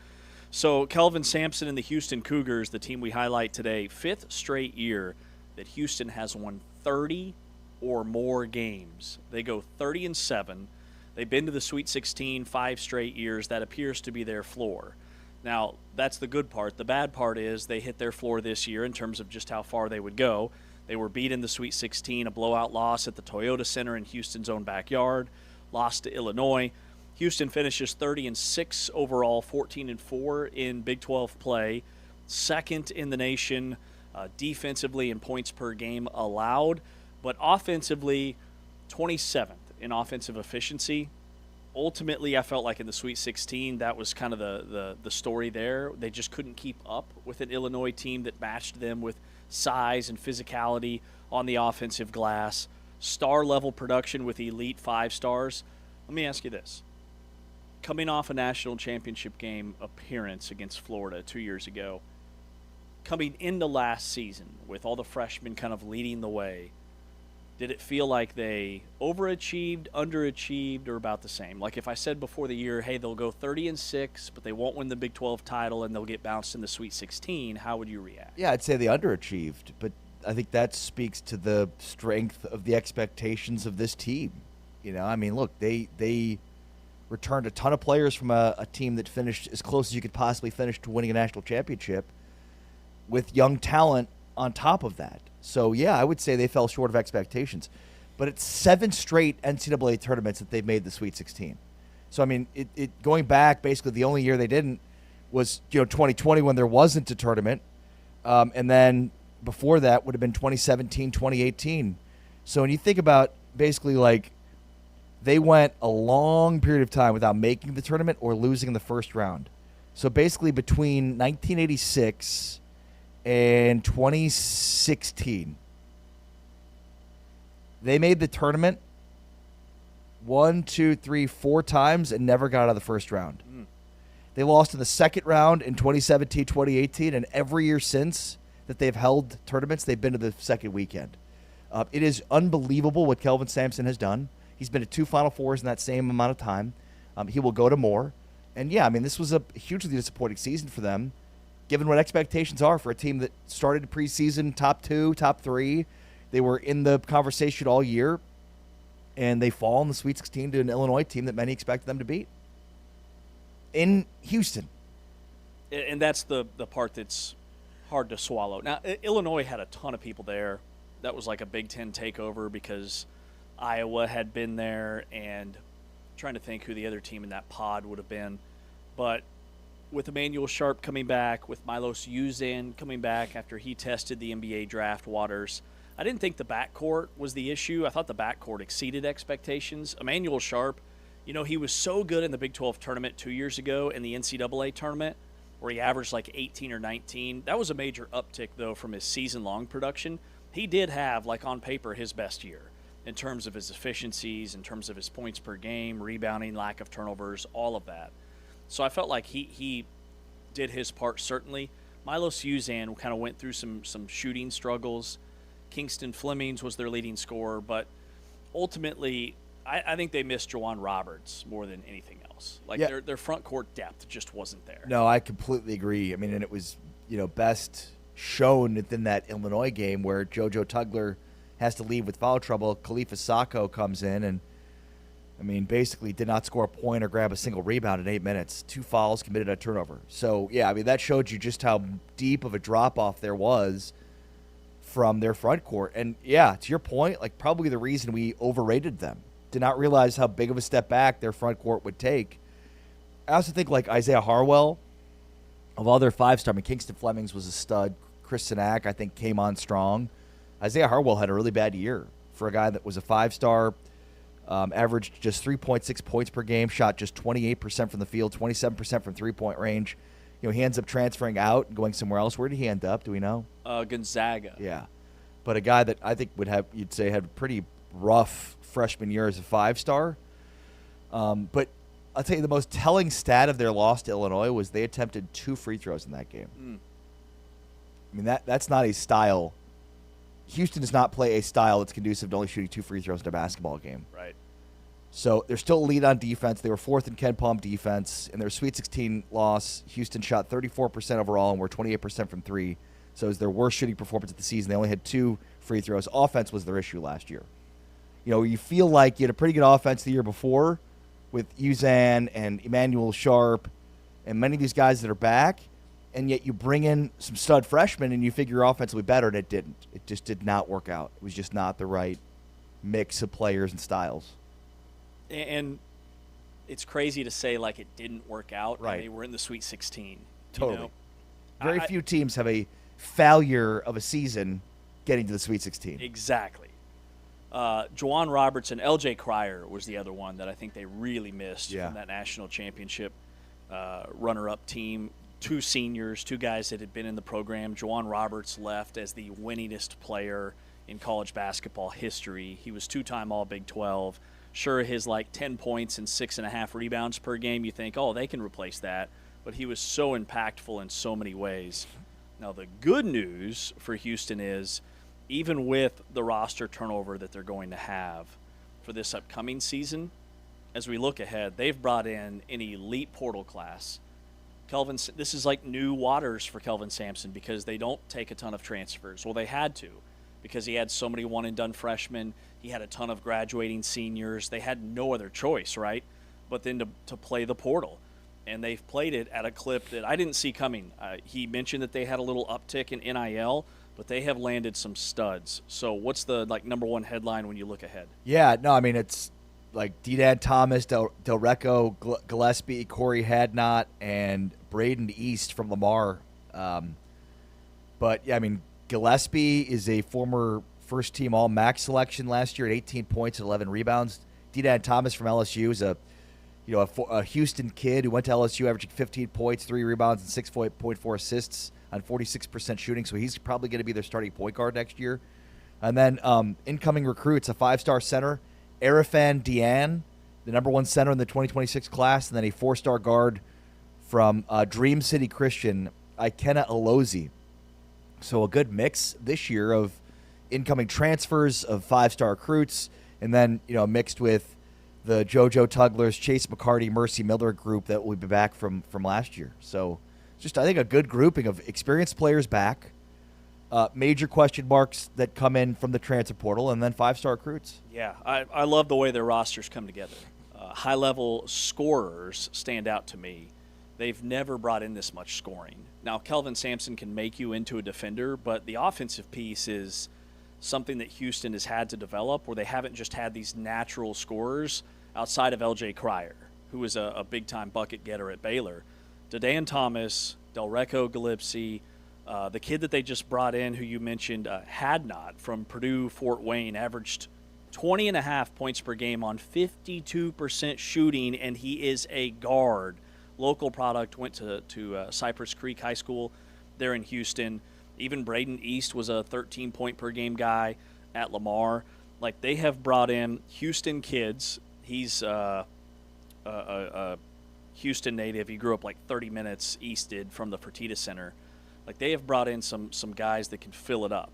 Speaker 2: So Kelvin Sampson and the Houston Cougars, the team we highlight today, 5th straight year that Houston has won 30 or more games. They go 30-7. They've been to the Sweet 16 5 straight years. That appears to be their floor. Now, that's the good part. The bad part is they hit their floor this year in terms of just how far they would go. They were beat in the Sweet 16, a blowout loss at the Toyota Center in Houston's own backyard, lost to Illinois. Houston finishes 30-6 overall, 14-4 in Big 12 play, second in the nation defensively in points per game allowed, but offensively 27th. In offensive efficiency. Ultimately, I felt like in the Sweet 16, that was kind of the story there. They just couldn't keep up with an Illinois team that matched them with size and physicality on the offensive glass. Star-level production with elite 5 stars. Let me ask you this. Coming off a national championship game appearance against Florida 2 years ago, coming into last season with all the freshmen kind of leading the way, did it feel like they overachieved, underachieved, or about the same? Like if I said before the year, hey, they'll go 30-6, but they won't win the Big 12 title and they'll get bounced in the Sweet 16, how would you react?
Speaker 3: Yeah, I'd say they underachieved, but I think that speaks to the strength of the expectations of this team. You know, I mean, look, they returned a ton of players from a team that finished as close as you could possibly finish to winning a national championship with young talent on top of that. So, yeah, I would say they fell short of expectations. But it's 7 straight NCAA tournaments that they've made the Sweet 16. So, I mean, it going back, basically the only year they didn't was, 2020 when there wasn't a tournament. And then before that would have been 2017, 2018. So when you think about basically like they went a long period of time without making the tournament or losing in the first round. So basically between 1986 and 2016, they made the tournament 4 times and never got out of the first round. They lost in the second round in 2017, 2018, and every year since that they've held tournaments, they've been to the second weekend. It is unbelievable what Kelvin Sampson has done. He's been to 2 Final Fours in that same amount of time. He will go to more. And, yeah, I mean, this was a hugely disappointing season for them, given what expectations are for a team that started preseason top 2, top 3. They were in the conversation all year, and they fall in the Sweet 16 to an Illinois team that many expected them to beat in Houston.
Speaker 2: And that's the part that's hard to swallow. Now, Illinois had a ton of people there. That was like a Big Ten takeover because Iowa had been there, and I'm trying to think who the other team in that pod would have been. But with Emmanuel Sharp coming back, with Milos Uzan coming back after he tested the NBA draft waters, I didn't think the backcourt was the issue. I thought the backcourt exceeded expectations. Emmanuel Sharp, he was so good in the Big 12 tournament 2 years ago in the NCAA tournament where he averaged like 18 or 19. That was a major uptick, though, from his season-long production. He did have, like on paper, his best year in terms of his efficiencies, in terms of his points per game, rebounding, lack of turnovers, all of that. So I felt like he did his part, certainly. Milos Uzan kind of went through some shooting struggles. Kingston Flemings was their leading scorer, but ultimately I think they missed Juwan Roberts more than anything else. Like their front court depth just wasn't there.
Speaker 3: No, I completely agree. I mean, and it was, best shown within that Illinois game where JoJo Tugler has to leave with foul trouble. Khalifa Sacco comes in and, basically did not score a point or grab a single rebound in 8 minutes. 2 fouls, committed a turnover. So, yeah, that showed you just how deep of a drop-off there was from their front court. And, yeah, to your point, like probably the reason we overrated them. Did not realize how big of a step back their front court would take. I also think, like, Isaiah Harwell, of all their 5-star, Kingston Flemings was a stud. Chris Sinak, I think, came on strong. Isaiah Harwell had a really bad year for a guy that was a 5-star, averaged just 3.6 points per game, shot just 28% from the field, 27% from three-point range. He ends up transferring out and going somewhere else. Where did he end up? Do we know?
Speaker 2: Gonzaga.
Speaker 3: Yeah. But a guy that I think you'd say had a pretty rough freshman year as a 5-star. But I'll tell you the most telling stat of their loss to Illinois was they attempted 2 free throws in that game. I mean, that's not a style. Houston does not play a style that's conducive to only shooting 2 free throws in a basketball game.
Speaker 2: Right.
Speaker 3: So they're still a lead on defense. They were 4th in Ken Palm defense. In their Sweet 16 loss, Houston shot 34% overall and were 28% from 3. So it was their worst shooting performance of the season. They only had 2 free throws. Offense was their issue last year. You know, you feel like you had a pretty good offense the year before with Uzan and Emmanuel Sharp and many of these guys that are back, and yet you bring in some stud freshmen and you figure your offense will be better, and it didn't. It just did not work out. It was just not the right mix of players and styles.
Speaker 2: And it's crazy to say like it didn't work out.
Speaker 3: Right.
Speaker 2: And they were in the Sweet 16.
Speaker 3: Totally.
Speaker 2: You know?
Speaker 3: Very few teams have a failure of a season getting to the Sweet 16.
Speaker 2: Exactly. Juwan Roberts and L.J. Cryer was the other one that I think they really missed from that national championship runner-up team. 2 seniors, 2 guys that had been in the program. Juwan Roberts left as the winningest player in college basketball history. He was 2-time All-Big 12. Sure, his like 10 points and 6.5 rebounds per game, you think, oh, they can replace that. But he was so impactful in so many ways. Now, the good news for Houston is, even with the roster turnover that they're going to have for this upcoming season, as we look ahead, they've brought in an elite portal class. This is like new waters for Kelvin Sampson because they don't take a ton of transfers. Well, they had to because he had so many one-and-done freshmen. He had a ton of graduating seniors. They had no other choice, right, but then to play the portal. And they've played it at a clip that I didn't see coming. He mentioned that they had a little uptick in NIL, but they have landed some studs. So what's the number one headline when you look ahead?
Speaker 3: Yeah, no, I mean, it's like Dedan Thomas, Del Recco, Gillespie, Corey Hadnot, and Braden East from Lamar. But, yeah, I mean, Gillespie is a former first-team All-MAC selection last year at 18 points and 11 rebounds. Dedan Thomas from LSU is a Houston kid who went to LSU averaging 15 points, 3 rebounds, and 6.4 assists on 46% shooting. So he's probably going to be their starting point guard next year. And then incoming recruits, a 5-star center, Arifan Dian, the number 1 center in the 2026 class, and then a 4-star guard from Dream City Christian, Ikenna Alozi. So a good mix this year of incoming transfers of 5-star recruits, and then mixed with the JoJo Tugglers, Chase McCarty, Mercy Miller group that will be back from last year. So just, I think, a good grouping of experienced players back, major question marks that come in from the transfer portal, and then 5-star recruits.
Speaker 2: Yeah, I love the way their rosters come together. High-level scorers stand out to me. They've never brought in this much scoring. Now, Kelvin Sampson can make you into a defender, but the offensive piece is something that Houston has had to develop, where they haven't just had these natural scorers outside of L.J. Cryer, who was a big-time bucket getter at Baylor. Dedan Thomas, Del Recco Gillespie, the kid that they just brought in, who you mentioned, Hadnot from Purdue Fort Wayne, averaged 20.5 points per game on 52% shooting, and he is a guard. Local product, went to Cypress Creek High School there in Houston. Even Braden East was a 13-point-per-game guy at Lamar. Like, they have brought in Houston kids. He's a Houston native. He grew up like 30 minutes easted from the Fertitta Center. Like, they have brought in some guys that can fill it up.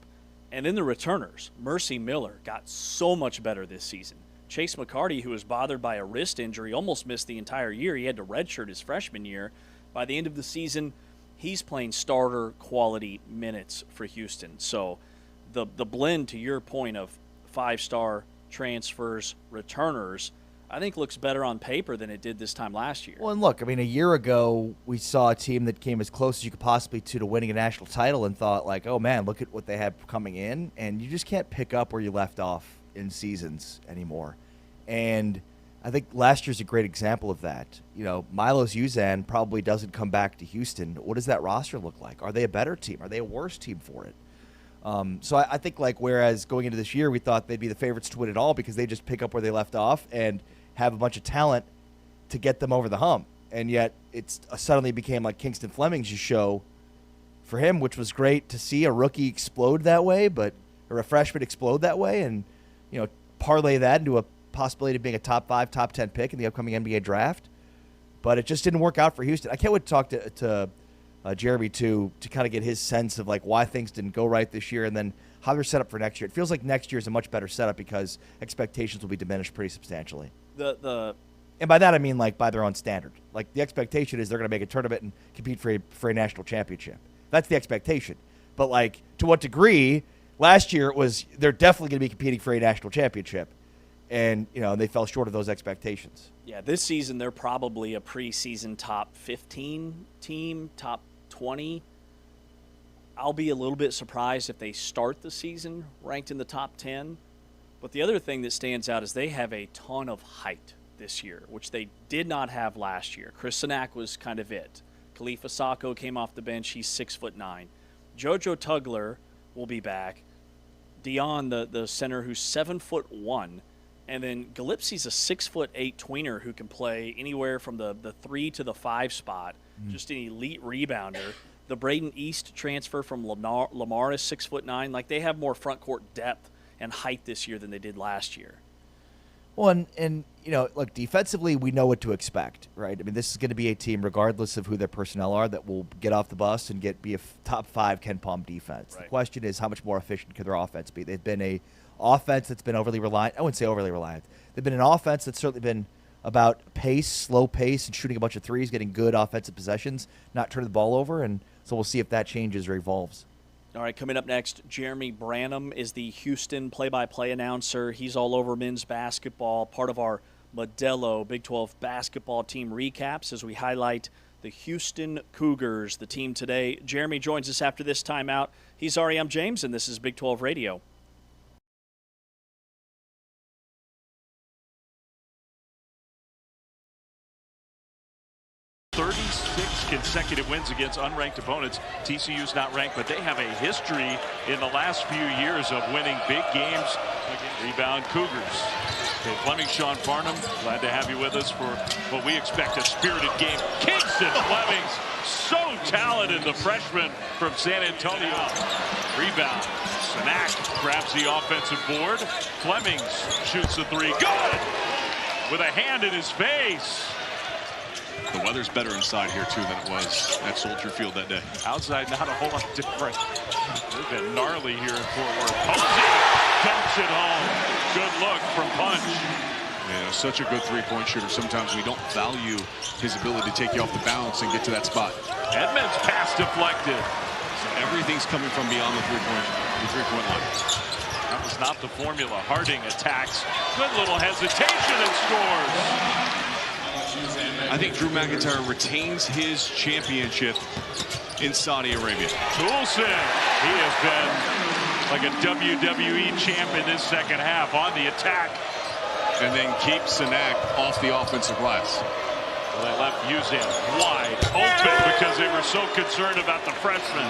Speaker 2: And then the returners. Mercy Miller got so much better this season. Chase McCarty, who was bothered by a wrist injury, almost missed the entire year. He had to redshirt his freshman year. By the end of the season, he's playing starter quality minutes for Houston. So the blend, to your point, of 5-star transfers, returners, I think looks better on paper than it did this time last year.
Speaker 3: Well, and look, I mean, a year ago, we saw a team that came as close as you could possibly to winning a national title and thought, like, oh, man, look at what they have coming in. And you just can't pick up where you left off in seasons anymore. And I think last year's a great example of that. Milos Uzan probably doesn't come back to Houston. What does that roster look like? Are they a better team? Are they a worse team for it? So I think, whereas going into this year, we thought they'd be the favorites to win it all because they just pick up where they left off and have a bunch of talent to get them over the hump. And yet it's suddenly became like Kingston Fleming's show for him, which was great to see a rookie explode that way, or a freshman explode that way, and parlay that into a possibility of being a top 5, top 10 pick in the upcoming NBA draft. but it just didn't work out for Houston. I can't wait to talk to Jeremy to kind of get his sense of like why things didn't go right this year and then how they're set up for next year. It feels like next year is a much better setup because expectations will be diminished pretty substantially. And by that I mean like by their own standard. Like the expectation is they're going to make a tournament and compete for a national championship. That's the expectation. But like to what degree? Last year it was they're definitely going to be competing for a national championship, and they fell short of those expectations.
Speaker 2: Yeah, this season they're probably a preseason top 15 team, top 20. I'll be a little bit surprised if they start the season ranked in the top 10. But the other thing that stands out is they have a ton of height this year, which they did not have last year. Chris Sinak was kind of it. Khalifa Sacco came off the bench. He's 6'9". JoJo Tugler will be back. Dion, the center, who's 7'1", and then Gillespie's a 6'8" tweener who can play anywhere from the 3 to the 5 spot. Just an elite rebounder. The Braden East transfer from Lamar is 6'9". Like they have more front court depth and height this year than they did last year.
Speaker 3: Well, and look, defensively, we know what to expect, right? I mean, this is going to be a team, regardless of who their personnel are, that will get off the bus and be a top 5 Ken Palm defense. Right. The question is, how much more efficient can their offense be? They've been a offense that's been overly reliant. I wouldn't say overly reliant. They've been an offense that's certainly been about pace, slow pace, and shooting a bunch of threes, getting good offensive possessions, not turning the ball over. And so we'll see if that changes or evolves.
Speaker 2: All right, coming up next, Jeremy Branham is the Houston play-by-play announcer. He's all over men's basketball, part of our Modelo Big 12 basketball team recaps as we highlight the Houston Cougars, the team today. Jeremy joins us after this timeout. He's Ari, I'm James, and this is Big 12 Radio.
Speaker 17: Consecutive wins against unranked opponents. TCU's not ranked, but they have a history in the last few years of winning big games. Rebound Cougars. Okay, Fleming, Sean Farnham, glad to have you with us for what we expect a spirited game. Kingston Fleming, so talented, the freshman from San Antonio. Rebound. Sinak grabs the offensive board. Flemings shoots the three. Good! With a hand in his face.
Speaker 18: The weather's better inside here, too, than it was at Soldier Field that day.
Speaker 17: Outside, not a whole lot different. It's been gnarly here in Fort Worth. Posey dumps it home. Good look from Punch.
Speaker 18: Yeah, such a good three-point shooter. Sometimes we don't value his ability to take you off the bounce and get to that spot.
Speaker 17: Edmonds pass deflected.
Speaker 18: So everything's coming from beyond the three-point line.
Speaker 17: That was not the formula. Harding attacks. Good little hesitation and scores.
Speaker 18: I think Drew McIntyre retains his championship in Saudi Arabia.
Speaker 17: Toulson, he has been like a WWE champ in this second half on the attack.
Speaker 18: And then keeps Sinak off the offensive glass.
Speaker 17: Well, they left Uzan wide open because they were so concerned about the freshman.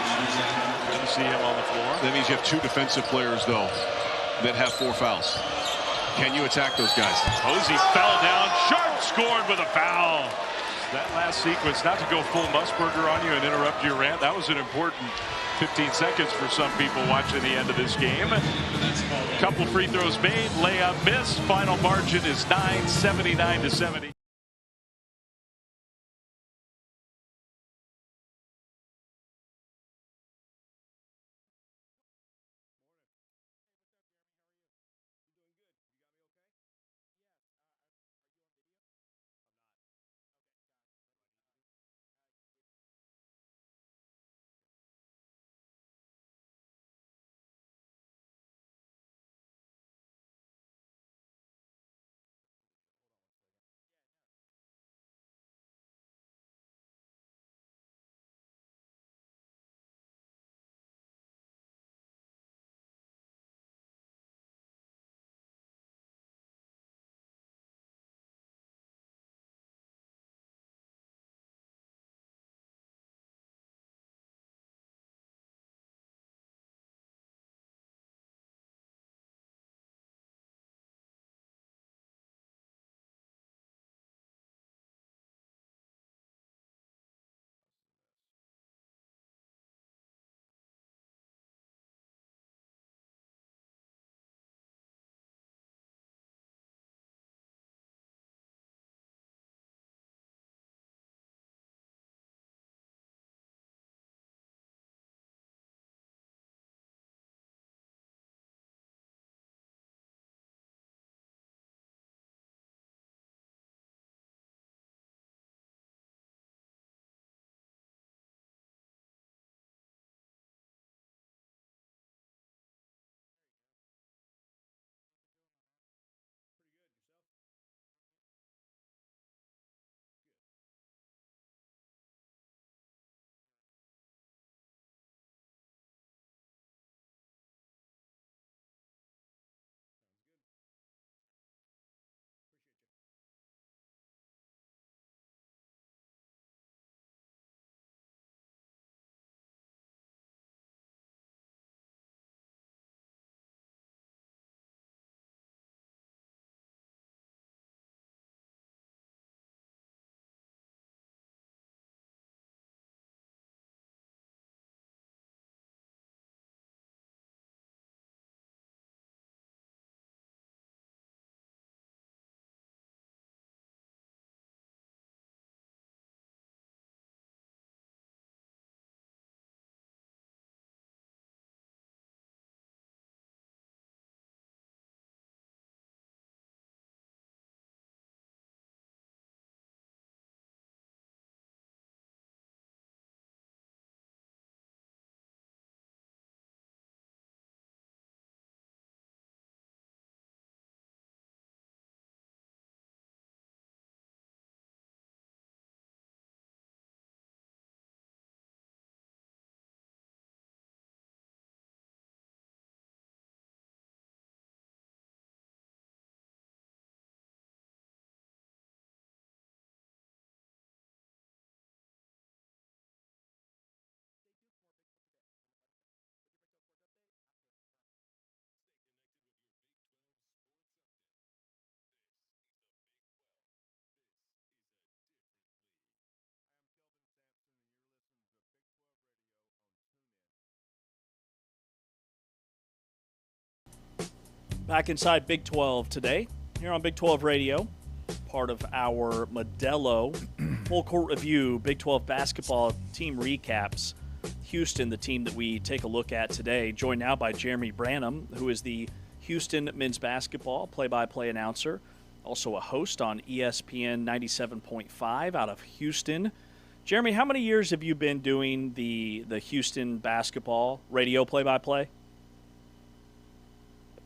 Speaker 17: Good to see him on the floor.
Speaker 18: That means you have 2 defensive players, though, that have 4 fouls. Can you attack those guys?
Speaker 17: Posey fell down. Sharp scored with a foul. That last sequence, not to go full Musburger on you and interrupt your rant, that was an important 15 seconds for some people watching the end of this game. Couple free throws made, layup missed. Final margin is 9, 79-70.
Speaker 2: Back inside Big 12 today, here on Big 12 Radio, part of our Modelo full court review, Big 12 basketball team recaps. Houston, the team that we take a look at today, joined now by Jeremy Branham, who is the Houston men's basketball play-by-play announcer, also a host on ESPN 97.5 out of Houston. Jeremy, how many years have you been doing the Houston basketball radio play-by-play?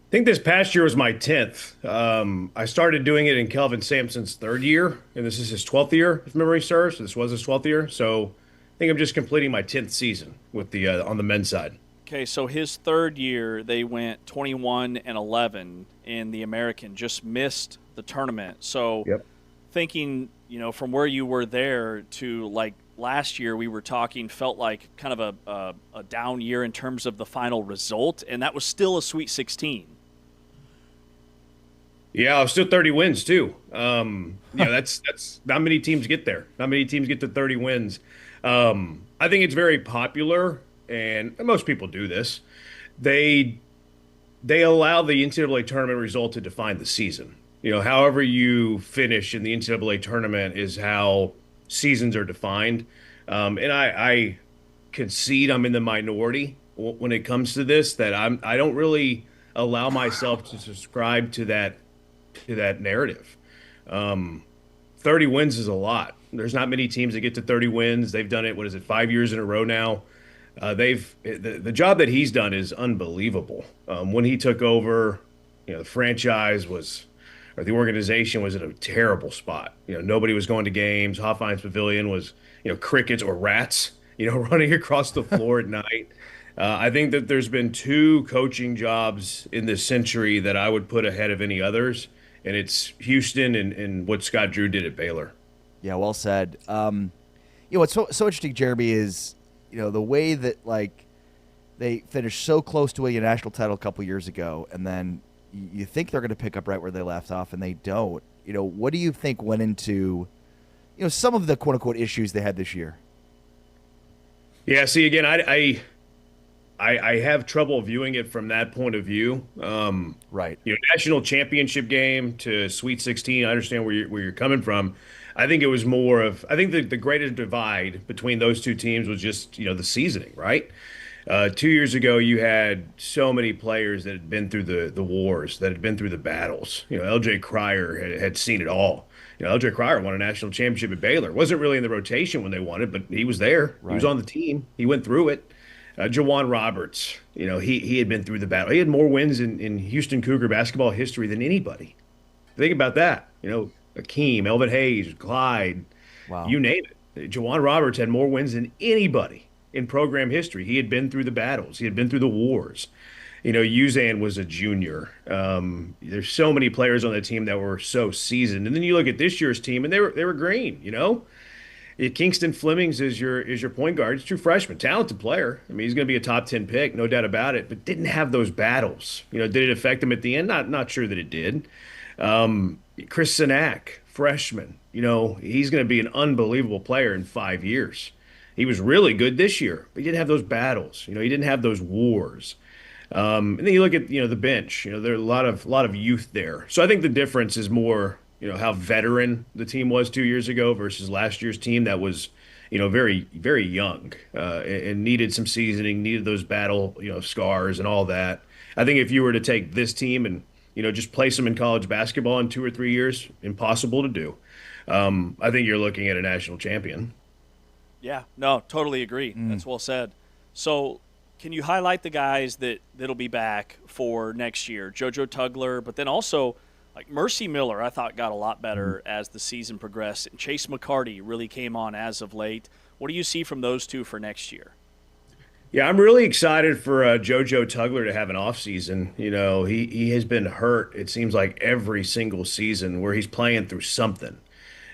Speaker 19: I think this past year was my 10th. I started doing it in Kelvin Sampson's third year, and this is his 12th year, if memory serves. This was his 12th year, so I think I'm just completing my 10th season with the on the men's side.
Speaker 2: Okay, so his third year, they went 21-11 in the American, just missed the tournament. So thinking, from where you were there to like last year, we were talking, felt like kind of a down year in terms of the final result, and that was still a Sweet 16.
Speaker 19: Yeah, I was still 30 wins too. That's not many teams get there. Not many teams get to 30 wins. I think it's very popular, and most people do this. They allow the NCAA tournament result to define the season. However you finish in the NCAA tournament is how seasons are defined. And I concede I'm in the minority when it comes to this, that I don't really allow myself to subscribe to that narrative. 30 wins is a lot. There's not many teams that get to 30 wins. They've done it, 5 years in a row now. The job that he's done is unbelievable. When he took over, the franchise the organization was in a terrible spot. Nobody was going to games. Hoffein's Pavilion was, crickets or rats, running across the floor at night. I think that there's been two coaching jobs in this century that I would put ahead of any others, and it's Houston and what Scott Drew did at Baylor.
Speaker 3: Yeah, well said. What's so interesting, Jeremy, is the way that they finished so close to winning a national title a couple years ago, and then you think they're going to pick up right where they left off, and they don't. What do you think went into some of the quote unquote issues they had this year?
Speaker 19: Yeah, see, again, I have trouble viewing it from that point of view.
Speaker 3: Right.
Speaker 19: National championship game to Sweet 16. I understand where you're coming from. I think it was more of, I think the greatest divide between those two teams was just, the seasoning, right? 2 years ago, you had so many players that had been through the wars, that had been through the battles. L.J. Cryer had seen it all. L.J. Cryer won a national championship at Baylor. Wasn't really in the rotation when they won it, but he was there. Right. He was on the team. He went through it. Jawan Roberts, he had been through the battle. He had more wins in Houston Cougar basketball history than anybody. Think about that. Akeem, Elvin Hayes, Clyde, you name it. Jawan Roberts had more wins than anybody in program history. He had been through the battles. He had been through the wars. Uzan was a junior. There's so many players on the team that were so seasoned. And then you look at this year's team, and they were green, Kingston Flemings is your point guard. He's a true freshman, talented player. I mean, he's going to be a top 10 pick, no doubt about it, but didn't have those battles. Did it affect him at the end? Not sure that it did. Chris Sinak, freshman, he's going to be an unbelievable player in 5 years. He was really good this year, but he didn't have those battles. He didn't have those wars. And then you look at, the bench, there are a lot of youth there. So I think the difference is more, how veteran the team was 2 years ago versus last year's team that was, very, very young and needed some seasoning, needed those battle, scars and all that. I think if you were to take this team and, just place them in college basketball in 2 or 3 years, impossible to do. I think you're looking at a national champion.
Speaker 2: Yeah, no, totally agree. That's well said. So can you highlight the guys that'll be back for next year? JoJo Tugler, but then also like Mercy Miller, I thought got a lot better as the season progressed. And Chase McCarty really came on as of late. What do you see from those two for next year?
Speaker 19: Yeah, I'm really excited for JoJo Tugler to have an offseason. He has been hurt, it seems like, every single season where he's playing through something.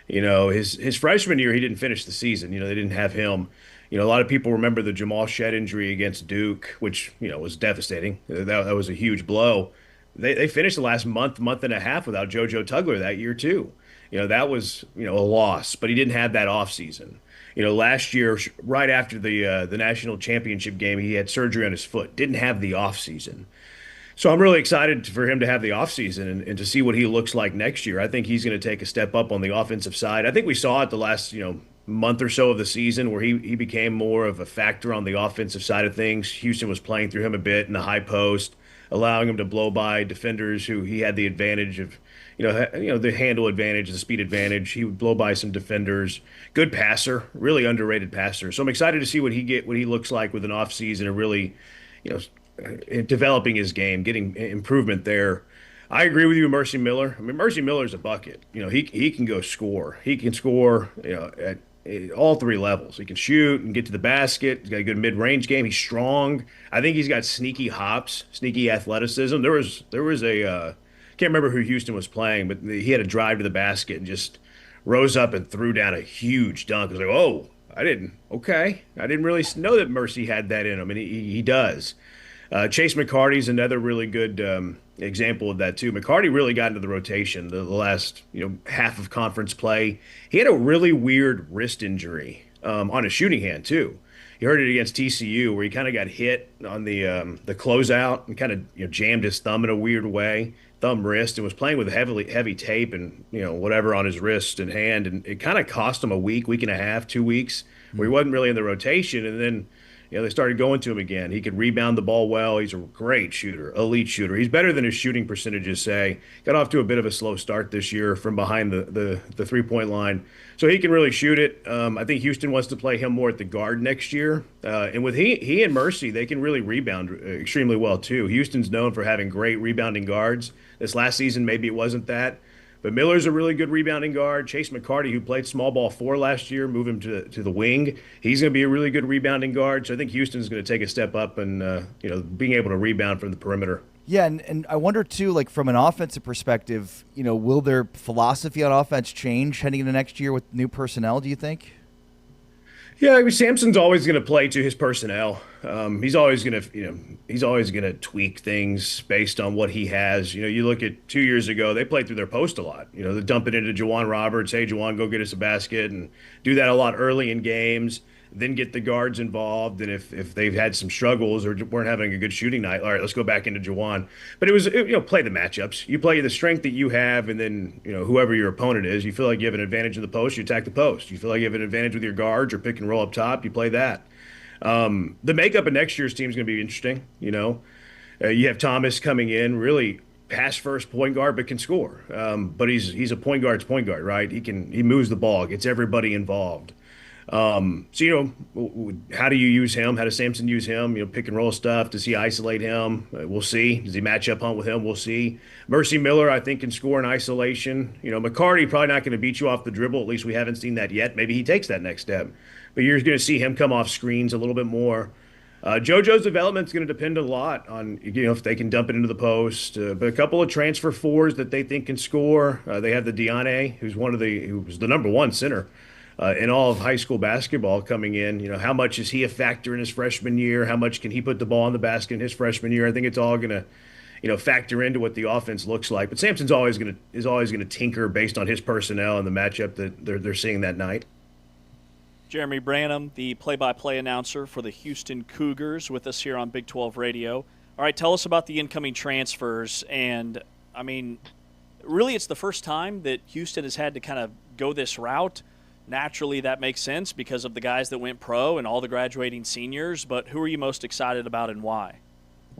Speaker 19: His freshman year, he didn't finish the season. They didn't have him. A lot of people remember the Jamal Shedd injury against Duke, which, was devastating. That was a huge blow. They finished the last month and a half without JoJo Tugler that year too. That was, a loss, but he didn't have that offseason. Last year, right after the national championship game, he had surgery on his foot, didn't have the offseason. So I'm really excited for him to have the offseason and to see what he looks like next year. I think he's going to take a step up on the offensive side. I think we saw it the last, month or so of the season where he became more of a factor on the offensive side of things. Houston was playing through him a bit in the high post, allowing him to blow by defenders who he had the advantage of, the handle advantage, the speed advantage. He would blow by some defenders. Good passer, really underrated passer. So I'm excited to see what he looks like with an offseason and really, developing his game, getting improvement there. I agree with you, Mercy Miller. I mean, Mercy Miller's a bucket. He can go score. He can score, at all three levels. He can shoot and get to the basket. He's got a good mid-range game. He's strong. I think he's got sneaky hops, sneaky athleticism. There was a can't remember who Houston was playing, but he had a drive to the basket and just rose up and threw down a huge dunk. I was like, oh, I didn't really know that Mercy had that in him, and he does. Chase McCarty's another really good example of that too. McCarty really got into the rotation the last half of conference play. He had a really weird wrist injury on his shooting hand too. He hurt it against TCU where he kind of got hit on the closeout and kind of jammed his thumb in a weird way, thumb wrist, and was playing with heavy tape and whatever on his wrist and hand, and it kind of cost him a week and a half, 2 weeks where he wasn't really in the rotation, and then. They started going to him again. He could rebound the ball well. He's a great shooter, elite shooter. He's better than his shooting percentages say. Got off to a bit of a slow start this year from behind the three-point line. So he can really shoot it. I think Houston wants to play him more at the guard next year. And with he and Mercy, they can really rebound extremely well too. Houston's known for having great rebounding guards. This last season, maybe it wasn't that. But Miller's a really good rebounding guard. Chase McCarty, who played small ball 4 last year, move him to the wing. He's going to be a really good rebounding guard. So I think Houston's going to take a step up and being able to rebound from the perimeter.
Speaker 3: Yeah, and I wonder too, like from an offensive perspective, will their philosophy on offense change heading into next year with new personnel? Do you think?
Speaker 19: Yeah, I mean, Sampson's always going to play to his personnel. He's always going to tweak things based on what he has. You look at 2 years ago, they played through their post a lot. They dump it into Juwan Roberts. Hey, Juwan, go get us a basket, and do that a lot early in games. Then get the guards involved, and if they've had some struggles or weren't having a good shooting night, all right, let's go back into Juwan. But it was play the matchups. You play the strength that you have, and then whoever your opponent is, you feel like you have an advantage in the post, you attack the post. You feel like you have an advantage with your guards or pick and roll up top, you play that. The makeup of next year's team is going to be interesting. You have Thomas coming in, really pass first point guard, but can score. But he's a point guard's point guard, right? He moves the ball, gets everybody involved. So how do you use him? How does Sampson use him? Pick and roll stuff. Does he isolate him? We'll see. Does he match up hunt with him? We'll see. Mercy Miller, I think, can score in isolation. McCarty probably not going to beat you off the dribble. At least we haven't seen that yet. Maybe he takes that next step. But you're going to see him come off screens a little bit more. JoJo's development is going to depend a lot on if they can dump it into the post. But a couple of transfer 4s that they think can score. They have the Diane, who was the number 1 center. In all of high school basketball coming in, how much is he a factor in his freshman year? How much can he put the ball in the basket in his freshman year? I think it's all going to, factor into what the offense looks like. But Sampson's always going to tinker based on his personnel and the matchup that they're seeing that night.
Speaker 2: Jeremy Branham, the play-by-play announcer for the Houston Cougars, with us here on Big 12 Radio. All right, tell us about the incoming transfers. And, I mean, really it's the first time that Houston has had to kind of go this route. Naturally, that makes sense because of the guys that went pro and all the graduating seniors. But who are you most excited about and why?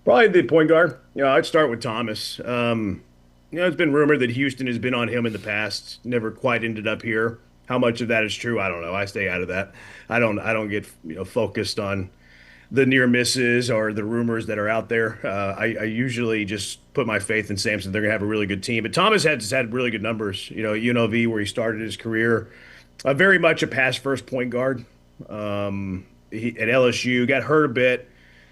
Speaker 19: Probably the point guard. I'd start with Thomas. It's been rumored that Houston has been on him in the past, never quite ended up here. How much of that is true, I don't know. I stay out of that. I don't get focused on the near misses or the rumors that are out there. I usually just put my faith in Sampson. They're going to have a really good team. But Thomas has had really good numbers. UNLV, where he started his career. Very much a pass-first point guard. At LSU, got hurt a bit,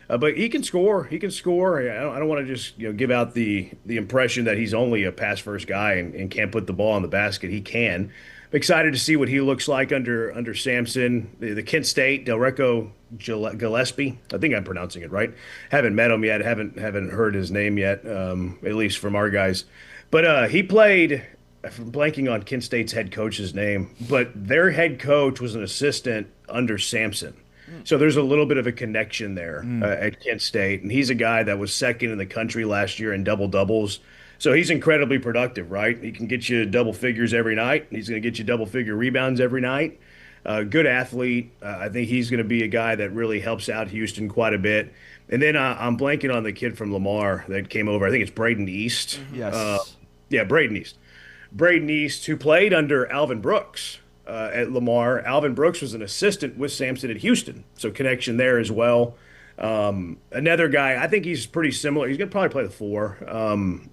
Speaker 19: but he can score. He can score. I don't want to just give out the impression that he's only a pass-first guy and can't put the ball in the basket. He can. I'm excited to see what he looks like under Sampson. The Kent State, Delreco Gillespie. I think I'm pronouncing it right. Haven't met him yet. Haven't heard his name yet, at least from our guys. But he played. I'm blanking on Kent State's head coach's name, but their head coach was an assistant under Sampson. So there's a little bit of a connection there at Kent State. And he's a guy that was second in the country last year in double-doubles. So he's incredibly productive, right? He can get you double figures every night. He's going to get you double-figure rebounds every night. Good athlete. I think he's going to be a guy that really helps out Houston quite a bit. And then I'm blanking on the kid from Lamar that came over. I think it's Braden East.
Speaker 3: Yes.
Speaker 19: Yeah, Braden East. Braden East, who played under Alvin Brooks at Lamar. Alvin Brooks was an assistant with Sampson at Houston, so connection there as well. Another guy, I think he's pretty similar. He's going to probably play the 4.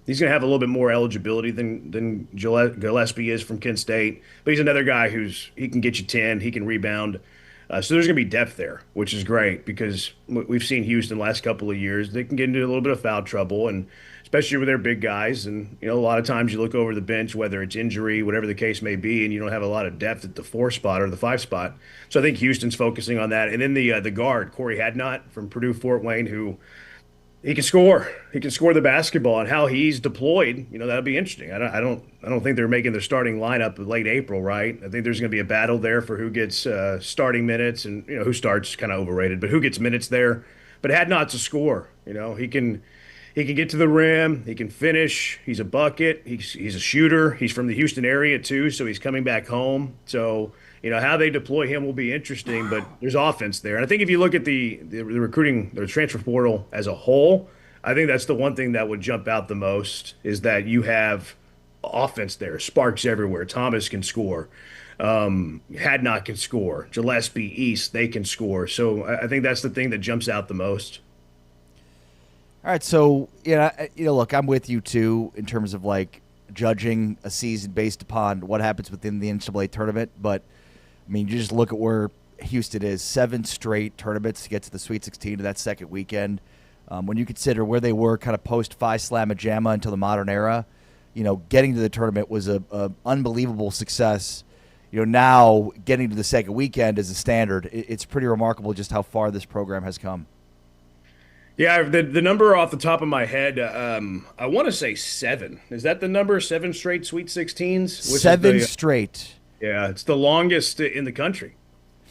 Speaker 19: He's going to have a little bit more eligibility than Gillespie is from Kent State, but he's another guy he can get you 10, he can rebound. So there's going to be depth there, which is great because we've seen Houston the last couple of years. They can get into a little bit of foul trouble, and especially with their big guys. And, a lot of times you look over the bench, whether it's injury, whatever the case may be, and you don't have a lot of depth at the 4 spot or the 5 spot. So I think Houston's focusing on that. And then the guard, Corey Hadnot from Purdue Fort Wayne, who he can score. He can score the basketball, and how he's deployed, that'll be interesting. I don't think they're making their starting lineup in late April, right? I think there's going to be a battle there for who gets starting minutes, and who starts kind of overrated, but who gets minutes there. But Hadnot's a scorer. He can get to the rim. He can finish. He's a bucket. He's a shooter. He's from the Houston area too, so he's coming back home. So how they deploy him will be interesting, but there's offense there. And I think if you look at the recruiting, the transfer portal as a whole, I think that's the one thing that would jump out the most is that you have offense there, sparks everywhere. Thomas can score. Hadnot can score. Gillespie, East, they can score. So I think that's the thing that jumps out the most.
Speaker 3: All right, so look, I'm with you too in terms of judging a season based upon what happens within the NCAA tournament. But you just look at where Houston is: 7 straight tournaments to get to the Sweet 16 to that second weekend. When you consider where they were, kind of post Phi Slamma Jamma until the modern era, getting to the tournament was a unbelievable success. Now getting to the second weekend is a standard. It's pretty remarkable just how far this program has come.
Speaker 19: Yeah, the number off the top of my head, I want to say 7. Is that the number? 7 straight Sweet 16s?
Speaker 3: 7 straight.
Speaker 19: Yeah, it's the longest in the country.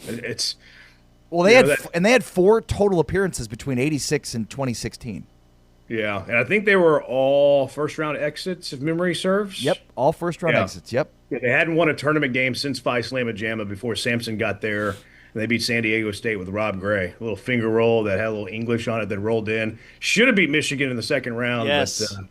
Speaker 19: It's
Speaker 3: they had 4 total appearances between '86 and 2016.
Speaker 19: Yeah, and I think they were all first round exits, if memory serves.
Speaker 3: Yep, all first round exits. Yep.
Speaker 19: Yeah, they hadn't won a tournament game since Phi Slamma Jamma before Sampson got there. And they beat San Diego State with Rob Gray. A little finger roll that had a little English on it that rolled in. Should have beat Michigan in the second round.
Speaker 2: Yes.
Speaker 19: But,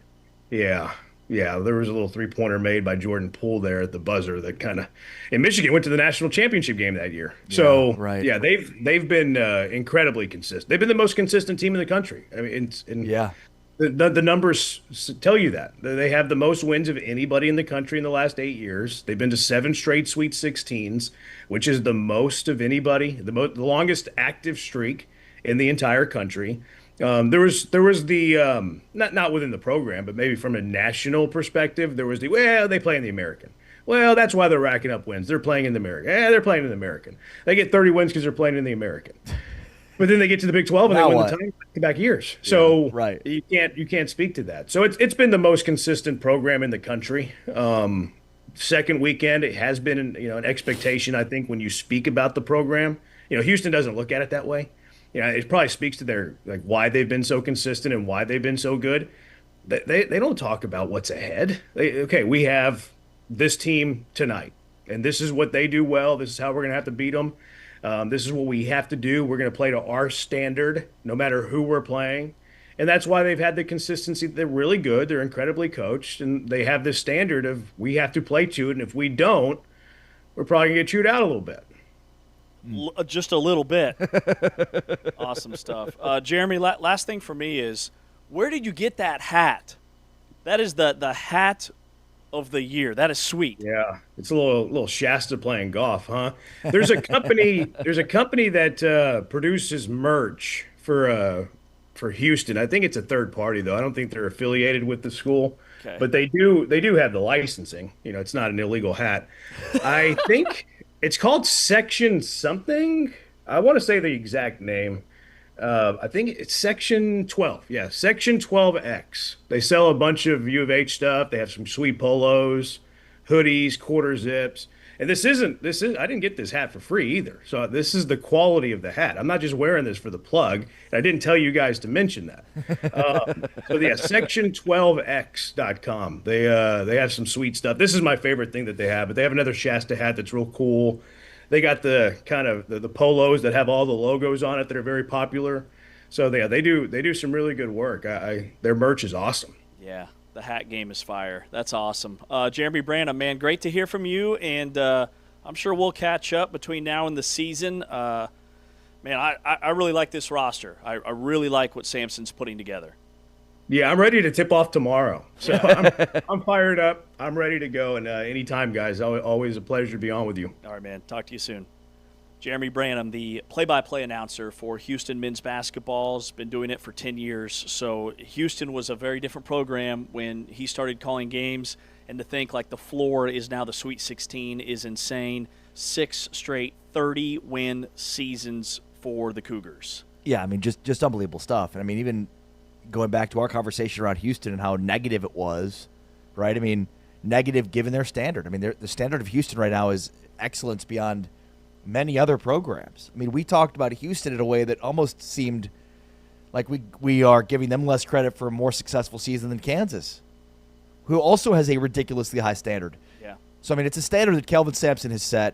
Speaker 19: yeah, there was a little 3-pointer made by Jordan Poole there at the buzzer that kind of – and Michigan went to the national championship game that year.
Speaker 3: Yeah,
Speaker 19: so,
Speaker 3: right.
Speaker 19: Yeah, they've been incredibly consistent. They've been the most consistent team in the country. I mean,
Speaker 3: yeah.
Speaker 19: The numbers tell you that. They have the most wins of anybody in the country in the last 8 years. They've been to 7 straight Sweet 16s, which is the most of anybody, the longest active streak in the entire country. There was the not within the program, but maybe from a national perspective, there was they play in the American. Well, that's why they're racking up wins. They're playing in the American. They're playing in the American. They get 30 wins because they're playing in the American. But then they get to the Big 12 and they win the title back years. So
Speaker 3: right.
Speaker 19: you can't speak to that. So it's been the most consistent program in the country. Second weekend, it has been an expectation. I think when you speak about the program, Houston doesn't look at it that way. It probably speaks to their why they've been so consistent and why they've been so good. They don't talk about what's ahead. We have this team tonight, and this is what they do well. This is how we're going to have to beat them. This is what we have to do. We're going to play to our standard, no matter who we're playing. And that's why they've had the consistency. They're really good. They're incredibly coached. And they have this standard of we have to play to it. And if we don't, we're probably going to get chewed out a little bit.
Speaker 2: Just a little bit. Awesome stuff. Jeremy, last thing for me is, where did you get that hat? That is the hat of the year. That is sweet.
Speaker 19: Yeah, it's a little Shasta playing golf, huh? There's a company that produces merch for Houston. I think it's a third party though. I don't think they're affiliated with the school. Okay. But they do have the licensing. It's not an illegal hat. I think it's called Section something. I want to say the exact name. I think it's Section 12. Yeah, Section 12X. They sell a bunch of U of H stuff. They have some sweet polos, hoodies, quarter zips. And this is I didn't get this hat for free either. So this is the quality of the hat. I'm not just wearing this for the plug. And I didn't tell you guys to mention that. So yeah, section12x.com. They have some sweet stuff. This is my favorite thing that they have, but they have another Shasta hat that's real cool. They got the kind of the polos that have all the logos on it that are very popular. So they do some really good work. Their merch is awesome.
Speaker 2: Yeah, the hat game is fire. That's awesome. Jeremy Branham, man, great to hear from you, and I'm sure we'll catch up between now and the season. Man, I really like this roster. I really like what Samson's putting together.
Speaker 19: Yeah, I'm ready to tip off tomorrow. So I'm fired up. I'm ready to go. And anytime, guys, always a pleasure to be on with you.
Speaker 2: All right, man. Talk to you soon. Jeremy Branham, the play-by-play announcer for Houston men's basketball, has been doing it for 10 years. So Houston was a very different program when he started calling games. And to think like the floor is now the Sweet 16 is insane. 6 straight 30-win seasons for the Cougars.
Speaker 3: Yeah, I mean, just unbelievable stuff. And I mean, even going back to our conversation around Houston and how negative it was, right? I mean, negative given their standard. I mean, the standard of Houston right now is excellence beyond many other programs. I mean, we talked about Houston in a way that almost seemed like we are giving them less credit for a more successful season than Kansas, who also has a ridiculously high standard.
Speaker 2: Yeah.
Speaker 3: So, I mean, it's a standard that Kelvin Sampson has set.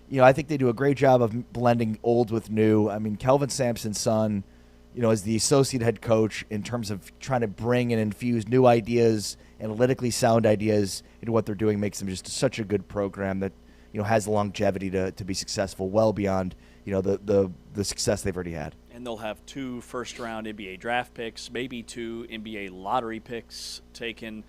Speaker 3: You know, I think they do a great job of blending old with new. I mean, Kelvin Sampson's son, you know, as the associate head coach in terms of trying to bring and infuse new ideas, analytically sound ideas into what they're doing makes them just such a good program that, you know, has the longevity to be successful well beyond, you know, the success they've already had.
Speaker 2: And they'll have 2 first-round NBA draft picks, maybe 2 NBA lottery picks taken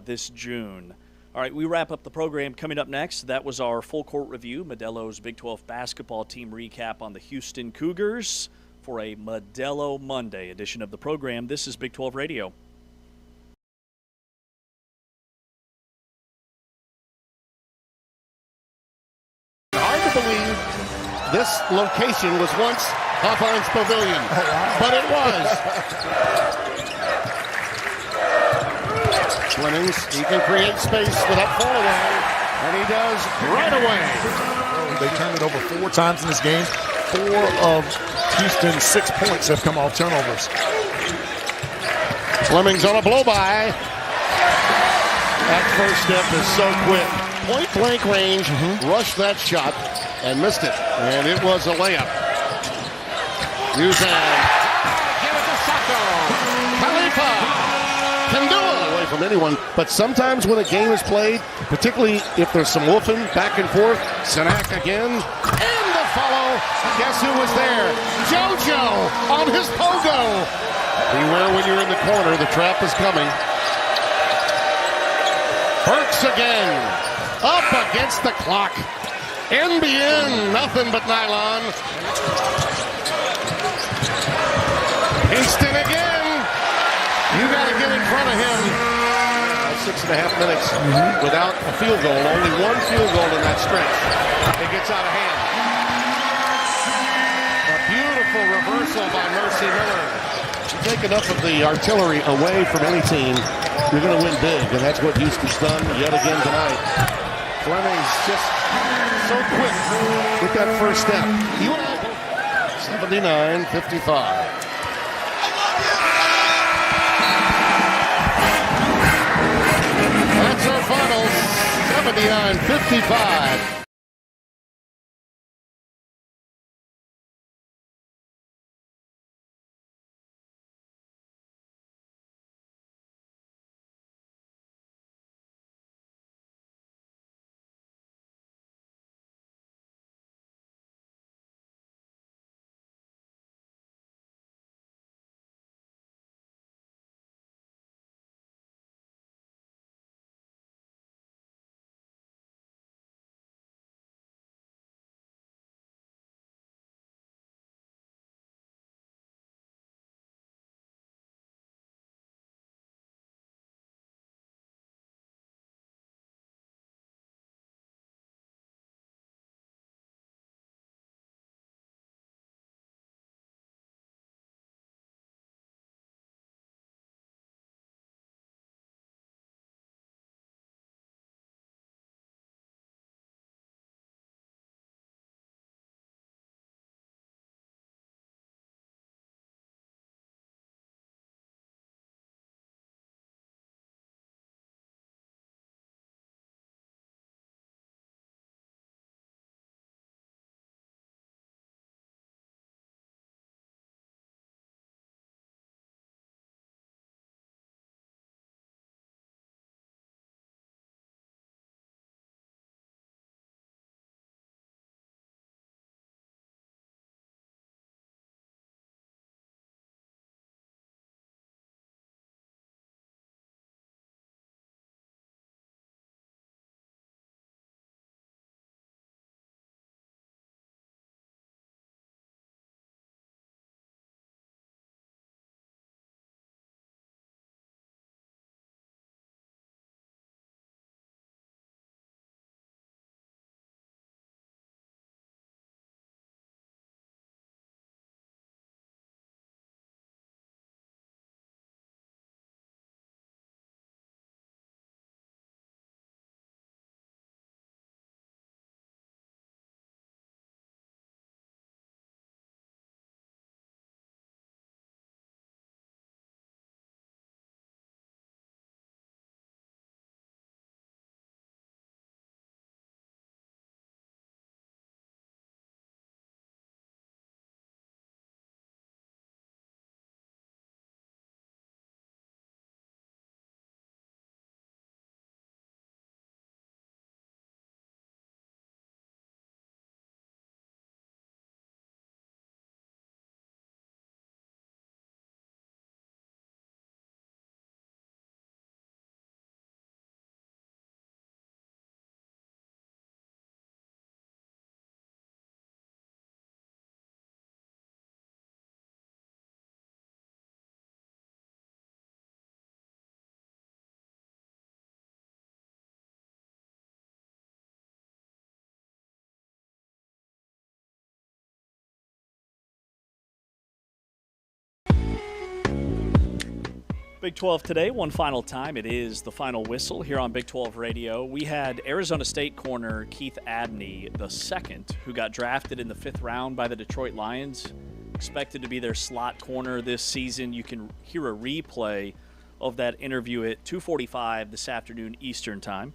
Speaker 2: this June. All right, we wrap up the program. Coming up next, that was our full court review, Modelo's Big 12 basketball team recap on the Houston Cougars for a Modelo Monday edition of the program. This is Big 12 Radio.
Speaker 6: Hard to believe this location was once Hawthorne's Pavilion, but it was. Flemings, he can create space without fall away, and he does right away.
Speaker 14: They turned it over 4 times in this game. 4 of Houston's 6 points have come off turnovers.
Speaker 6: Flemings on a blow-by. That first step is so quick. Point-blank range, rushed that shot and missed it. And it was a layup. Uzan. Give it to Sacco. Khalifa can do it away from anyone. But sometimes when a game is played, particularly if there's some wolfing back and forth, Sanak again. And the follow. Guess who was there? JoJo on his pogo. Beware when you're in the corner. The trap is coming. Burks again. Up against the clock. NBN, nothing but nylon. Kingston again. You got to get in front of him. 6.5 minutes without a field goal. Only 1 field goal in that stretch. It gets out of hand. A beautiful reversal by Mercy Miller. You take enough of the artillery away from any team, you're going to win big, and that's what Houston's done yet again tonight. Fleming's just so quick with that first step. 79-55. That's our final, 79-55.
Speaker 2: Big 12 today, one final time. It is the final whistle here on Big 12 Radio. We had Arizona State corner Keith Abney II, who got drafted in the 5th round by the Detroit Lions, expected to be their slot corner this season. You can hear a replay of that interview at 2:45 this afternoon Eastern Time,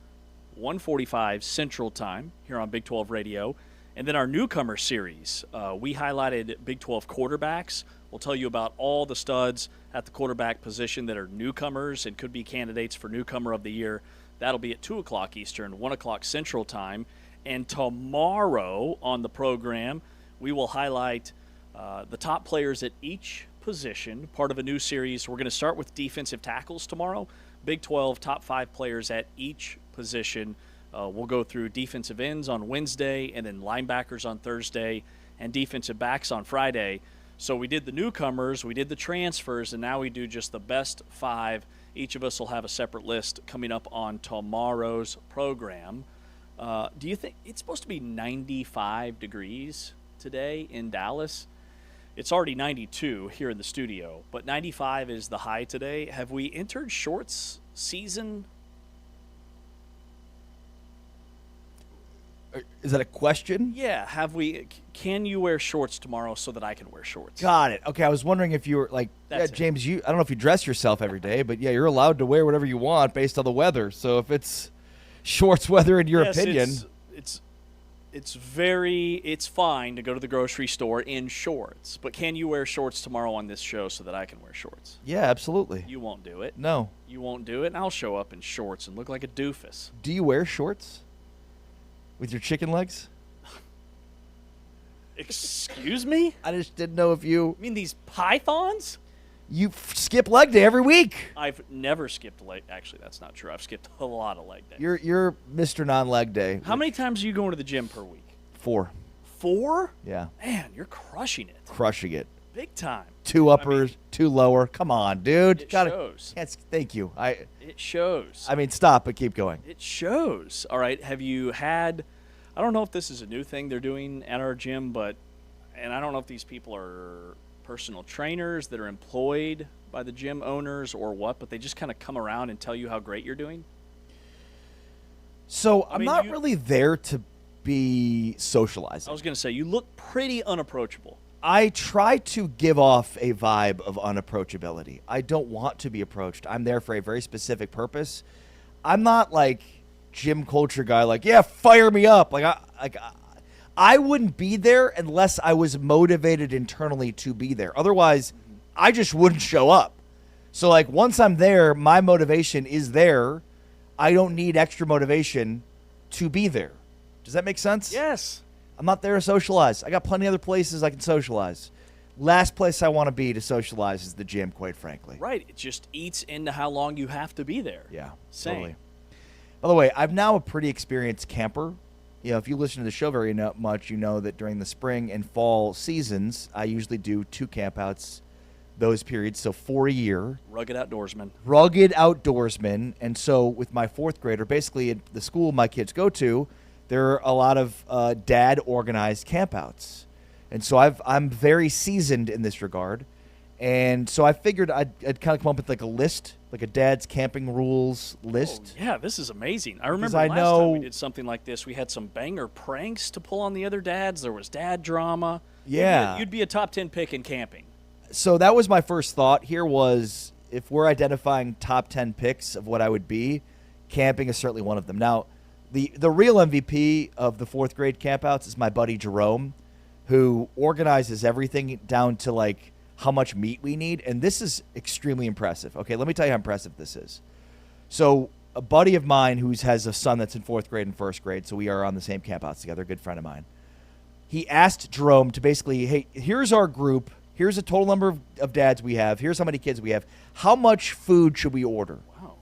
Speaker 2: 1:45 Central Time here on Big 12 Radio. And then our newcomer series, we highlighted Big 12 quarterbacks. We'll tell you about all the studs at the quarterback position that are newcomers and could be candidates for Newcomer of the Year. That'll be at 2 o'clock Eastern, 1 o'clock Central Time. And tomorrow on the program, we will highlight the top players at each position, part of a new series. We're going to start with defensive tackles tomorrow. Big 12 top 5 players at each position. We'll go through defensive ends on Wednesday, and then linebackers on Thursday, and defensive backs on Friday. So we did the newcomers, we did the transfers, and now we do just the best 5. Each of us will have a separate list coming up on tomorrow's program. Do you think it's supposed to be 95 degrees today in Dallas? It's already 92 here in the studio, but 95 is the high today. Have we entered shorts season?
Speaker 3: Is that a question?
Speaker 2: Yeah, have we? Can you wear shorts tomorrow so that I can wear shorts?
Speaker 3: Got it. Okay, I was wondering if you were like, James, I don't know if you dress yourself every day, but yeah, you're allowed to wear whatever you want based on the weather. So if it's shorts weather in your opinion,
Speaker 2: it's fine to go to the grocery store in shorts. But can you wear shorts tomorrow on this show so that I can wear shorts?
Speaker 3: Yeah, absolutely.
Speaker 2: You won't do it.
Speaker 3: No.
Speaker 2: You won't do it, and I'll show up in shorts and look like a doofus.
Speaker 3: Do you wear shorts? With your chicken legs?
Speaker 2: Excuse me?
Speaker 3: I just didn't know if you...
Speaker 2: mean these pythons?
Speaker 3: You skip leg day every week.
Speaker 2: I've never skipped leg. Actually, that's not true. I've skipped a lot of leg days.
Speaker 3: You're Mr. Non-leg day.
Speaker 2: How many times are you going to the gym per week?
Speaker 3: 4.
Speaker 2: 4?
Speaker 3: Yeah.
Speaker 2: Man, you're crushing it.
Speaker 3: Crushing it.
Speaker 2: Big time.
Speaker 3: 2 uppers, 2 lower. Come on, dude.
Speaker 2: It shows.
Speaker 3: Thank you.
Speaker 2: It shows.
Speaker 3: I mean, stop, but keep going.
Speaker 2: It shows. All right. Have you had? I don't know if this is a new thing they're doing at our gym, and I don't know if these people are personal trainers that are employed by the gym owners or what, but they just kind of come around and tell you how great you're doing.
Speaker 3: So I'm not really there to be socializing.
Speaker 2: I was going to say, you look pretty unapproachable.
Speaker 3: I try to give off a vibe of unapproachability. I don't want to be approached. I'm there for a very specific purpose. I'm not like gym culture guy, like, yeah, fire me up. I wouldn't be there unless I was motivated internally to be there. Otherwise, I just wouldn't show up. So like once I'm there, my motivation is there. I don't need extra motivation to be there. Does that make sense?
Speaker 2: Yes.
Speaker 3: I'm not there to socialize. I got plenty of other places I can socialize. Last place I want to be to socialize is the gym, quite frankly.
Speaker 2: Right. It just eats into how long you have to be there.
Speaker 3: Yeah,
Speaker 2: Same.
Speaker 3: totally. By the way, I'm now a pretty experienced camper. You know, if you listen to the show very much, you know that during the spring and fall seasons, I usually do 2 campouts those periods, so 4 a year.
Speaker 2: Rugged outdoorsman.
Speaker 3: Rugged outdoorsman. And so with my 4th grader, basically at the school my kids go to, there are a lot of dad-organized campouts. And so I'm very seasoned in this regard. And so I figured I'd kind of come up with like a list, like a dad's camping rules list.
Speaker 2: Oh, yeah, this is amazing. I remember
Speaker 3: I
Speaker 2: last time we did something like this. We had some banger pranks to pull on the other dads. There was dad drama.
Speaker 3: Yeah.
Speaker 2: You'd be a top 10 pick in camping.
Speaker 3: So that was my first thought here was if we're identifying top 10 picks of what I would be, camping is certainly one of them. Now, the real MVP of the 4th grade campouts is my buddy Jerome, who organizes everything down to like how much meat we need. And this is extremely impressive. Okay, let me tell you how impressive this is. So a buddy of mine who has a son that's in 4th grade and 1st grade, so we are on the same campouts together, a good friend of mine. He asked Jerome to basically, hey, here's our group. Here's the total number of dads we have. Here's how many kids we have. How much food should we order?
Speaker 2: Wow.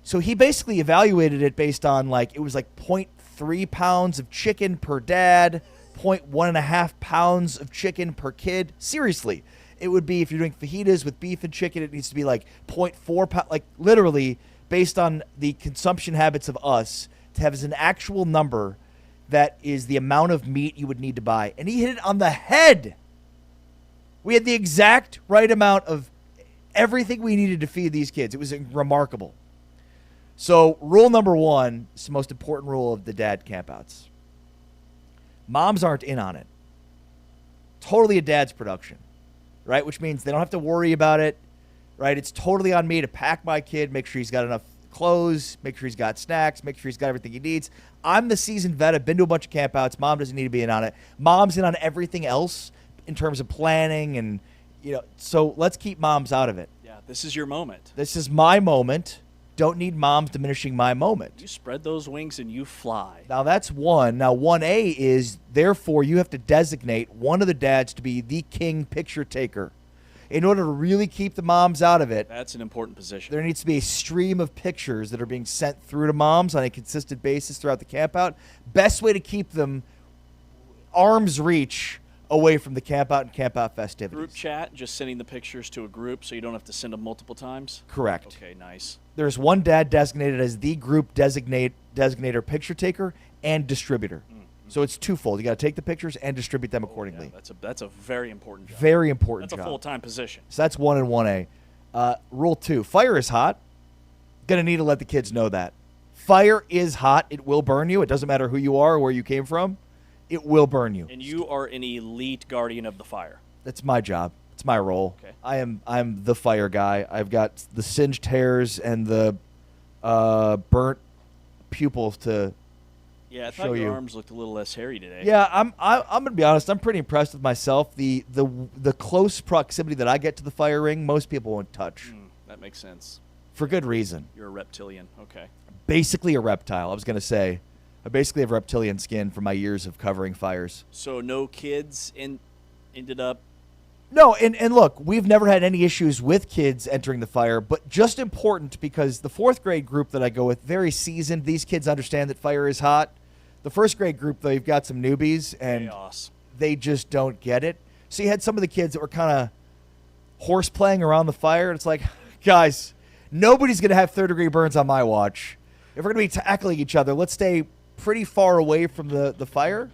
Speaker 3: So he basically evaluated it based on it was 0.3 pounds of chicken per dad, 1.5 pounds of chicken per kid. Seriously, it would be if you're doing fajitas with beef and chicken, it needs to be 0.4 pounds, literally based on the consumption habits of us to have as an actual number that is the amount of meat you would need to buy. And he hit it on the head. We had the exact right amount of everything we needed to feed these kids. It was remarkable. So rule number 1 is the most important rule of the dad campouts. Moms aren't in on it. Totally a dad's production, right? Which means they don't have to worry about it, right? It's totally on me to pack my kid, make sure he's got enough clothes, make sure he's got snacks, make sure he's got everything he needs. I'm the seasoned vet. I've been to a bunch of campouts. Mom doesn't need to be in on it. Mom's in on everything else in terms of planning and, so let's keep moms out of it.
Speaker 2: Yeah, this is your moment.
Speaker 3: This is my moment. Don't need moms diminishing my moment.
Speaker 2: You spread those wings and you fly.
Speaker 3: Now, that's 1. Now, 1A is, therefore, you have to designate one of the dads to be the king picture taker. In order to really keep the moms out of it,
Speaker 2: that's an important position.
Speaker 3: There needs to be a stream of pictures that are being sent through to moms on a consistent basis throughout the campout. Best way to keep them arm's reach away from the campout and campout festivities.
Speaker 2: Group chat, just sending the pictures to a group so you don't have to send them multiple times?
Speaker 3: Correct.
Speaker 2: Okay, nice.
Speaker 3: There's one dad designated as the group designator, picture taker, and distributor. So it's twofold. You got to take the pictures and distribute them accordingly.
Speaker 2: Yeah, that's a very important job.
Speaker 3: Very important
Speaker 2: job.
Speaker 3: job.
Speaker 2: That's a full-time position.
Speaker 3: So that's 1 and 1A. Rule 2, fire is hot. Going to need to let the kids know that. Fire is hot. It will burn you. It doesn't matter who you are or where you came from. It will burn you.
Speaker 2: And you are an elite guardian of the fire.
Speaker 3: That's my job. It's my role.
Speaker 2: Okay.
Speaker 3: I'm the fire guy. I've got the singed hairs and the burnt pupils to
Speaker 2: I
Speaker 3: show
Speaker 2: thought your
Speaker 3: you.
Speaker 2: arms looked a little less hairy today.
Speaker 3: Yeah, I'm gonna be honest. I'm pretty impressed with myself. The close proximity that I get to the fire ring, most people won't touch.
Speaker 2: That makes sense.
Speaker 3: For good reason.
Speaker 2: You're a reptilian. Okay.
Speaker 3: Basically a reptile. I was gonna say, I basically have reptilian skin from my years of covering fires.
Speaker 2: So no kids ended up.
Speaker 3: No, and look, we've never had any issues with kids entering the fire, but just important because the 4th grade group that I go with, very seasoned. These kids understand that fire is hot. The 1st grade group, though, you've got some newbies, and they just don't get it. So you had some of the kids that were kind of horse playing around the fire, and it's like, guys, nobody's going to have 3rd-degree burns on my watch. If we're going to be tackling each other, let's stay pretty far away from the fire.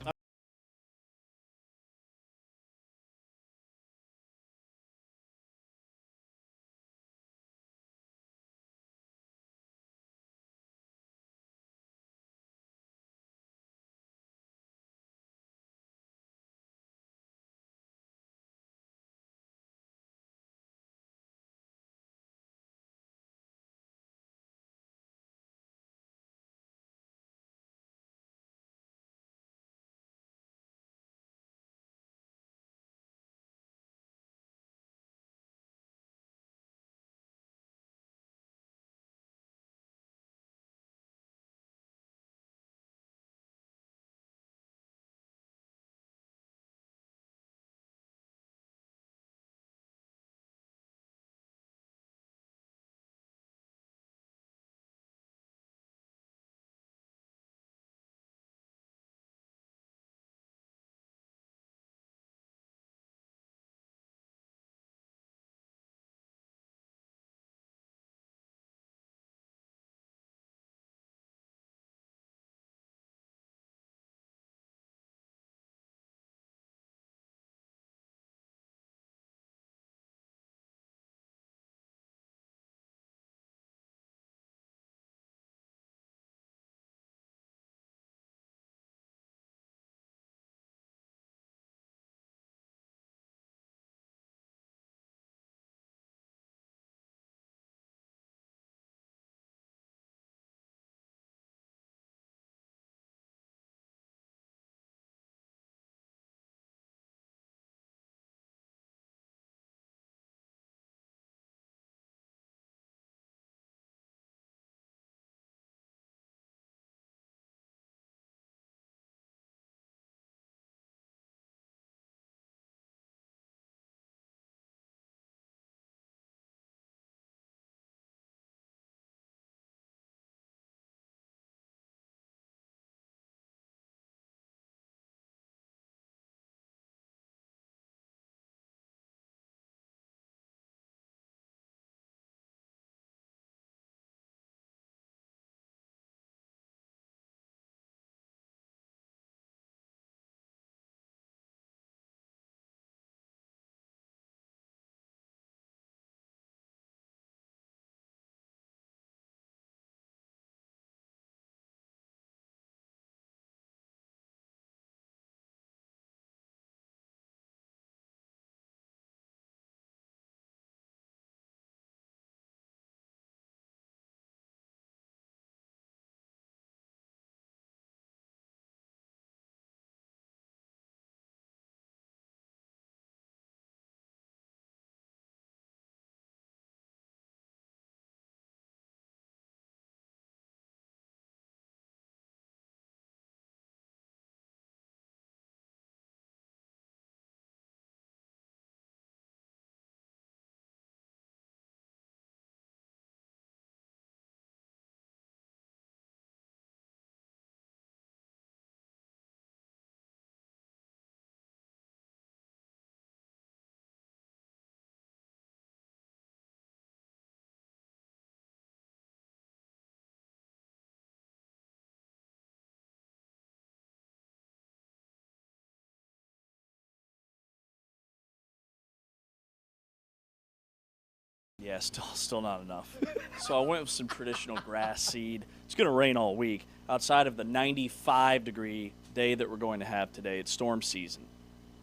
Speaker 2: Yeah, still not enough. So I went with some traditional grass seed. It's going to rain all week. Outside of the 95-degree day that we're going to have today, it's storm season.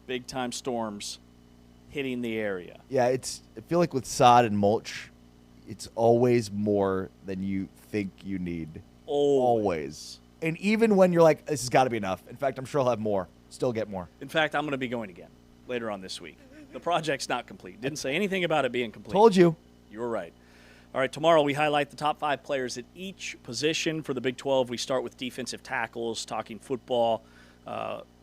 Speaker 2: Big-time storms hitting the area.
Speaker 3: Yeah, I feel like with sod and mulch, it's always more than you think you need. Always. And even when you're like, this has got to be enough. In fact, I'm sure I'll have more. Still get more.
Speaker 2: In fact, I'm going to be going again later on this week. The project's not complete. Didn't say anything about it being complete.
Speaker 3: Told you.
Speaker 2: You were right. All right, tomorrow we highlight the top 5 players at each position for the Big 12. We start with defensive tackles, talking football.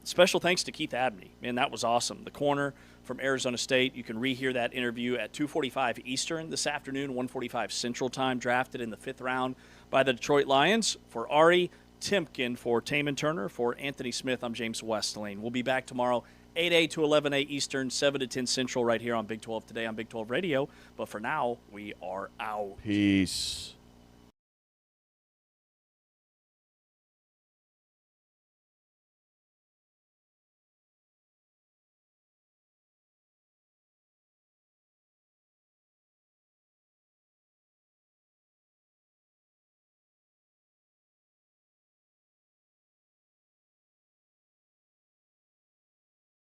Speaker 2: Special thanks to Keith Abney. Man, that was awesome. The corner from Arizona State. You can rehear that interview at 2:45 Eastern this afternoon, 1:45 Central Time, drafted in the 5th round by the Detroit Lions. For Ari Timken, for Taman Turner, for Anthony Smith, I'm James Westlane. We'll be back tomorrow, 8A to 11A Eastern, 7 to 10 Central, right here on Big 12 Today on Big 12 Radio. But for now, we are out.
Speaker 3: Peace.